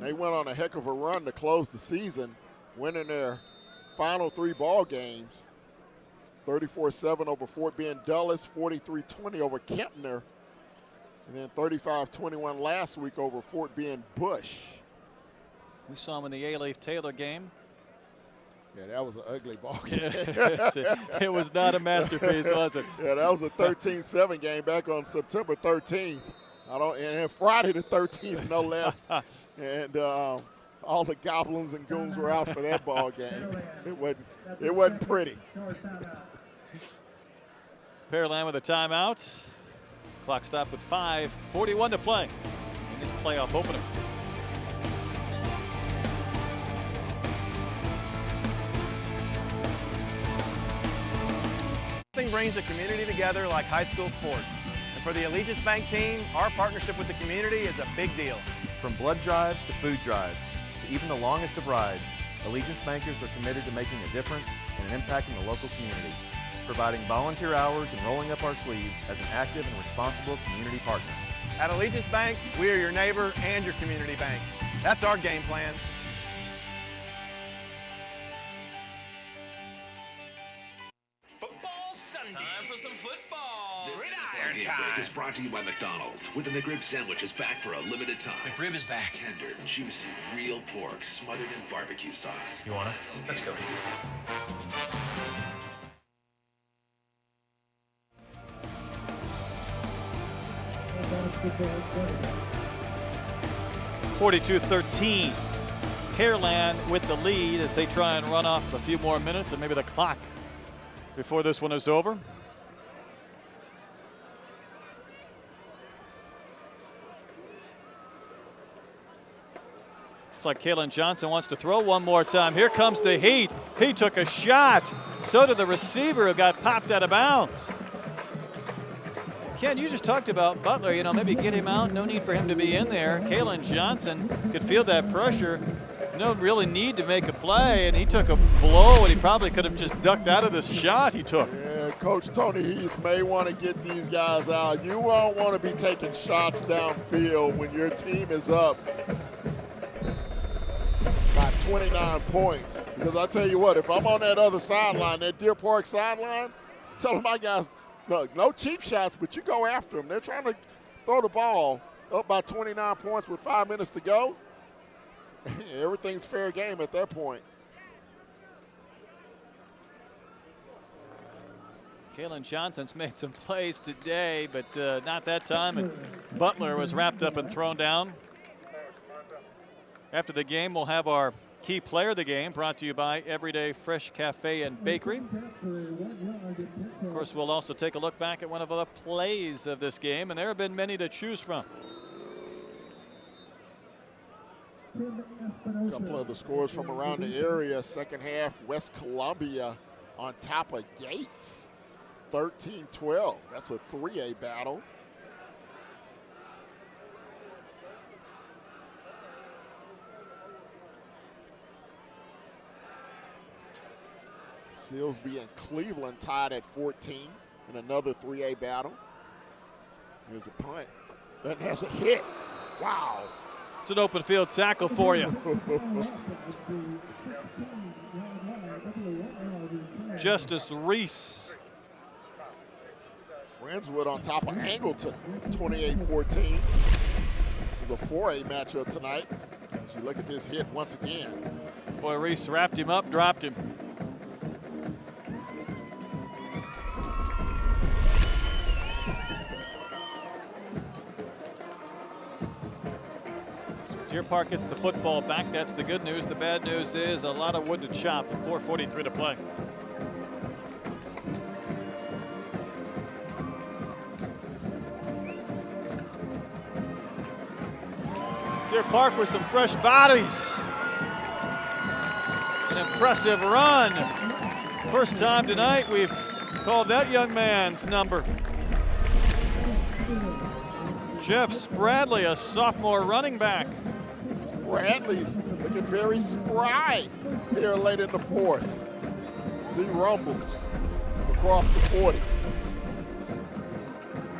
they went on a heck of a run to close the season, winning their final 3 ball games. 34-7 over Fort Bend Dulles, 43-20 over Kempner, and then 35-21 last week over Fort Bend Bush. We saw him in the A-Leaf Taylor game. Yeah, that was an ugly ball game. It was not a masterpiece, was it? Yeah, that was a 13-7 game back on September 13th. And Friday the 13th, no less. And all the goblins and goons were out for that ball game. It wasn't pretty. Pearland with a timeout. Clock stopped with 5:41 to play in this playoff opener. Nothing brings the community together like high school sports. And for the Allegiance Bank team, our partnership with the community is a big deal. From blood drives to food drives to even the longest of rides, Allegiance bankers are committed to making a difference and impacting the local community, providing volunteer hours and rolling up our sleeves as an active and responsible community partner. At Allegiance Bank, we are your neighbor and your community bank. That's our game plan. Football Sunday. Time for some football. Gridiron time is brought to you by McDonald's, with the McRib sandwich is back for a limited time. McRib is back. Tender, juicy, real pork smothered in barbecue sauce. You wanna? Let's go. 42-13. Pearland with the lead as they try and run off a few more minutes and maybe the clock before this one is over. Looks like Kalen Johnson wants to throw one more time. Here comes the heat. He took a shot. So did the receiver who got popped out of bounds. Ken, you just talked about Butler, you know, maybe get him out. No need for him to be in there. Kalen Johnson could feel that pressure. No really need to make a play, and he took a blow, and he probably could have just ducked out of this shot he took. Yeah, Coach Tony Heath may want to get these guys out. You won't want to be taking shots downfield when your team is up by 29 points. Because I tell you what, if I'm on that other sideline, that Deer Park sideline, tell my guys, look, no cheap shots, but you go after them. They're trying to throw the ball up by 29 points with 5 minutes to go. Everything's fair game at that point. Kalen Johnson's made some plays today, but not that time. And Butler was wrapped up and thrown down. After the game, we'll have our key player of the game, brought to you by Everyday Fresh Cafe and Bakery. Of course, we'll also take a look back at one of the plays of this game, and there have been many to choose from. A couple of the scores from around the area. Second half, West Columbia on top of Yates, 13-12. That's a 3A battle. Silsbee and Cleveland tied at 14 in another 3A battle. Here's a punt. And has a hit. Wow. It's an open field tackle for you. Justice Reese. Friendswood on top of Angleton, 28-14. It was a 4A matchup tonight. As you look at this hit once again. Boy, Reese wrapped him up, dropped him. Deer Park gets the football back. That's the good news. The bad news is a lot of wood to chop with 4:43 to play. Deer Park with some fresh bodies. An impressive run. First time tonight we've called that young man's number. Jeff Spradley, a sophomore running back. Bradley looking very spry here late in the fourth. As he rumbles across the 40.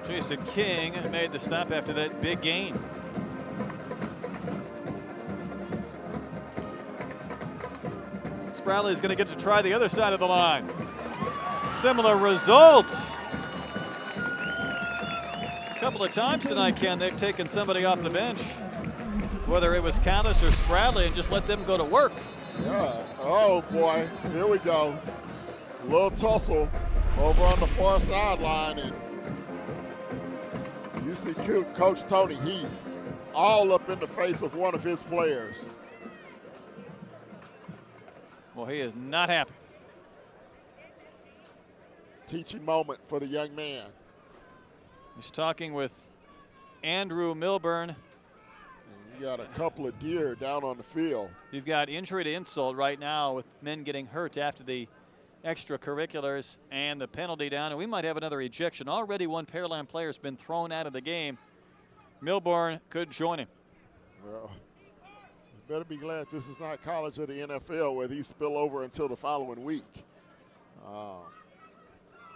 Jason King made the stop after that big gain. Spradley is going to get to try the other side of the line. Similar result. A couple of times tonight, Ken, they've taken somebody off the bench, whether it was Callis or Spradley, and just let them go to work. Yeah. Oh, boy. Here we go. A little tussle over on the far sideline, and you see Coach Tony Heath all up in the face of one of his players. Well, he is not happy. Teaching moment for the young man. He's talking with Andrew Milburn. You got a couple of deer down on the field. You've got injury to insult right now with men getting hurt after the extracurriculars and the penalty down, and we might have another ejection. Already one Pearland player has been thrown out of the game. Milburn could join him. Well, you better be glad this is not college or the NFL where these spill over until the following week.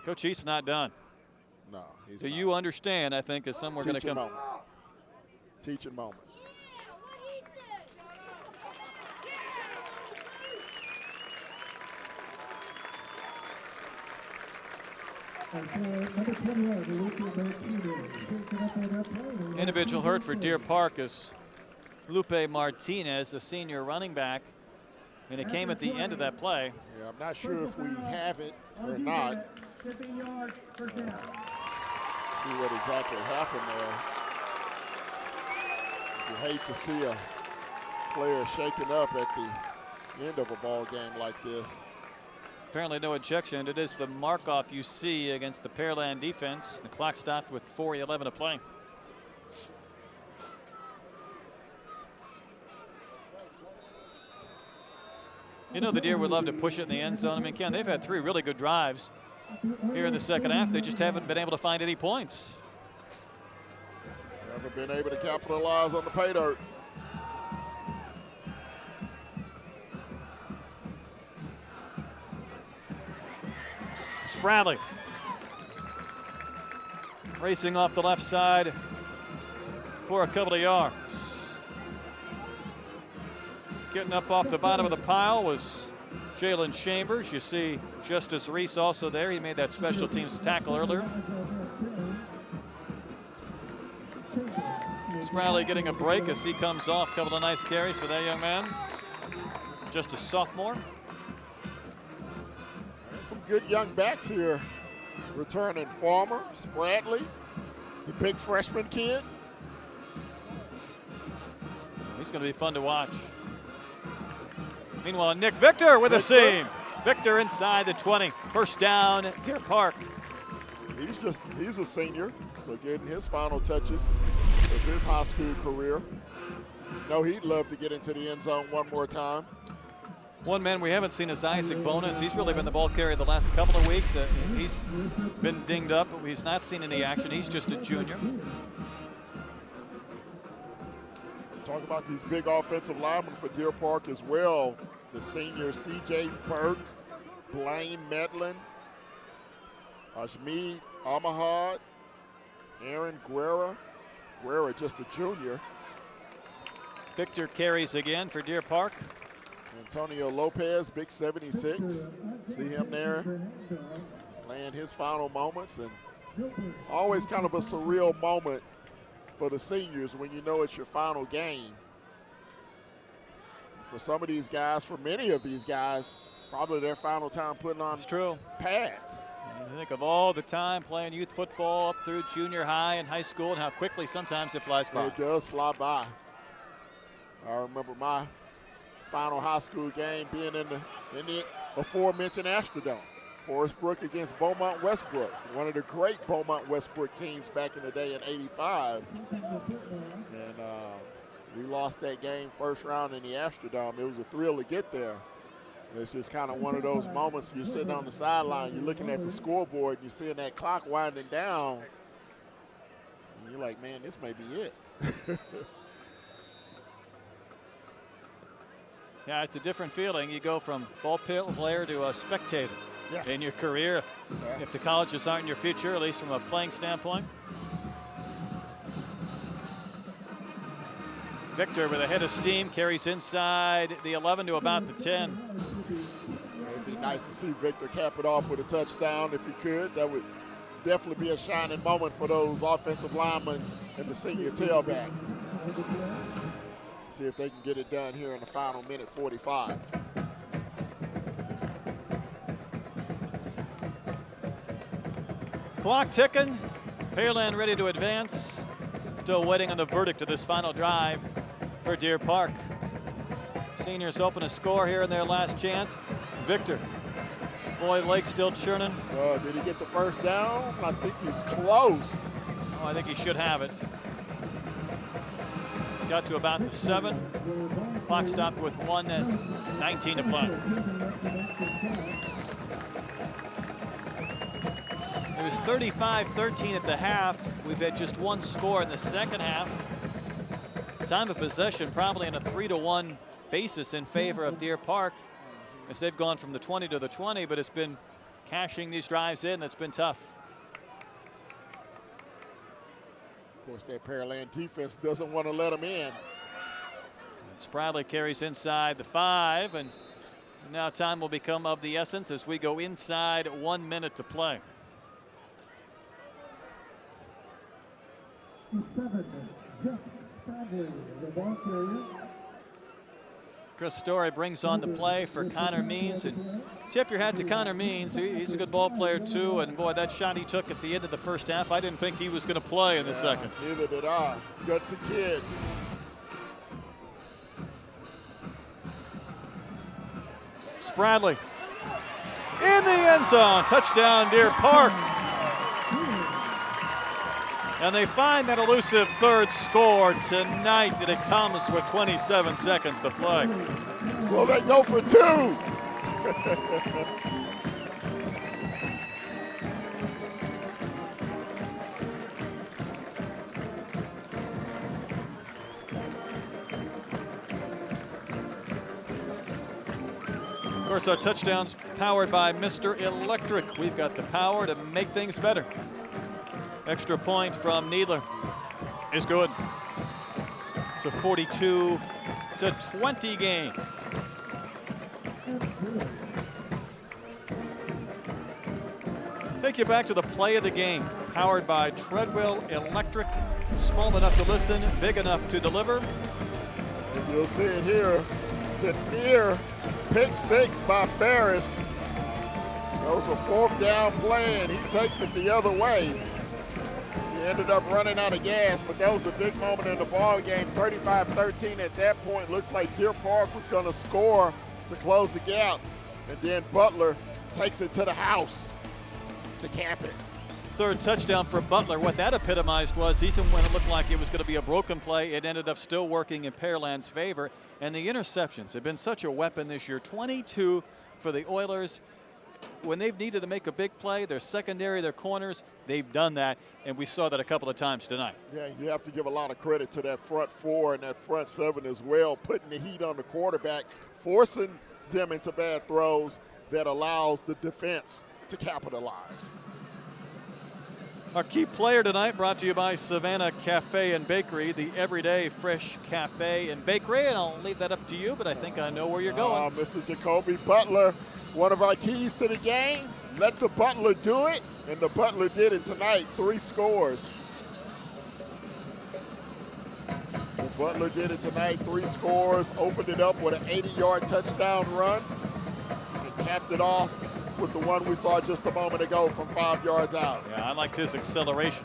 Coach East's not done. No, he's Do not. you understand, I think, is somewhere going to come. Moment. Teaching moment. Individual hurt for Deer Park is Lupe Martinez, the senior running back, and it came at the end of that play. Yeah, I'm not sure if we have it or not. See what exactly happened there. You hate to see a player shaken up at the end of a ball game like this. Apparently no ejection. It is the mark-off you see against the Pearland defense. The clock stopped with 4:11 to play. You know the Deer would love to push it in the end zone. I mean, Ken, they've had 3 really good drives here in the second half. They just haven't been able to find any points. Haven't been able to capitalize on the pay dirt. Spradley racing off the left side for a couple of yards. Getting up off the bottom of the pile was Jalen Chambers. You see Justice Reese also there. He made that special teams tackle earlier. Spradley getting a break as he comes off. Couple of nice carries for that young man. Just a sophomore. Some good young backs here returning. Farmer, Spradley, the big freshman kid. He's going to be fun to watch. Meanwhile, Nick Victor with a seam. Victor inside the 20. First down, Deer Park. He's a senior, so getting his final touches of his high school career. No, he'd love to get into the end zone one more time. One man we haven't seen is Isaac Bonus. He's really been the ball carrier the last couple of weeks. He's been dinged up, but he's not seen any action. He's just a junior. Talk about these big offensive linemen for Deer Park as well. The senior C.J. Burke, Blaine Medlin, Ajmeed Amahad, Aaron Guerra. Guerra just a junior. Victor carries again for Deer Park. Antonio Lopez, big 76. See him there playing his final moments. And always kind of a surreal moment for the seniors when you know it's your final game. For some of these guys, for many of these guys, probably their final time putting on pads. You think of all the time playing youth football up through junior high and high school and how quickly sometimes it flies by. It does fly by. I remember my final high school game being in the aforementioned Astrodome. Forest Brook against Beaumont Westbrook, one of the great Beaumont Westbrook teams back in the day in '85. And we lost that game first round in the Astrodome. It was a thrill to get there. It's just kind of one of those moments you're sitting on the sideline, you're looking at the scoreboard, and you're seeing that clock winding down. And you're like, man, this may be it. Yeah, it's a different feeling. You go from ball player to a spectator in your career. If the colleges aren't in your future, at least from a playing standpoint. Victor with a head of steam carries inside the 11 to about the 10. It'd be nice to see Victor cap it off with a touchdown if he could. That would definitely be a shining moment for those offensive linemen and the senior tailback. See if they can get it done here in the final minute 45. Clock ticking. Pearland ready to advance. Still waiting on the verdict of this final drive for Deer Park. Seniors hoping to score here in their last chance. Victor. Boy, Lake still churning. Did he get the first down? I think he's close. Oh, I think he should have it. Got to about the 7. Clock stopped with 1:19 to play. It was 35-13 at the half. We've had just one score in the second half. Time of possession probably on a 3-to-1 basis in favor of Deer Park, as they've gone from the 20 to the 20, but it's been cashing these drives in that's been tough. Of course, that Pearland defense doesn't want to let them in. And Spradley carries inside the 5, and now time will become of the essence as we go inside 1 minute to play. Chris Story brings on the play for Connor Means, and tip your hat to Connor Means. He's a good ball player too, and boy, that shot he took at the end of the first half, I didn't think he was going to play in the second. Neither did I. Gutsy kid. Spradley in the end zone, touchdown Deer Park. And they find that elusive third score tonight, and it comes with 27 seconds to play. Well, they go for 2. Of course, our touchdowns powered by Mr. Electric. We've got the power to make things better. Extra point from Needler is good. It's a 42-20 game. Take you back to the play of the game, powered by Treadwell Electric. Small enough to listen, big enough to deliver. And you'll see it here. The near pick 6 by Ferris. That was a 4th down play, and he takes it the other way. He ended up running out of gas, but that was a big moment in the ball game. 35-13 at that point. Looks like Deer Park was going to score to close the gap, and then Butler takes it to the house to cap it. Third touchdown for Butler. What that epitomized was, even when it looked like it was going to be a broken play, it ended up still working in Pearland's favor. And the interceptions have been such a weapon this year. 22 for the Oilers. When they've needed to make a big play, their secondary, their corners, they've done that, and we saw that a couple of times tonight. Yeah, you have to give a lot of credit to that front 4 and that front 7 as well, putting the heat on the quarterback, forcing them into bad throws that allows the defense to capitalize. Our key player tonight brought to you by Savannah Cafe and Bakery, the everyday fresh cafe and bakery, and I'll leave that up to you, but I think I know where you're going. Mr. Jacoby Butler, one of our keys to the game. Let the Butler do it, and the Butler did it tonight. 3 scores. The Butler did it tonight, 3 scores, opened it up with an 80-yard touchdown run, and capped it off with the one we saw just a moment ago from 5 yards out. Yeah, I liked his acceleration.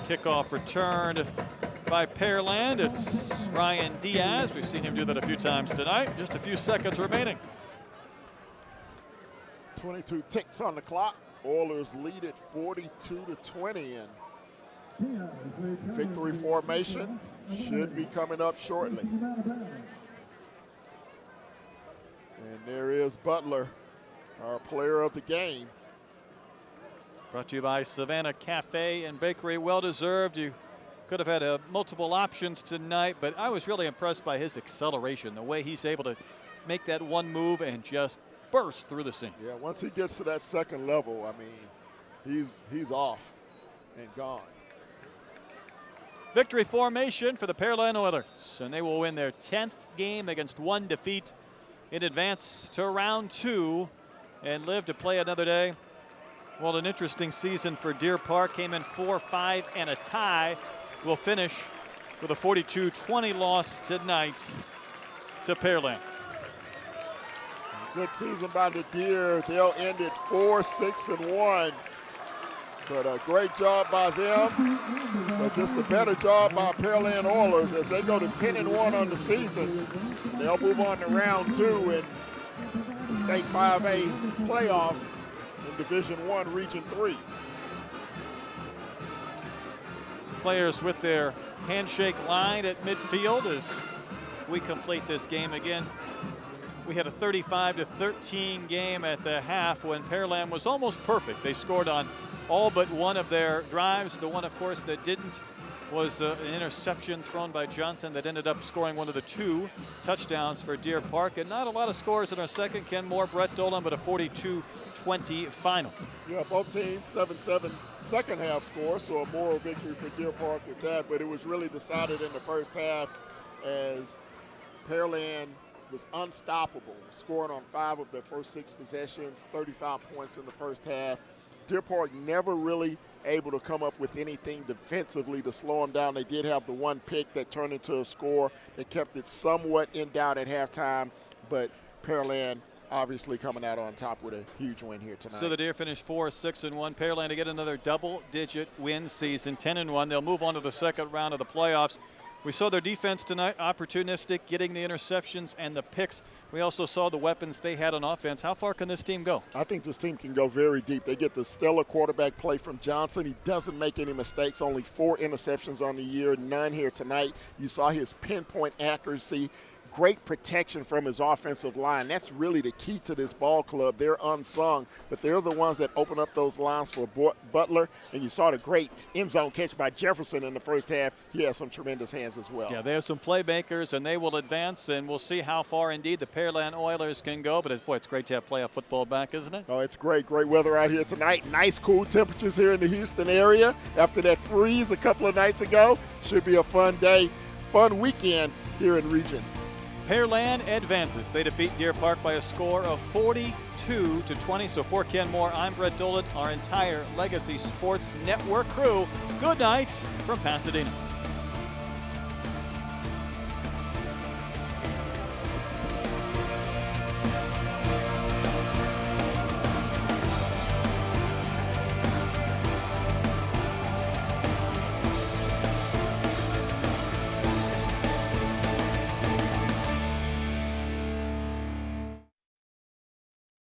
Kickoff returned by Pearland. It's Ryan Diaz. We've seen him do that a few times tonight. Just a few seconds remaining. 22 ticks on the clock. Oilers lead it 42-20, and victory formation should be coming up shortly. And there is Butler, our player of the game. Brought to you by Savannah Cafe and Bakery. Well-deserved. You could have had multiple options tonight, but I was really impressed by his acceleration, the way he's able to make that one move and just burst through the seam. Yeah, once he gets to that second level, I mean, he's off and gone. Victory formation for the Pearland Oilers, and they will win their 10th game against 1 defeat in advance to round 2 and live to play another day. Well, an interesting season for Deer Park. Came in 4-5 and a tie. Will finish with a 42-20 loss tonight to Pearland. Good season by the Deer. They'll end it 4-6-1. But a great job by them. But just a better job by Pearland Oilers as they go to 10-1 on the season. They'll move on to round 2 in the State 5A playoffs in Division I, Region 3. Players with their handshake line at midfield as we complete this game again. We had a 35-13 game at the half when Pearland was almost perfect. They scored on all but one of their drives. The one, of course, that didn't was an interception thrown by Johnson that ended up scoring one of the 2 touchdowns for Deer Park. And not a lot of scores in our second. Ken Moore, Brett Dolan, but a 42-20 final. Yeah, both teams 7-7 second half score, so a moral victory for Deer Park with that. But it was really decided in the first half as Pearland was unstoppable, scoring on 5 of their first 6 possessions, 35 points in the first half. Deer Park never really able to come up with anything defensively to slow them down. They did have the one pick that turned into a score that kept it somewhat in doubt at halftime, but Pearland obviously coming out on top with a huge win here tonight. So the Deer finished 4-6-1. Pearland to get another double-digit win season, 10-1. They'll move on to the second round of the playoffs. We saw their defense tonight, opportunistic, getting the interceptions and the picks. We also saw the weapons they had on offense. How far can this team go? I think this team can go very deep. They get the stellar quarterback play from Johnson. He doesn't make any mistakes. Only 4 interceptions on the year, none here tonight. You saw his pinpoint accuracy. Great protection from his offensive line. That's really the key to this ball club. They're unsung, but they're the ones that open up those lines for Butler. And you saw the great end zone catch by Jefferson in the first half. He has some tremendous hands as well. Yeah, they have some playmakers, and they will advance, and we'll see how far indeed the Pearland Oilers can go. But boy, it's great to have playoff football back, isn't it? Oh, it's great. Great weather out here tonight. Nice, cool temperatures here in the Houston area. After that freeze a couple of nights ago, should be a fun day, fun weekend here in Region. Pearland advances. They defeat Deer Park by a score of 42-20. So for Ken Moore, I'm Brett Dolan, our entire Legacy Sports Network crew. Good night from Pasadena.